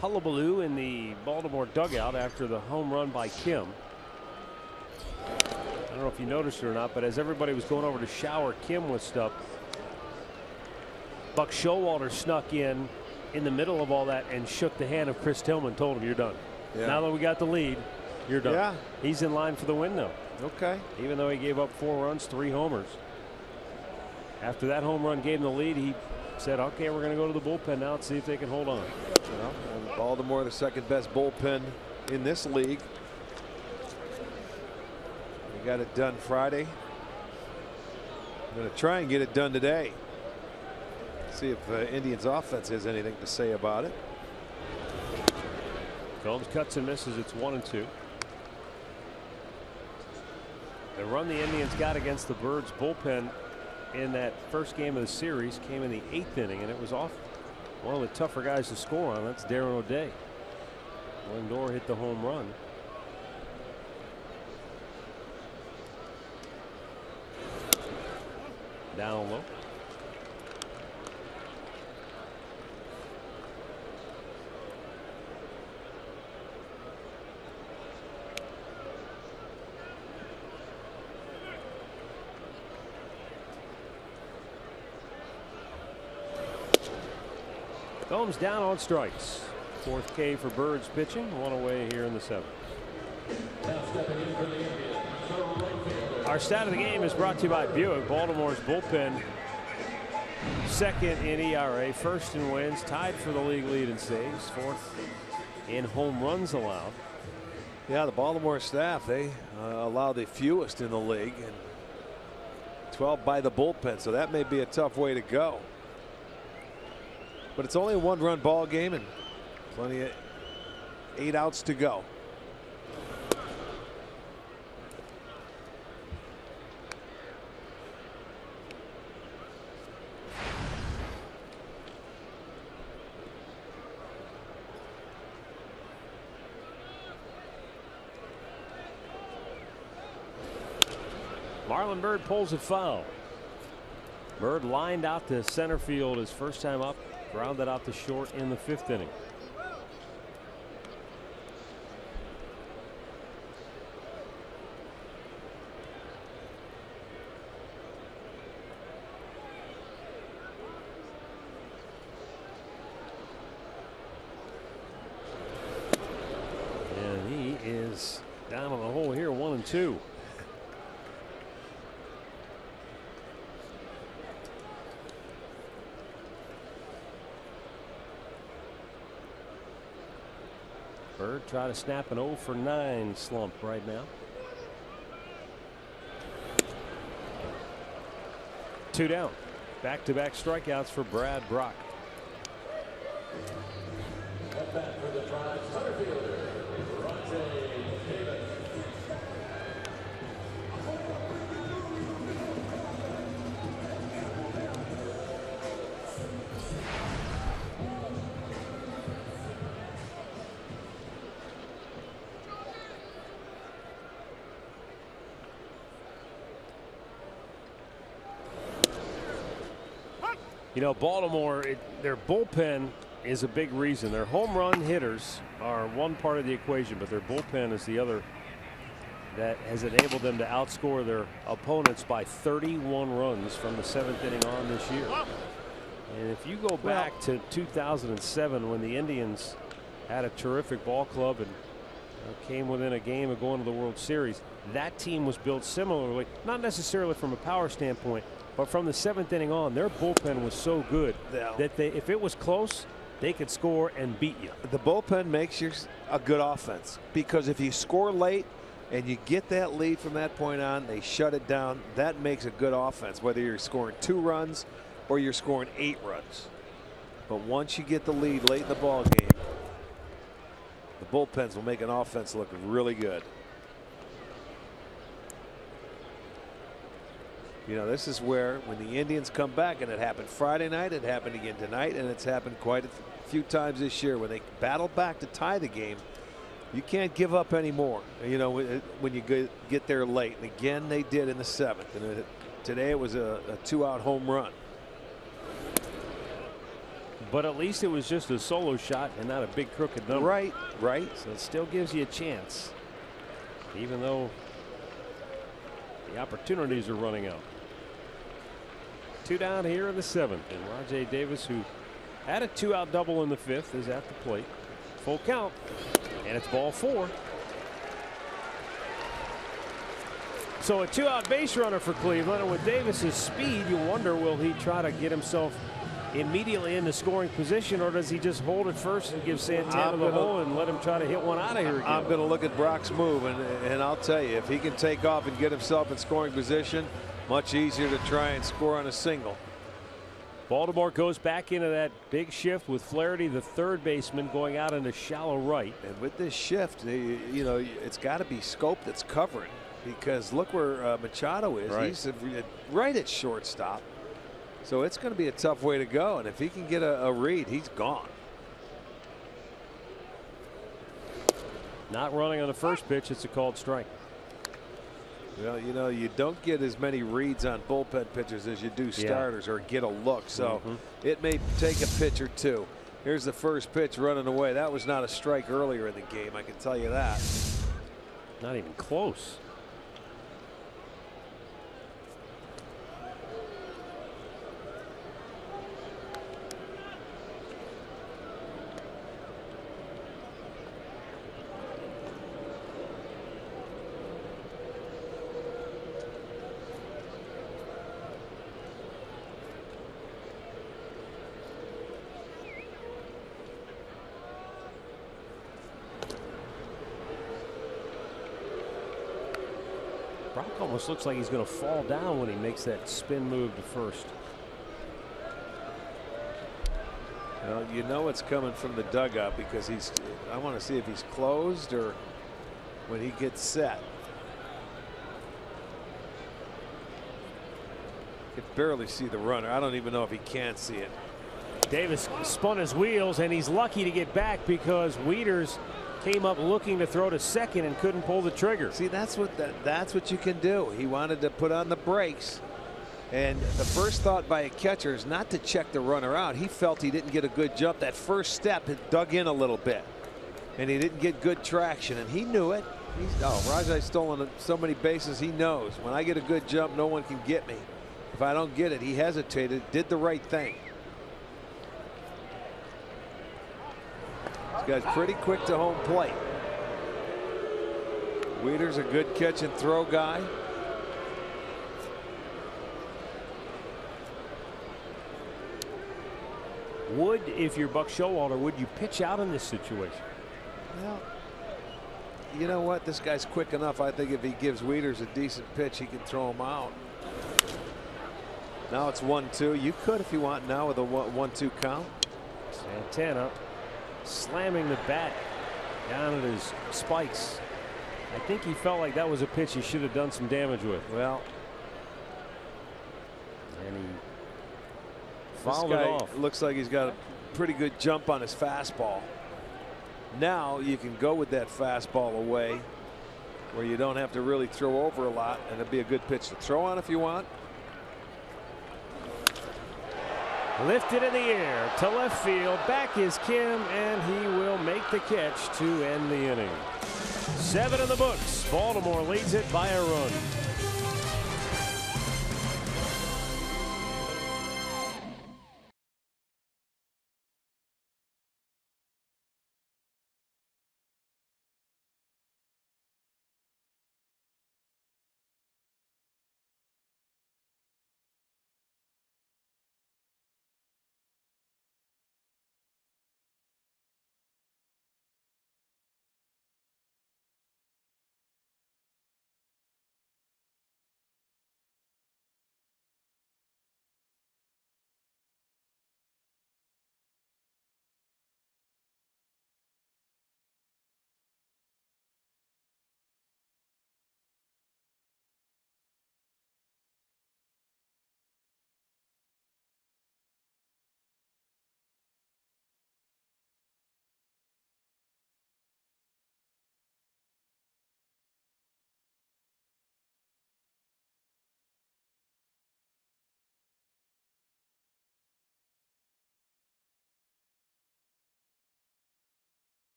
hullabaloo in the Baltimore dugout after the home run by Kim. I don't know if you noticed it or not, but as everybody was going over to shower Kim with stuff, Buck Showalter snuck in the middle of all that and shook the hand of Chris Tillman, told him, "You're done. Yeah. Now that we got the lead, you're done." Yeah. He's in line for the win now. Okay. Even though he gave up 4 runs, 3 homers. After that home run gave him the lead, he said, "Okay, we're going to go to the bullpen now and see if they can hold on." Well, and Baltimore, the second best bullpen in this league. They got it done Friday. I'm going to try and get it done today. See if Indians offense has anything to say about it. Combs cuts and misses. It's 1-2. The run the Indians got against the Birds bullpen in that first game of the series came in the 8th inning, and it was off one of the tougher guys to score on. That's Darren O'Day. Lindor hit the home run. Down low. Combs down on strikes. 4th K for Birds pitching. 1 away here in the 7th. Our stat of the game is brought to you by Buick. Baltimore's bullpen 2nd in ERA, 1st in wins, tied for the league lead in saves, 4th in home runs allowed. Yeah, the Baltimore staff, they allow the fewest in the league, and 12 by the bullpen, so that may be a tough way to go. But it's only a 1-run ball game and plenty of 8 outs to go. Marlon Byrd pulls it foul. Byrd lined out to center field his first time up, grounded out to short in the 5th inning. And he is down on the hole here, 1-2. Bird try to snap an 0 for 9 slump right now. 2 down. Back-to-back strikeouts for Brad Brock. You know, Baltimore, their bullpen is a big reason. Their home run hitters are one part of the equation, but their bullpen is the other that has enabled them to outscore their opponents by 31 runs from the 7th inning on this year. And if you go back to 2007, when the Indians had a terrific ball club and came within a game of going to the World Series, that team was built similarly, not necessarily from a power standpoint, but from the 7th inning on, their bullpen was so good that if it was close, they could score and beat you. The bullpen makes you a good offense, because if you score late and you get that lead from that point on, they shut it down. That makes a good offense, whether you're scoring 2 runs or you're scoring 8 runs. But once you get the lead late in the ball game, the bullpens will make an offense look really good. You know, this is where, when the Indians come back, and it happened Friday night, it happened again tonight, and it's happened quite a few times this year, when they battle back to tie the game, you can't give up anymore. You know, when you get there late. And again, they did in the 7th. And today it was a 2-out home run. But at least it was just a solo shot and not a big crooked number. Right, right. So it still gives you a chance, even though the opportunities are running out. 2 down here in the 7th, and Rajay Davis, who had a 2-out double in the 5th, is at the plate. Full count, and it's ball 4. So a 2-out base runner for Cleveland, and with Davis's speed, you wonder, will he try to get himself immediately into scoring position, or does he just hold it first and give Santana the hole and let him try to hit one out of here again? I'm going to look at Brock's move, and I'll tell you, if he can take off and get himself in scoring position, much easier to try and score on a single. Baltimore goes back into that big shift with Flaherty, the third baseman, going out into shallow right. And with this shift, you know, it's got to be Scope that's covering, because look where Machado is. Right. He's right at shortstop. So it's going to be a tough way to go. And if he can get a read, he's gone. Not running on the first pitch. It's a called strike. Well, you know, you don't get as many reads on bullpen pitchers as you do starters, or get a look. So it may take a pitch or two. Here's the first pitch running away. That was not a strike earlier in the game, I can tell you that. Not even close. Brock almost looks like he's going to fall down when he makes that spin move to first. Well, you know it's coming from the dugout, because I want to see if he's closed or when he gets set. You can barely see the runner. I don't even know if he can see it. Davis spun his wheels, and he's lucky to get back, because Wieters came up looking to throw to second and couldn't pull the trigger. See, that's what you can do. He wanted to put on the brakes, and the first thought by a catcher is not to check the runner out. He felt he didn't get a good jump. That first step had dug in a little bit, and he didn't get good traction, and he knew it. Rajai's stolen so many bases. He knows, when I get a good jump, no one can get me. If I don't get it, he hesitated, did the right thing. This guy's pretty quick to home plate. Wieters a good catch and throw guy. If you're Buck Showalter, would you pitch out in this situation? Well, you know what? This guy's quick enough. I think if he gives Wieters a decent pitch, he can throw him out. Now it's 1-2. You could, if you want, now with a 1-2 count. Santana slamming the bat down at his spikes. I think he felt like that was a pitch he should have done some damage with. Well, and he this fouled guy it off. looks like he's got a pretty good jump on his fastball. Now you can go with that fastball away, where you don't have to really throw over a lot, and it'd be a good pitch to throw on if you want. Lifted in the air to left field. Back is Kim, and he will make the catch to end the inning. 7 in the books. Baltimore leads it by a run.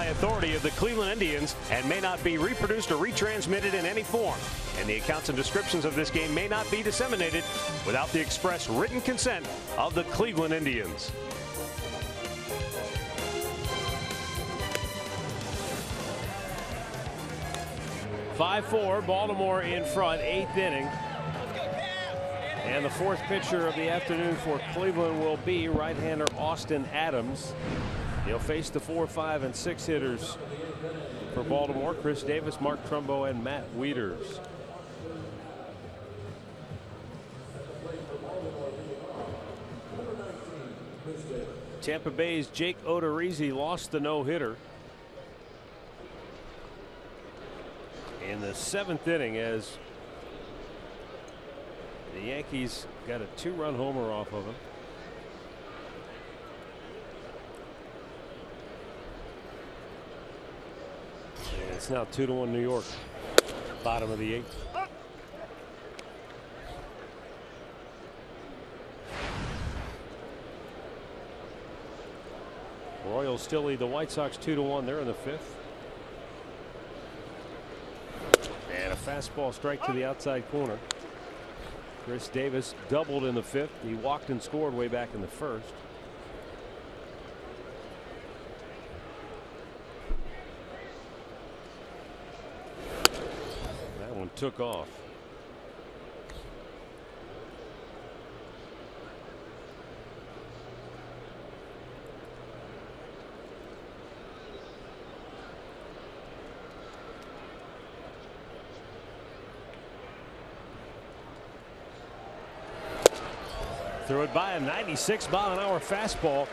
by authority of the Cleveland Indians and may not be reproduced or retransmitted in any form. And the accounts and descriptions of this game may not be disseminated without the express written consent of the Cleveland Indians. (5-4), Baltimore in front, 8th inning. And the fourth pitcher of the afternoon for Cleveland will be right-hander Austin Adams. He'll face the 4, 5, and 6 hitters for Baltimore: Chris Davis, Mark Trumbo, and Matt Wieters. Tampa Bay's Jake Odorizzi lost the no-hitter in the 7th inning as the Yankees got a 2-run homer off of him. And it's now 2-1 New York. Bottom of the 8th. Royals still lead the White Sox 2-1. They're in the 5th. And a fastball strike to the outside corner. Chris Davis doubled in the 5th. He walked and scored way back in the 1st. That one took off. Threw it by a 96-mile-an-hour fastball.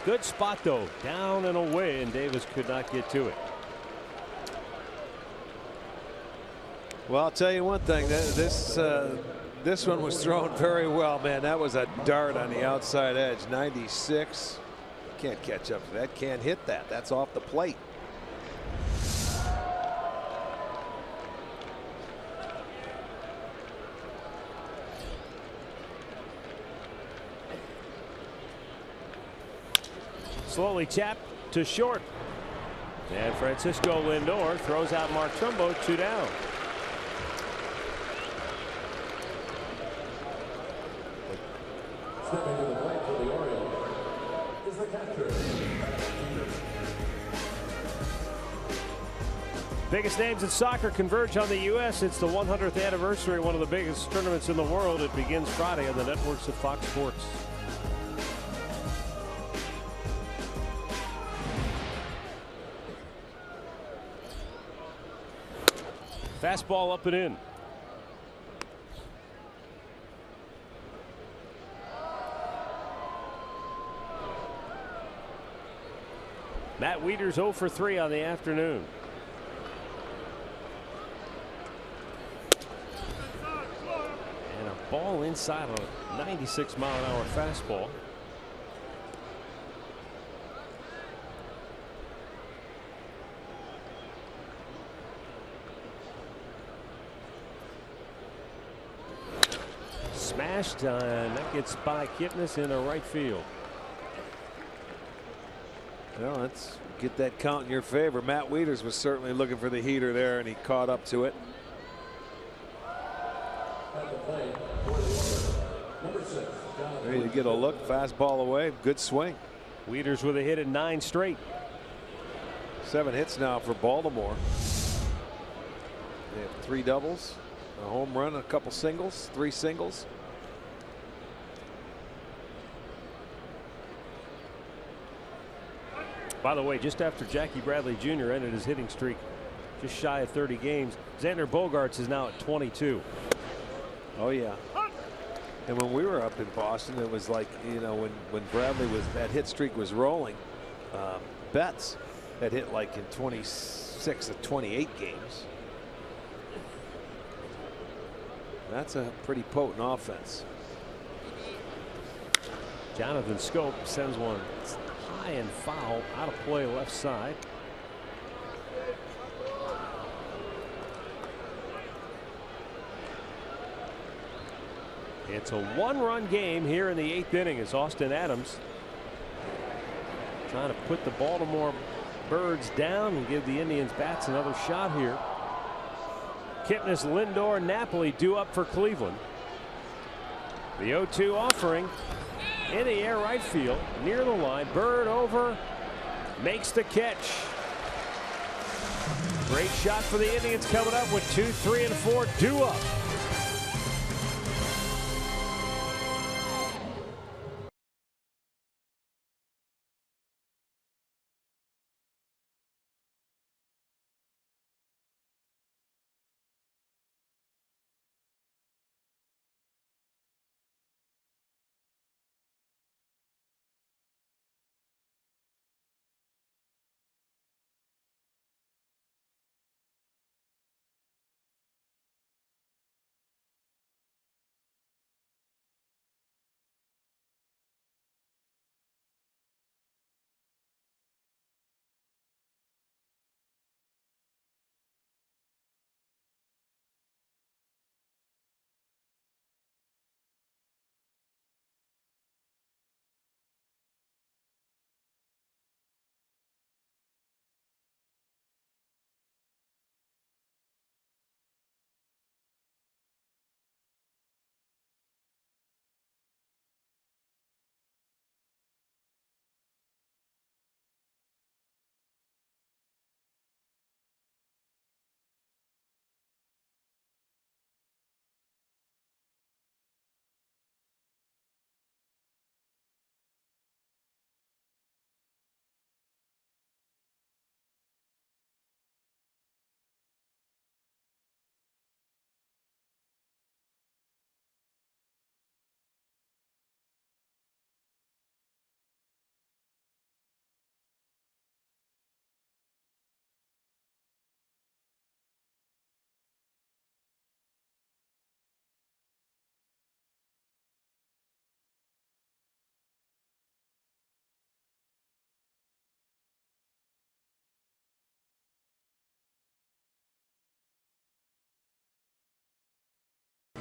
Good spot though, down and away, and Davis could not get to it. Well, I'll tell you one thing. This one was thrown very well, man. That was a dart on the outside edge. 96. Can't catch up to that. Can't hit that. That's off the plate. Slowly tapped to short. And Francisco Lindor throws out Mark Trumbo, 2 down. Stepping to the plate for the Orioles is the catcher. Biggest names in soccer converge on the U.S. It's the 100th anniversary, one of the biggest tournaments in the world. It begins Friday on the networks of Fox Sports. Fastball up and in. Matt Wieters 0 for 3 on the afternoon. And a ball inside a 96-mile-an-hour fastball. Smashed, and that gets by Kipnis in the right field. Well, let's get that count in your favor. Matt Wieters was certainly looking for the heater there, and he caught up to it. Ready to get a look. Fastball away. Good swing. Wieters with a hit in 9 straight. 7 hits now for Baltimore. They have 3 doubles, a home run, a couple singles, 3 singles. By the way, just after Jackie Bradley Jr. ended his hitting streak just shy of 30 games, Xander Bogaerts is now at 22. Oh yeah. And when we were up in Boston, it was like, you know, when Bradley was, that hit streak was rolling, Betts had hit like in 26 of 28 games. That's a pretty potent offense. Jonathan Scope sends one high and foul out of play left side. It's a 1-run game here in the 8th inning as Austin Adams trying to put the Baltimore birds down and give the Indians bats another shot here. Kipnis, Lindor, Napoli due up for Cleveland. The 0-2 offering in the air, right field, near the line. Bird over, makes the catch. Great shot for the Indians coming up with 2, 3, and 4 due up.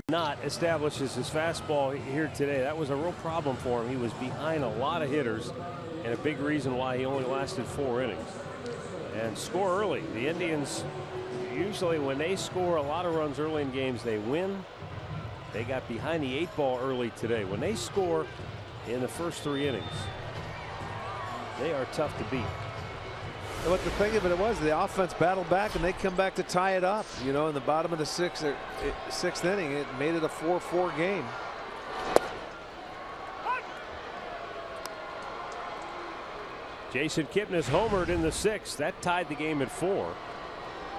Not establishes his fastball here today. That was a real problem for him. He was behind a lot of hitters, and a big reason why he only lasted 4 innings. And score early. The Indians, usually when they score a lot of runs early in games, they win. They got behind the 8 ball early today. When they score in the first 3 innings, they are tough to beat. But the thing of it was, the offense battled back and they come back to tie it up. You know, in the bottom of the sixth inning, it made it a 4-4 game. Jason Kipnis homered in the 6th. That tied the game at 4,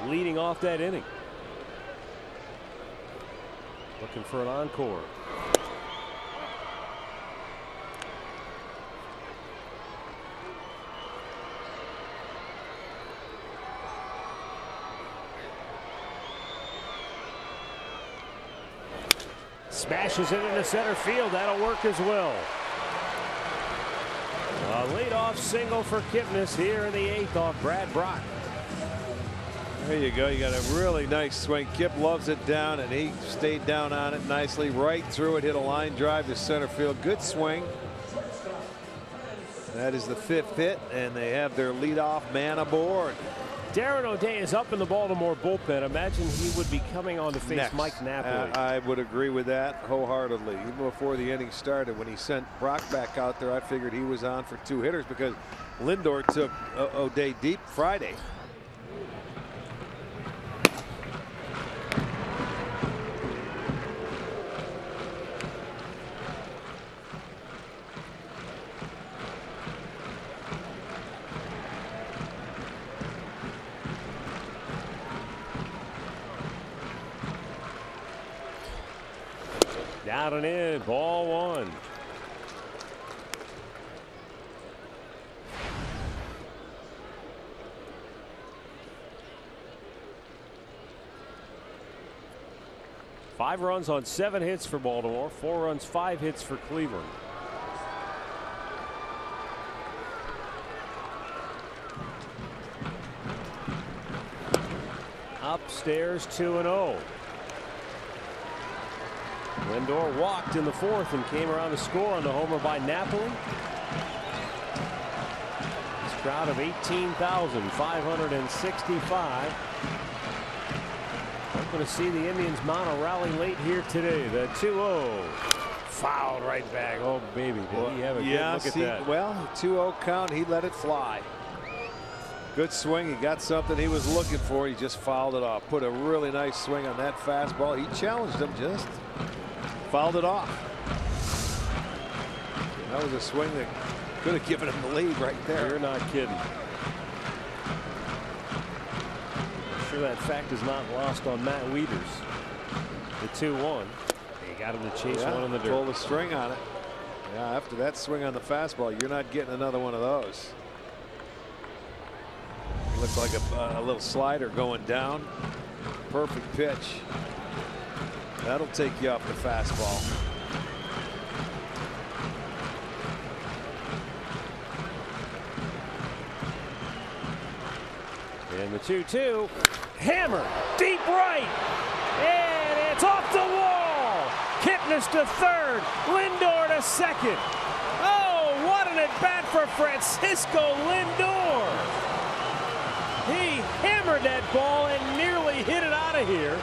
leading off that inning. Looking for an encore. Smashes it into center field. That'll work as well. A leadoff single for Kipnis here in the 8th off Brad Brock. There you go. You got a really nice swing. Kip loves it down, and he stayed down on it nicely. Right through it. Hit a line drive to center field. Good swing. That is the 5th hit, and they have their leadoff man aboard. Darren O'Day is up in the Baltimore bullpen. Imagine he would be coming on to face Next. Mike Napoli. I would agree with that wholeheartedly. Even before the inning started, when he sent Brock back out there, I figured he was on for 2 hitters because Lindor took O'Day deep Friday. Out and in, ball 1. Five runs on 7 hits for Baltimore, 4 runs, 5 hits for Cleveland. Upstairs 2-0. Lindor walked in the 4th and came around to score on the homer by Napoli. He's Crowd of 18,565. I'm going to see the Indians mount a rally late here today. The 2-0. Fouled right back. Oh, baby. Did he have a good look at that? Well, 2-0 count. He let it fly. Good swing. He got something he was looking for. He just fouled it off. Put a really nice swing on that fastball. He challenged him, just fouled it off. That was a swing that could have given him the lead right there. You're not kidding. I'm sure that fact is not lost on Matt Wieters. The 2-1. He got him to chase one in the dirt. Pull the string on it. Yeah, after that swing on the fastball, you're not getting another one of those. Looks like a little slider going down. Perfect pitch. That'll take you off the fastball. And the 2-2. Hammer deep right. And it's off the wall. Kipnis to third. Lindor to second. Oh, what an at-bat for Francisco Lindor. He hammered that ball and nearly hit it out of here.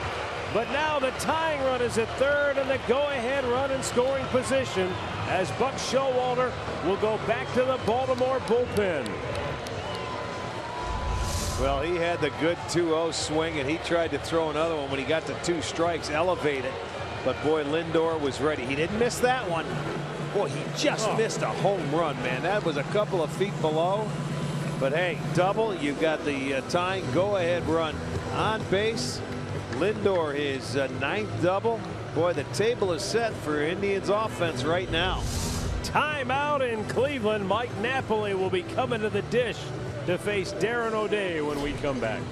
But now the tying run is at third and the go-ahead run in scoring position as Buck Showalter will go back to the Baltimore bullpen. Well, he had the good 2-0 swing, and he tried to throw another one when he got to 2 strikes, elevate it. But boy, Lindor was ready. He didn't miss that one. Boy, he just missed a home run, man. That was a couple of feet below. But hey, double. You got the tying go-ahead run on base. Lindor, his 9th double. Boy, the table is set for Indians offense right now. Timeout in Cleveland. Mike Napoli will be coming to the dish to face Darren O'Day when we come back.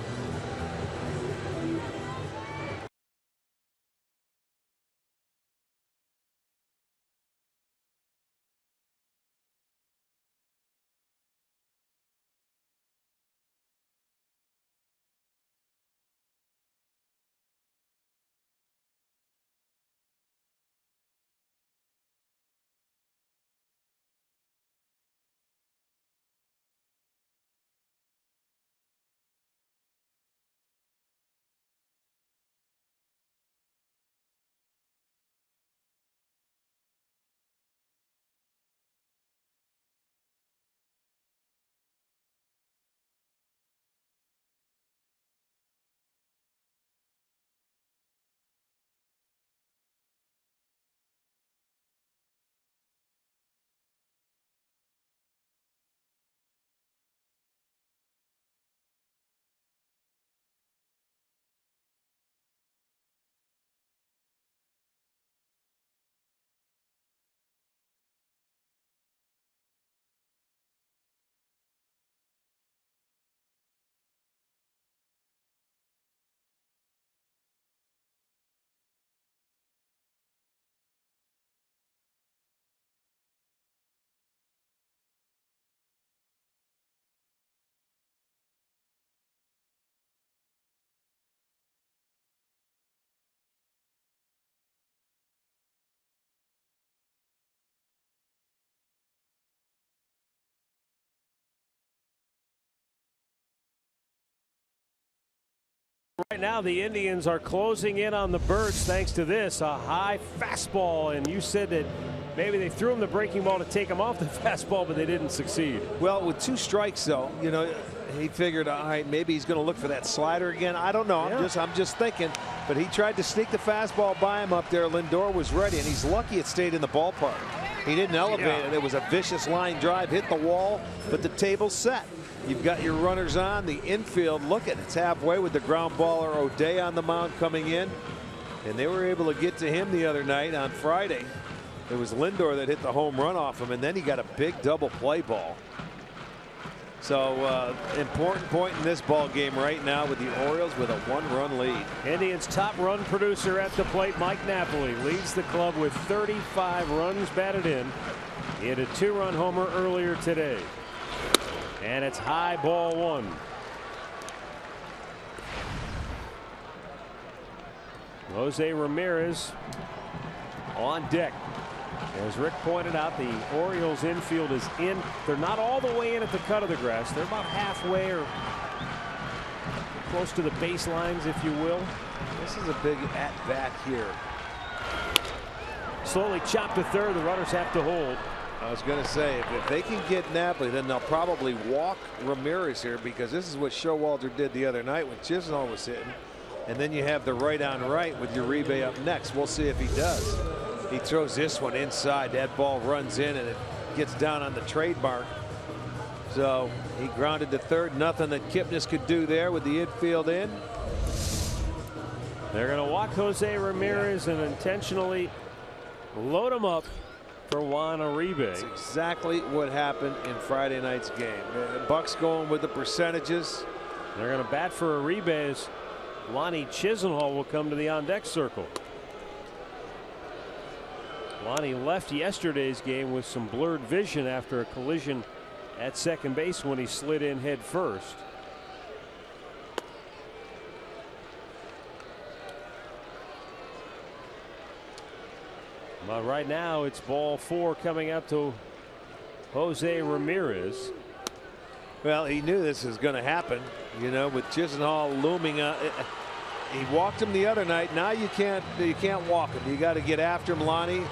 Right now, the Indians are closing in on the Birds thanks to this, a high fastball. And you said that maybe they threw him the breaking ball to take him off the fastball, but they didn't succeed. Well, with 2 strikes, though, you know, he figured, all right, maybe he's going to look for that slider again. I don't know. I'm just thinking. But he tried to sneak the fastball by him up there. Lindor was ready, and he's lucky it stayed in the ballpark. He didn't elevate it. It was a vicious line drive, hit the wall, but the table's set. You've got your runners on the infield. Look at it. It's halfway with the ground baller O'Day on the mound coming in. And they were able to get to him the other night on Friday. It was Lindor that hit the home run off him, and then he got a big double play ball. So important point in this ball game right now with the Orioles with a 1-run lead. Indians top run producer at the plate, Mike Napoli, leads the club with 35 runs batted in. He had a 2-run homer earlier today. And it's high, ball 1. Jose Ramirez on deck. As Rick pointed out, the Orioles infield is in. They're not all the way in at the cut of the grass. They're about halfway or close to the baselines, if you will. This is a big at-bat here. Slowly chopped to third. The runners have to hold. I was going to say, if they can get Napoli, then they'll probably walk Ramirez here, because this is what Showalter did the other night when Chisenhall was hitting. And then you have the right on right with Uribe up next. We'll see if he does. He throws this one inside. That ball runs in and it gets down on the trademark. So he grounded to third. Nothing that Kipnis could do there with the infield in. They're going to walk Jose Ramirez and intentionally load him up for Juan Uribe. That's exactly what happened in Friday night's game. The Bucks going with the percentages. They're going to bat for Uribe as Lonnie Chisenhall will come to the on-deck circle. Lonnie left yesterday's game with some blurred vision after a collision at second base when he slid in head first. But right now it's ball 4 coming up to Jose Ramirez. Well, he knew this was going to happen, you know, with Chisenhall looming up. He walked him the other night. Now you can't walk him. You got to get after him. Lonnie,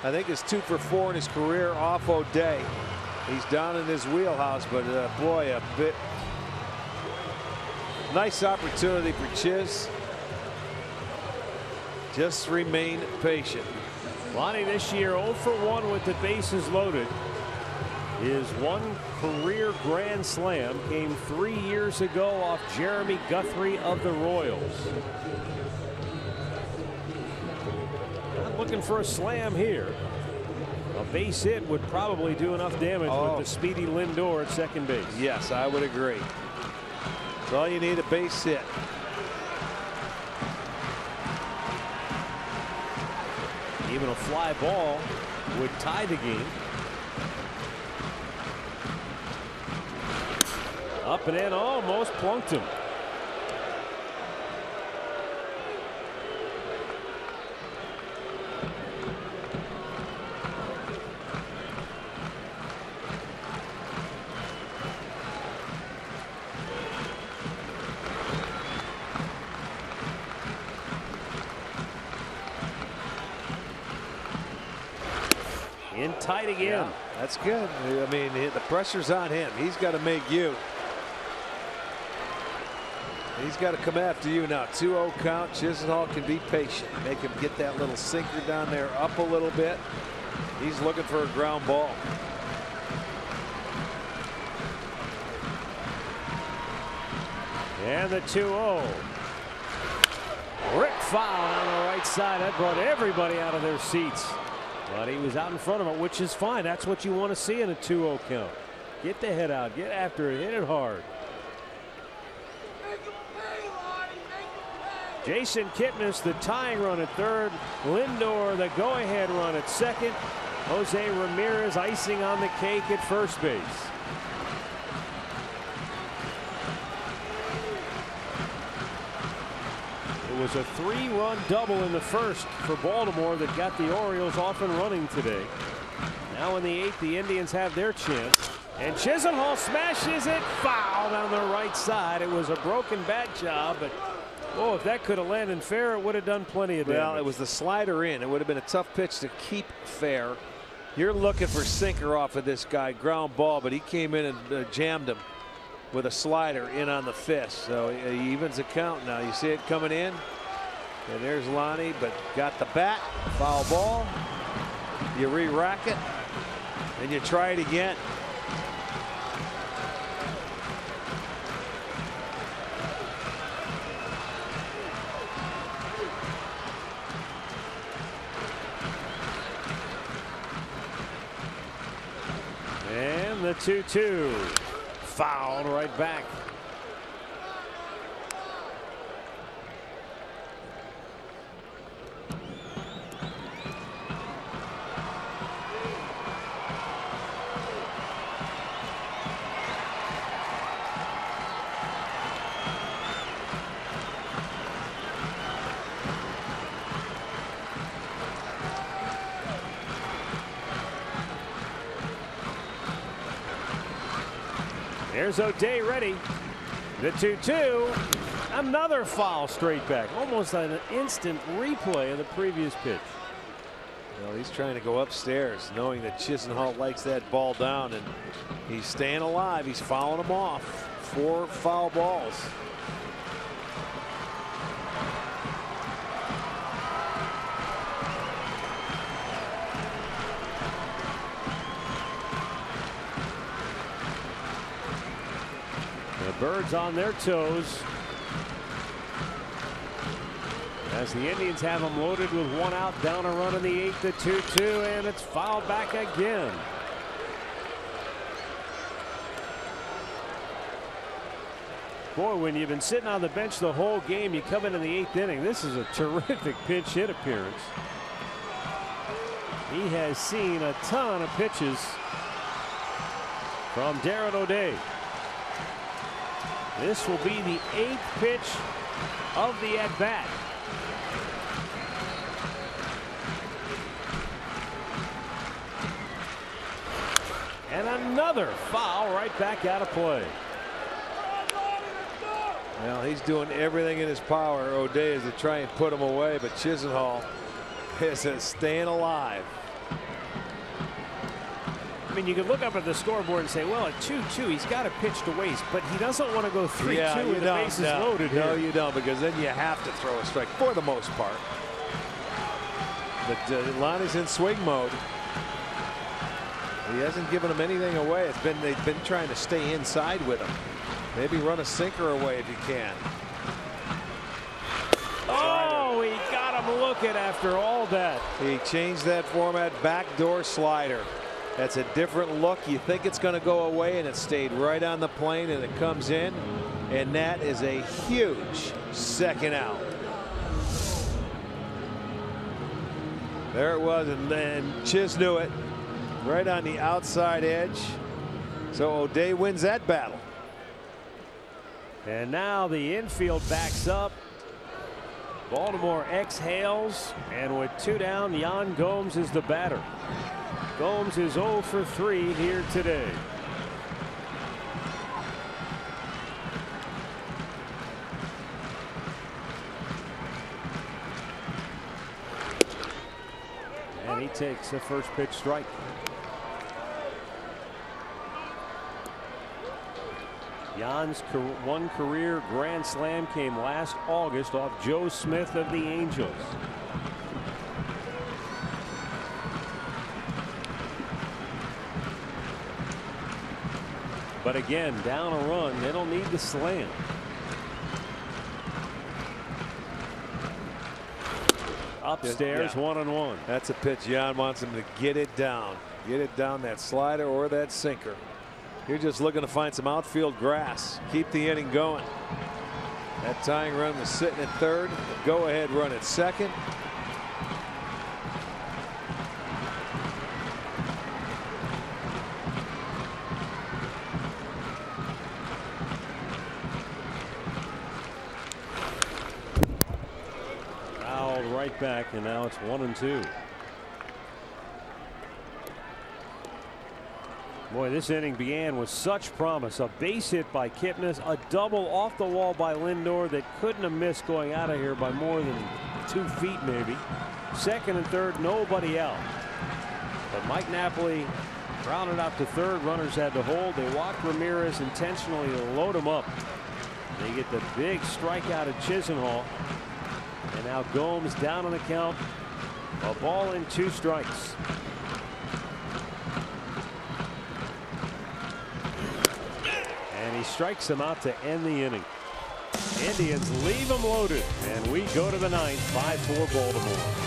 I think, is 2 for 4 in his career off O'Day. He's down in his wheelhouse, but boy, a bit nice opportunity for Chiz. Just remain patient. Lonnie this year 0 for 1 with the bases loaded. His one career grand slam came 3 years ago off Jeremy Guthrie of the Royals. Not looking for a slam here. A base hit would probably do enough damage with the speedy Lindor at second base. Yes, I would agree. That's all you need, a base hit. Even a fly ball would tie the game. Up and in, almost plunked him. In tight again. Yeah, that's good. I mean, the pressure's on him. He's got to make you. He's got to come after you now. 2-0 count. Chisenhall can be patient. Make him get that little sinker down there up a little bit. He's looking for a ground ball. And the 2-0. Rick foul on the right side. That brought everybody out of their seats. But he was out in front of it, which is fine. That's what you want to see in a 2-0 count. Get the head out. Get after it. Hit it hard. Jason Kipnis, the tying run at third. Lindor, the go-ahead run at second. Jose Ramirez icing on the cake at first base. It was a 3-run double in the first for Baltimore that got the Orioles off and running today. Now in the 8th, the Indians have their chance. And Chisenhall smashes it foul down the right side. It was a broken bat job, but oh, if that could have landed fair, it would have done plenty of damage. Well, it was the slider in. It would have been a tough pitch to keep fair. You're looking for sinker off of this guy, ground ball, but he came in and jammed him with a slider in on the fist. So he evens the count now. You see it coming in. And there's Lonnie, but got the bat. Foul ball. You re-rack it, and you try it again. And the 2-2. Fouled right back. There's O'Day ready. The 2-2. Another foul straight back. Almost an instant replay of the previous pitch. Well, he's trying to go upstairs, knowing that Chisenhall likes that ball down, and he's staying alive. He's fouling him off. 4 foul balls. The Birds on their toes as the Indians have them loaded with 1 out, down a run in the 8th. The 2-2, and it's fouled back again. Boy, when you've been sitting on the bench the whole game, you come into the 8th inning. This is a terrific pinch hit appearance. He has seen a ton of pitches from Darren O'Day. This will be the 8th pitch of the at-bat. And another foul right back out of play. Well, he's doing everything in his power, O'Day, is to try and put him away, but Chisenhall is staying alive. I mean, you could look up at the scoreboard and say, well, at 2-2, he's got to pitch to waste, but he doesn't want to go 3-2 with the bases loaded here. No, you don't, because then you have to throw a strike for the most part. But Lonnie's in swing mode. He hasn't given him anything away. They've been trying to stay inside with him. Maybe run a sinker away if you can. Oh, he got him looking after all that. He changed that format, backdoor slider. That's a different look. You think it's going to go away, and it stayed right on the plane, and it comes in, and that is a huge second out. There it was, and then Chiz knew it. Right on the outside edge. So O'Day wins that battle. And now the infield backs up. Baltimore exhales, and with 2 down, Yan Gomes is the batter. Gomes is 0 for 3 here today. And he takes the first pitch strike. Jan's one career grand slam came last August off Joe Smith of the Angels. But again, down a run, they don't need the slam. Upstairs, 1-1. That's a pitch Jan wants him to get it down. Get it down that slider or that sinker. You're just looking to find some outfield grass. Keep the inning going. That tying run was sitting at third. Go ahead run at second. Fouled right back, and now it's 1-2. Boy, this inning began with such promise. A base hit by Kipnis, a double off the wall by Lindor that couldn't have missed going out of here by more than 2 feet maybe. Second and third, nobody out. But Mike Napoli grounded out to third. Runners had to hold. They walked Ramirez intentionally to load him up. They get the big strikeout of Chisenhall. And now Gomes down on the count. A ball and 2 strikes. And he strikes him out to end the inning. Indians leave him loaded, and we go to the 9th, 5-4 Baltimore.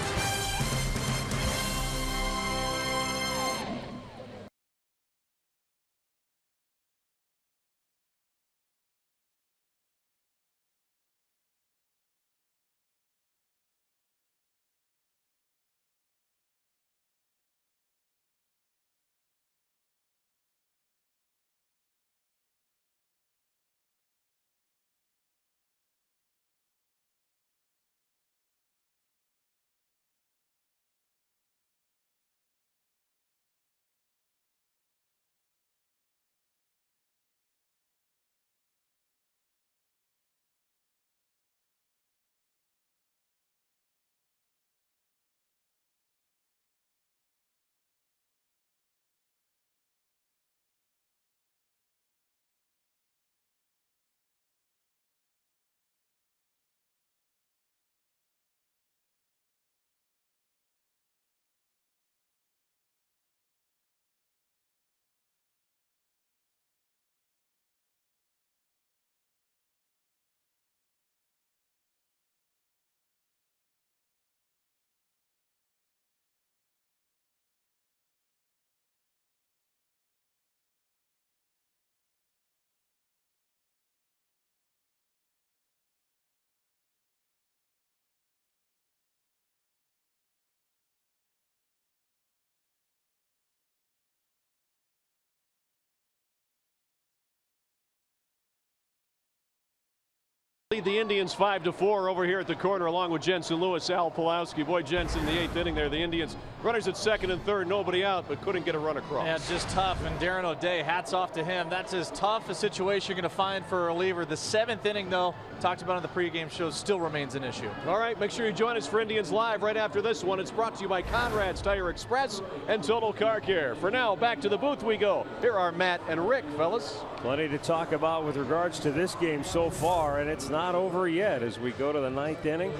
Lead the Indians 5-4 over here at the corner, along with Jensen Lewis, Al Pulowski. Boy, Jensen in the 8th inning there. The Indians runners at 2nd and 3rd, nobody out, but couldn't get a run across. Yeah, just tough. And Darren O'Day, hats off to him. That's as tough a situation you're going to find for a reliever. The 7th inning, though, talked about on the pregame show, still remains an issue. All right, make sure you join us for Indians Live right after this one. It's brought to you by Conrad's Tire Express and Total Car Care. For now, back to the booth we go. Here are Matt and Rick, fellas. Plenty to talk about with regards to this game so far, and it's not over yet as we go to the 9th inning.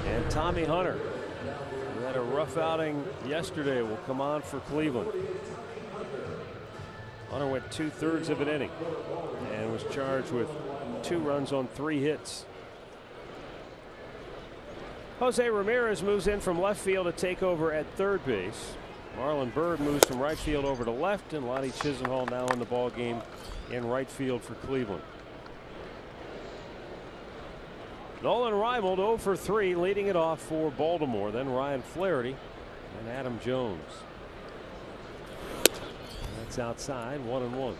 And Tommy Hunter, who had a rough outing yesterday, will come on for Cleveland. Hunter went 2/3 of an inning and was charged with 2 runs on 3 hits. Jose Ramirez moves in from left field to take over at 3rd base. Marlon Byrd moves from right field over to left, and Lonnie Chisenhall now in the ball game in right field for Cleveland. Nolan Reimold 0 for 3, leading it off for Baltimore. Then Ryan Flaherty and Adam Jones. That's outside, 1-1.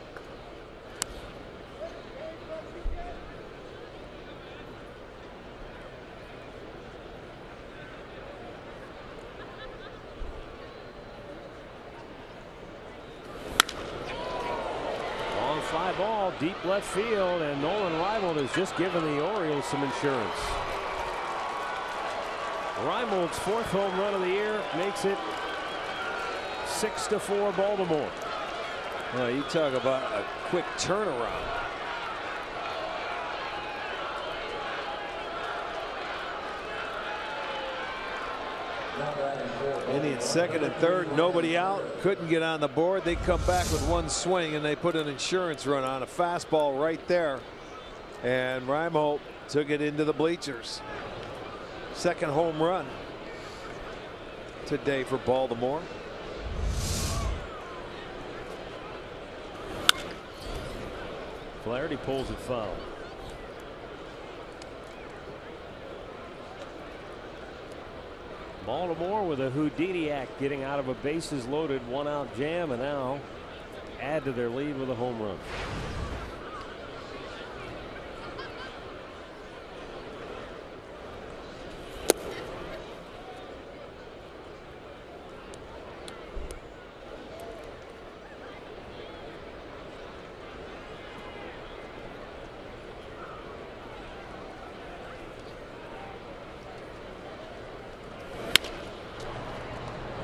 Fly ball deep left field, and Nolan Reimold has just given the Orioles some insurance. Reimold's 4th home run of the year makes it 6-4 Baltimore. Well, you talk about a quick turnaround. Indians 2nd and 3rd, nobody out, couldn't get on the board. They come back with 1 swing and they put an insurance run on a fastball right there, and Reimold took it into the bleachers. 2nd home run today for Baltimore. Flaherty pulls it foul. Baltimore with a Houdini act, getting out of a bases loaded 1-out jam, and now add to their lead with a home run.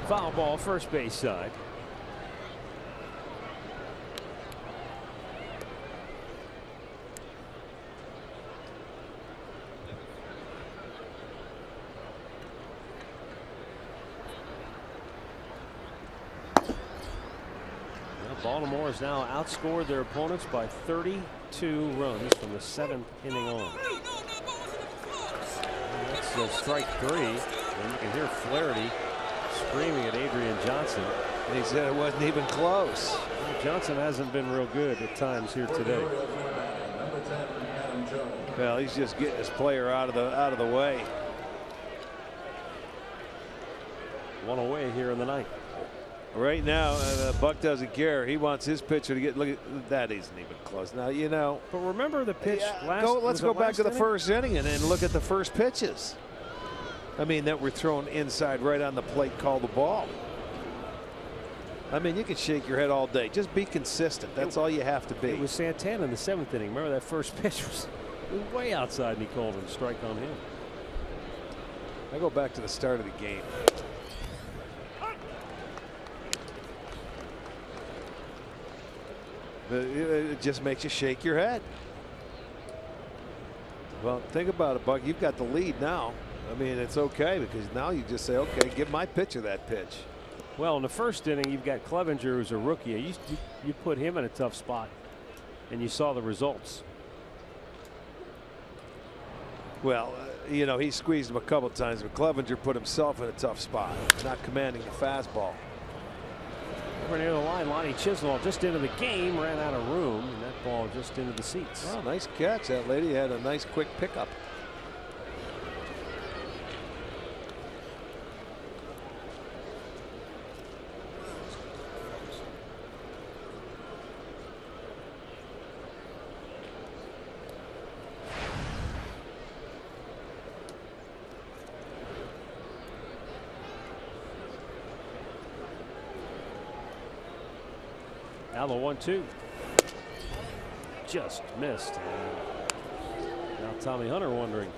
Foul ball, first base side. Baltimore has now outscored their opponents by 32 runs from the 7th inning on. And that's strike 3. And you can hear Flaherty screaming at Adrian Johnson. And he said it wasn't even close. Johnson hasn't been real good at times here today. Well, he's just getting his player out of the way. 1 away here in the 9th. Right now, Buck doesn't care. He wants his pitcher to get. Look at that. Isn't even close. Now you know. But remember the pitch. Let's go back to the 1st inning and look at the first pitches. I mean, that were thrown inside right on the plate, call the ball. I mean, you can shake your head all day. Just be consistent. That's all you have to be. It was Santana in the 7th inning. Remember that first pitch was way outside, and he called a strike on him. I go back to the start of the game. It just makes you shake your head. Well, think about it, Buck. You've got the lead now. I mean, it's okay because now you just say, okay, give my pitcher that pitch. Well, in the 1st inning, you've got Clevenger, who's a rookie. You put him in a tough spot, and you saw the results. Well, you know, he squeezed him a couple times, but Clevenger put himself in a tough spot, not commanding the fastball. Over near the line, Lonnie Chisenhall just into the game, ran out of room, and that ball just into the seats. Well, nice catch. That lady had a nice quick pickup. Now the 1-2. Just missed. And now Tommy Hunter wondering.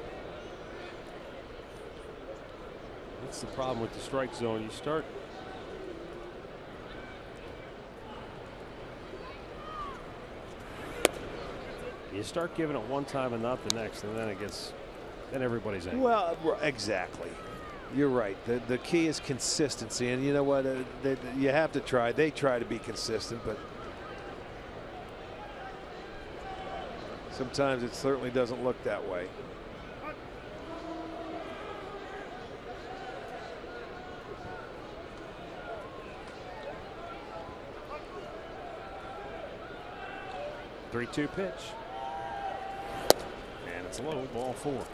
That's the problem with the strike zone. You start. You start giving it one time and not the next, and then it gets. Then everybody's angry. Well, exactly. You're right. The key is consistency, and you know what? You have to try. They try to be consistent, but sometimes it certainly doesn't look that way. Three-two pitch. And it's low, ball 4.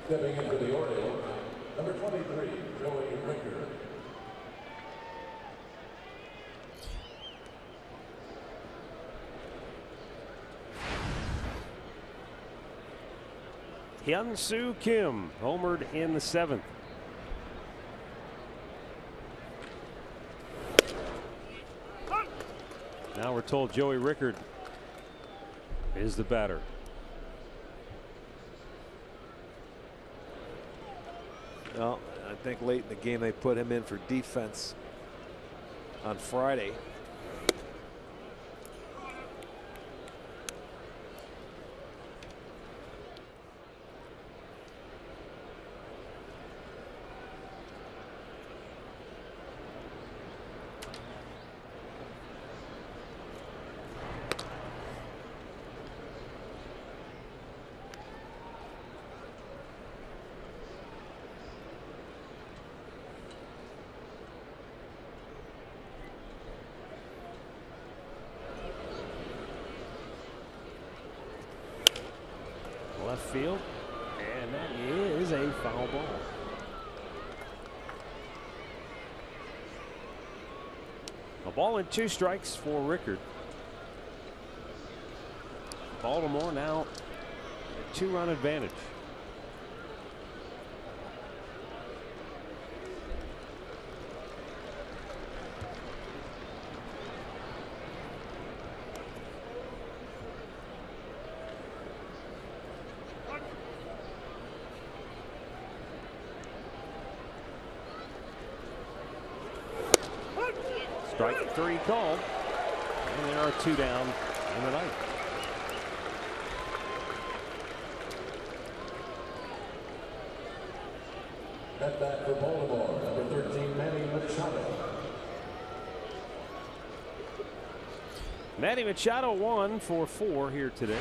Stepping into the Orioles, number 23, Joey Ricker. Hyun-Soo Kim homered in the 7th. Now we're told Joey Rickard is the batter. Well, I think late in the game they put him in for defense on Friday. Left field, and that is a foul ball. A ball and 2 strikes for Rickard. Baltimore now a 2-run advantage. Strike 3 called, and there are 2 down in the ninth. At bat for Baltimore, number 13, Manny Machado. Manny Machado 1 for 4 here today.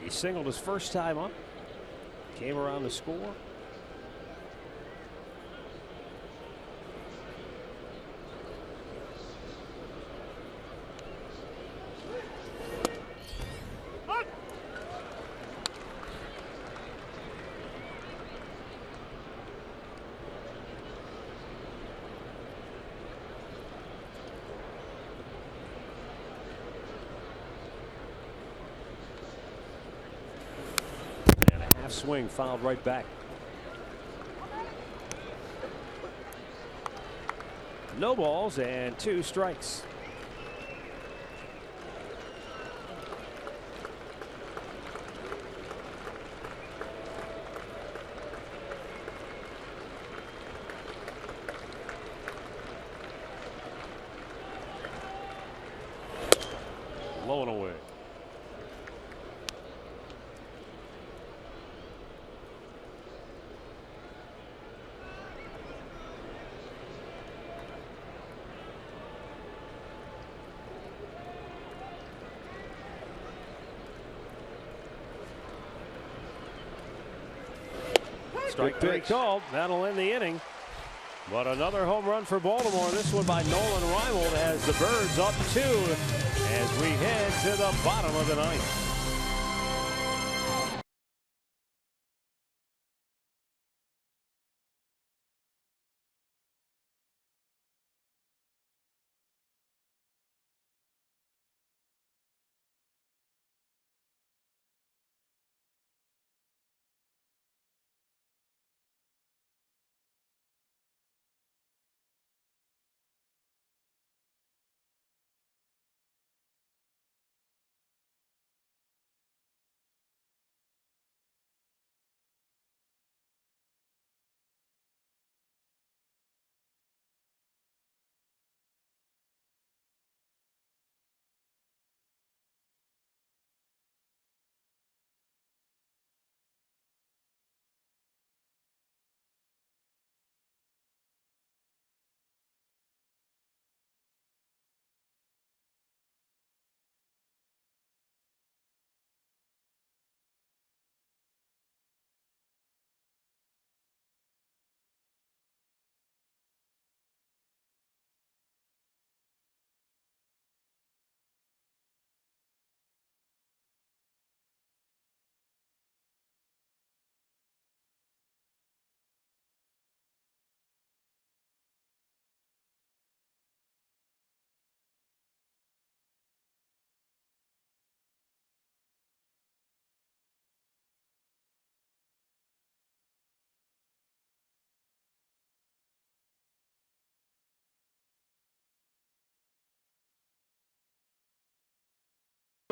He singled his first time up, came around to score. Swing fouled right back. No balls and 2 strikes. Low and away. Strike 3 called. That'll end the inning. But another home run for Baltimore. This one by Nolan Reimold as the Birds up 2 as we head to the bottom of the ninth.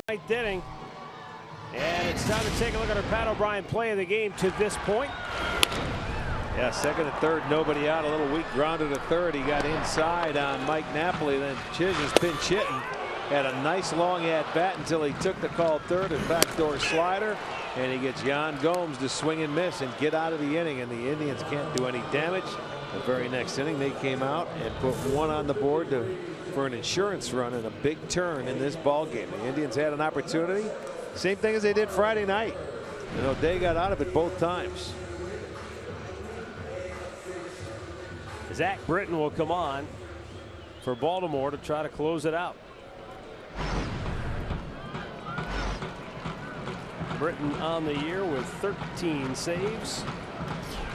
Ninth inning. And it's time to take a look at our Pat O'Brien play of the game to this point. Yeah, second and third, nobody out. A little weak grounded to third. He got inside on Mike Napoli. Then Chisholm's pinch hitting. Had a nice long at bat until he took the call third and backdoor slider. And he gets Yan Gomes to swing and miss and get out of the inning. And the Indians can't do any damage. The very next inning, they came out and put one on the board for an insurance run and a big turn in this ball game. The Indians had an opportunity. Same thing as they did Friday night. You know, they got out of it both times. Zach Britton will come on for Baltimore to try to close it out. Britton on the year with 13 saves.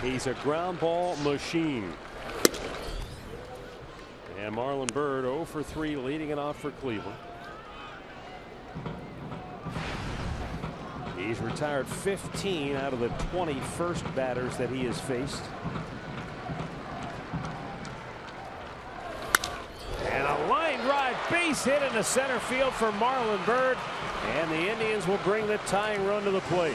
He's a ground ball machine. And Marlon Byrd 0 for 3 leading it off for Cleveland. He's retired 15 out of the 21st batters that he has faced. And a line drive base hit in the center field for Marlon Byrd. And the Indians will bring the tying run to the plate.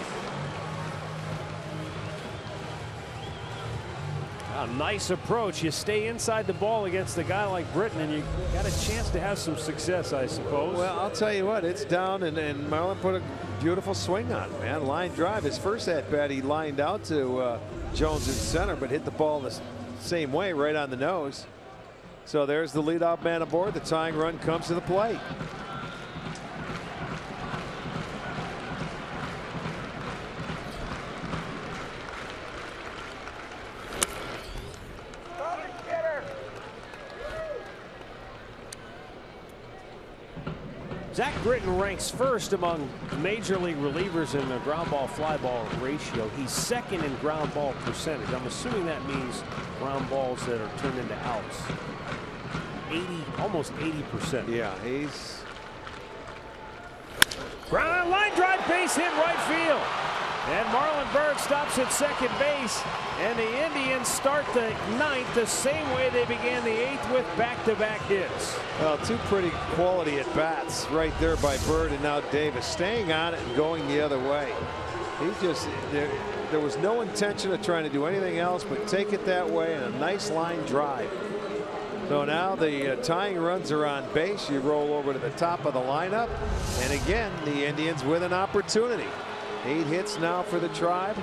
A nice approach. You stay inside the ball against a guy like Britton, and you got a chance to have some success, I suppose. Well, I'll tell you what, it's down, and Marlon put a beautiful swing on it, man. Line drive. His first at bat, he lined out to Jones in center, but hit the ball the same way, right on the nose. So there's the leadoff man aboard. The tying run comes to the plate. Zach Britton ranks first among major league relievers in the ground ball fly ball ratio. He's second in ground ball percentage. I'm assuming that means ground balls that are turned into outs. Almost 80%. Yeah, he's ground line drive base hit right field. And Marlon Byrd stops at second base. And the Indians start the ninth the same way they began the eighth with back-to-back hits. Well, two pretty quality at bats right there by Byrd and now Davis, staying on it and going the other way. He just there was no intention of trying to do anything else but take it that way, and a nice line drive. So now the tying runs are on base. You roll over to the top of the lineup, and again the Indians with an opportunity. 8 hits now for the Tribe.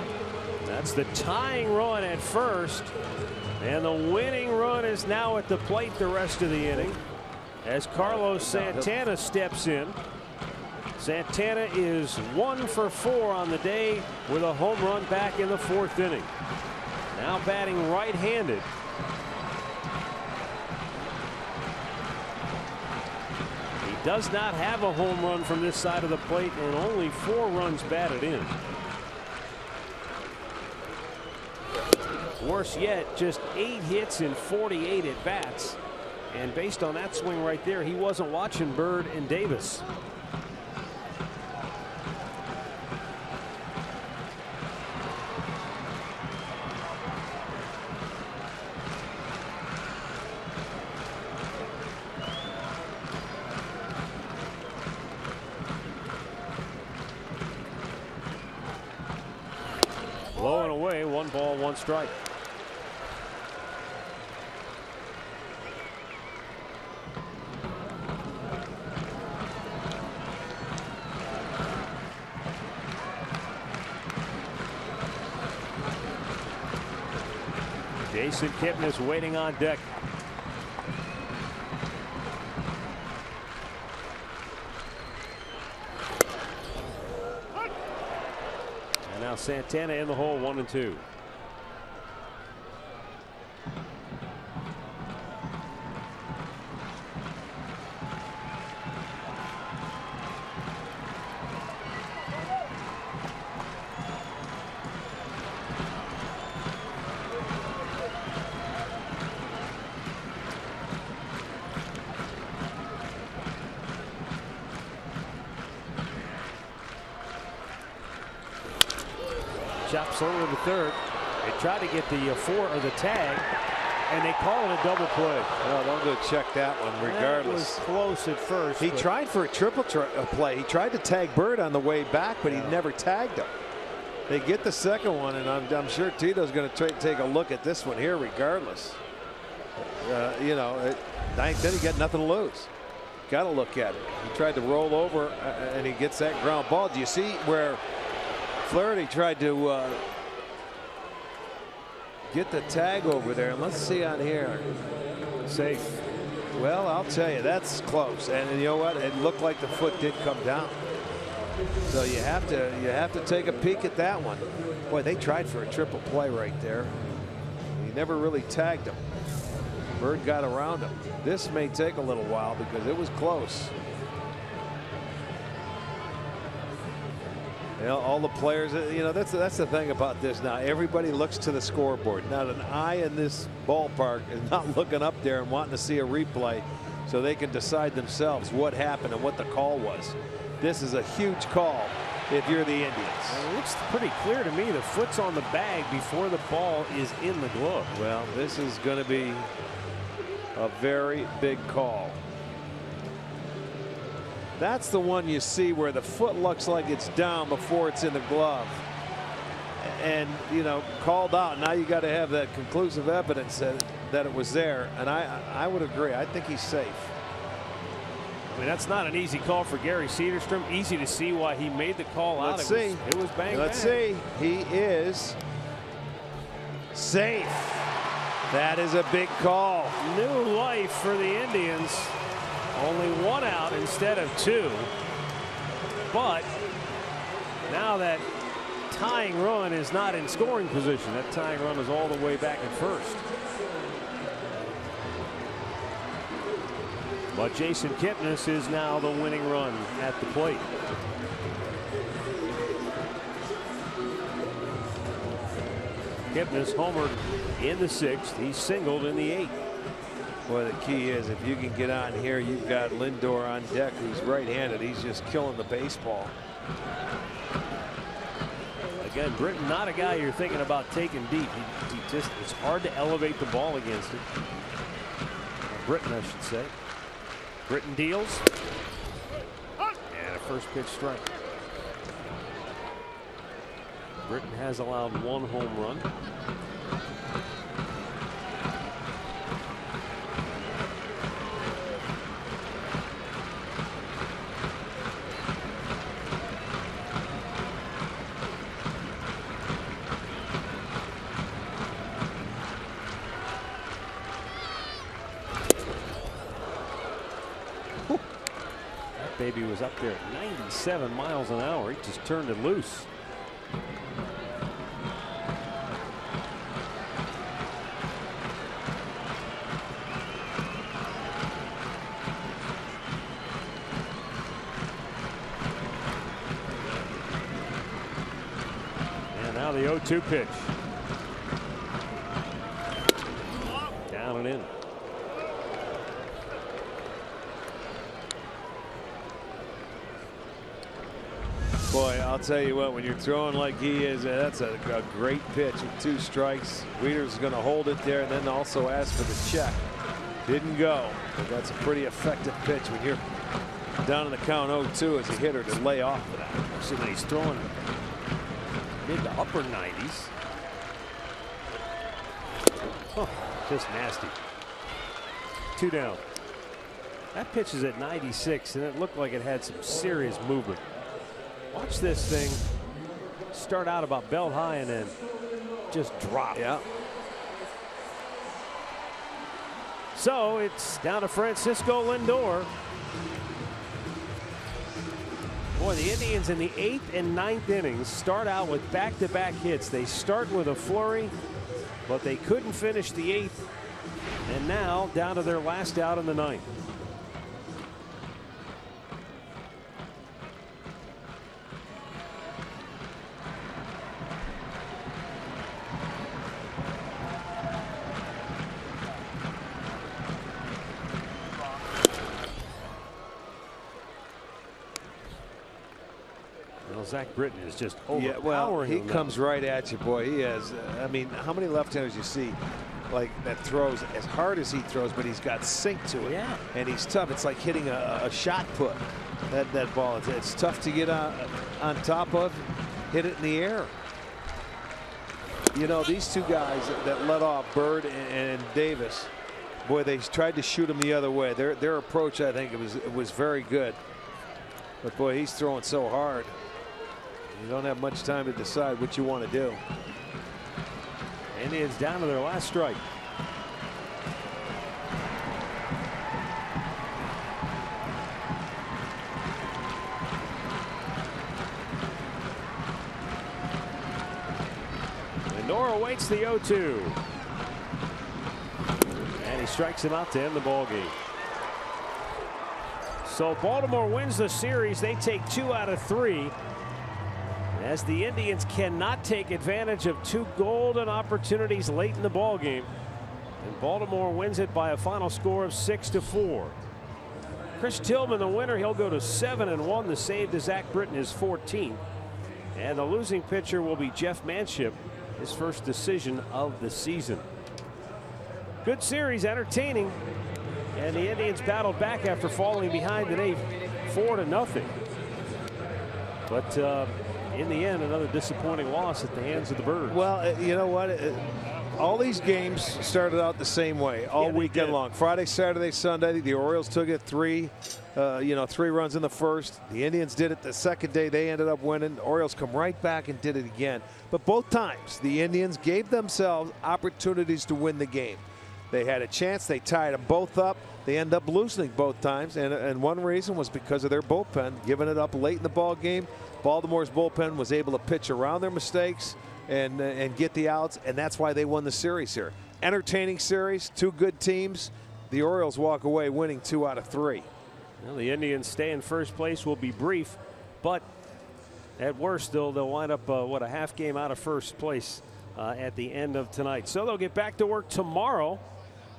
That's the tying run at first, and the winning run is now at the plate the rest of the inning as Carlos Santana steps in. Santana is 1 for 4 on the day with a home run back in the 4th inning. Now batting right-handed. He does not have a home run from this side of the plate, and only 4 runs batted in. Worse yet, just 8 hits in 48 at bats. And based on that swing right there, he wasn't watching Byrd and Davis. Low and away, 1 ball, 1 strike. Jason Kipnis waiting on deck. And now Santana in the hole, 1-2. Chops over to third. They try to get the 4 or the tag, and they call it a double play. No, don't go check that one regardless. That was close at first. He tried for a triple play. He tried to tag Bird on the way back, but he never tagged him. They get the second one, and I'm sure Tito's going to take a look at this one here regardless. You know, ninth inning, got nothing to lose. Got to look at it. He tried to roll over, and he gets that ground ball. Do you see where Flaherty tried to get the tag over there? And let's see on here. Safe. Well, I'll tell you, that's close. And you know what? It looked like the foot did come down. So you have to take a peek at that one. Boy, they tried for a triple play right there. He never really tagged him. Bird got around him. This may take a little while because it was close. You know, all the players, you know, that's the thing about this now. Everybody looks to the scoreboard. Not an eye in this ballpark is not looking up there and wanting to see a replay so they can decide themselves what happened and what the call was. This is a huge call if you're the Indians. It looks pretty clear to me the foot's on the bag before the ball is in the glove. Well, this is going to be a very big call. That's the one you see where the foot looks like it's down before it's in the glove. And, you know, called out. Now you got to have that conclusive evidence that it was there. And I would agree. I think he's safe. I mean, that's not an easy call for Gary Cederstrom. Easy to see why he made the call out. Let's see. It was bang. Let's see. He is safe. That is a big call. New life for the Indians. Only one out instead of two. But now that tying run is not in scoring position. That tying run is all the way back at first. But Jason Kipnis is now the winning run at the plate. Kipnis homered in the 6th. He singled in the 8th. Boy, the key is if you can get on here, you've got Lindor on deck who's right-handed. He's just killing the baseball. Again, Britton, not a guy you're thinking about taking deep. He just, it's hard to elevate the ball against him. Britton, I should say. Britton deals. And a first pitch strike. Britton has allowed one home run. Baby was up there at 97 miles an hour. He just turned it loose. And now the 0-2 pitch. Down and in. Boy, I'll tell you what, when you're throwing like he is, that's a great pitch with 2 strikes. Wieters is going to hold it there and then also ask for the check. Didn't go, but that's a pretty effective pitch when you're down in the count 0-2 as a hitter to lay off of that. Actually, when he's throwing mid to upper 90s. Oh, just nasty. 2 down. That pitch is at 96, and it looked like it had some serious movement. Watch this thing start out about belt high and then just drop. Yeah. So it's down to Francisco Lindor. Boy, the Indians in the 8th and 9th innings start out with back-to-back hits. They start with a flurry, but they couldn't finish the 8th. And now down to their last out in the 9th. Zach Britton is just overpowering. Yeah, well, he comes right at you, boy. He has. I mean, how many left-handers you see like that throws as hard as he throws, but he's got sink to it. Yeah. And he's tough. It's like hitting a shot put. That ball. It's tough to get on top of, hit it in the air. You know, these two guys that let off, Bird and Davis, boy, they tried to shoot him the other way. Their approach, I think, it was very good. But boy, he's throwing so hard. You don't have much time to decide what you want to do. Indians down to their last strike. Lindor awaits the 0-2. And he strikes him out to end the ball game. So Baltimore wins the series. They take 2 out of 3. As the Indians cannot take advantage of 2 golden opportunities late in the ball game, and Baltimore wins it by a final score of 6-4. Chris Tillman, the winner, he'll go to 7-1. The save to Zach Britton is 14th, and the losing pitcher will be Jeff Manship, his first decision of the season. Good series, entertaining, and the Indians battled back after falling behind in 8, 4-0. But in the end, another disappointing loss at the hands of the Birds. Well, you know what? All these games started out the same way all weekend long. Friday, Saturday, Sunday. The Orioles took it 3 runs in the first. The Indians did it the second day. They ended up winning. The Orioles come right back and did it again. But both times, the Indians gave themselves opportunities to win the game. They had a chance. They tied them both up. They end up losing both times, and one reason was because of their bullpen giving it up late in the ball game. Baltimore's bullpen was able to pitch around their mistakes and get the outs, and that's why they won the series here. Entertaining series, 2 good teams. The Orioles walk away winning 2 out of 3. Well, the Indians stay in first place will be brief, but at worst they'll wind up a half game out of first place at the end of tonight. So they'll get back to work tomorrow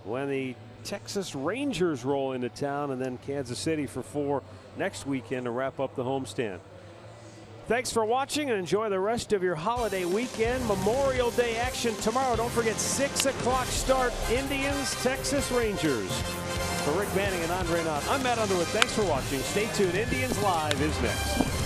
when the Texas Rangers roll into town, and then Kansas City for 4 next weekend to wrap up the homestand. Thanks for watching, and enjoy the rest of your holiday weekend. Memorial Day action tomorrow. Don't forget, 6 o'clock start, Indians, Texas Rangers. For Rick Manning and Andre Knott, I'm Matt Underwood. Thanks for watching. Stay tuned. Indians Live is next.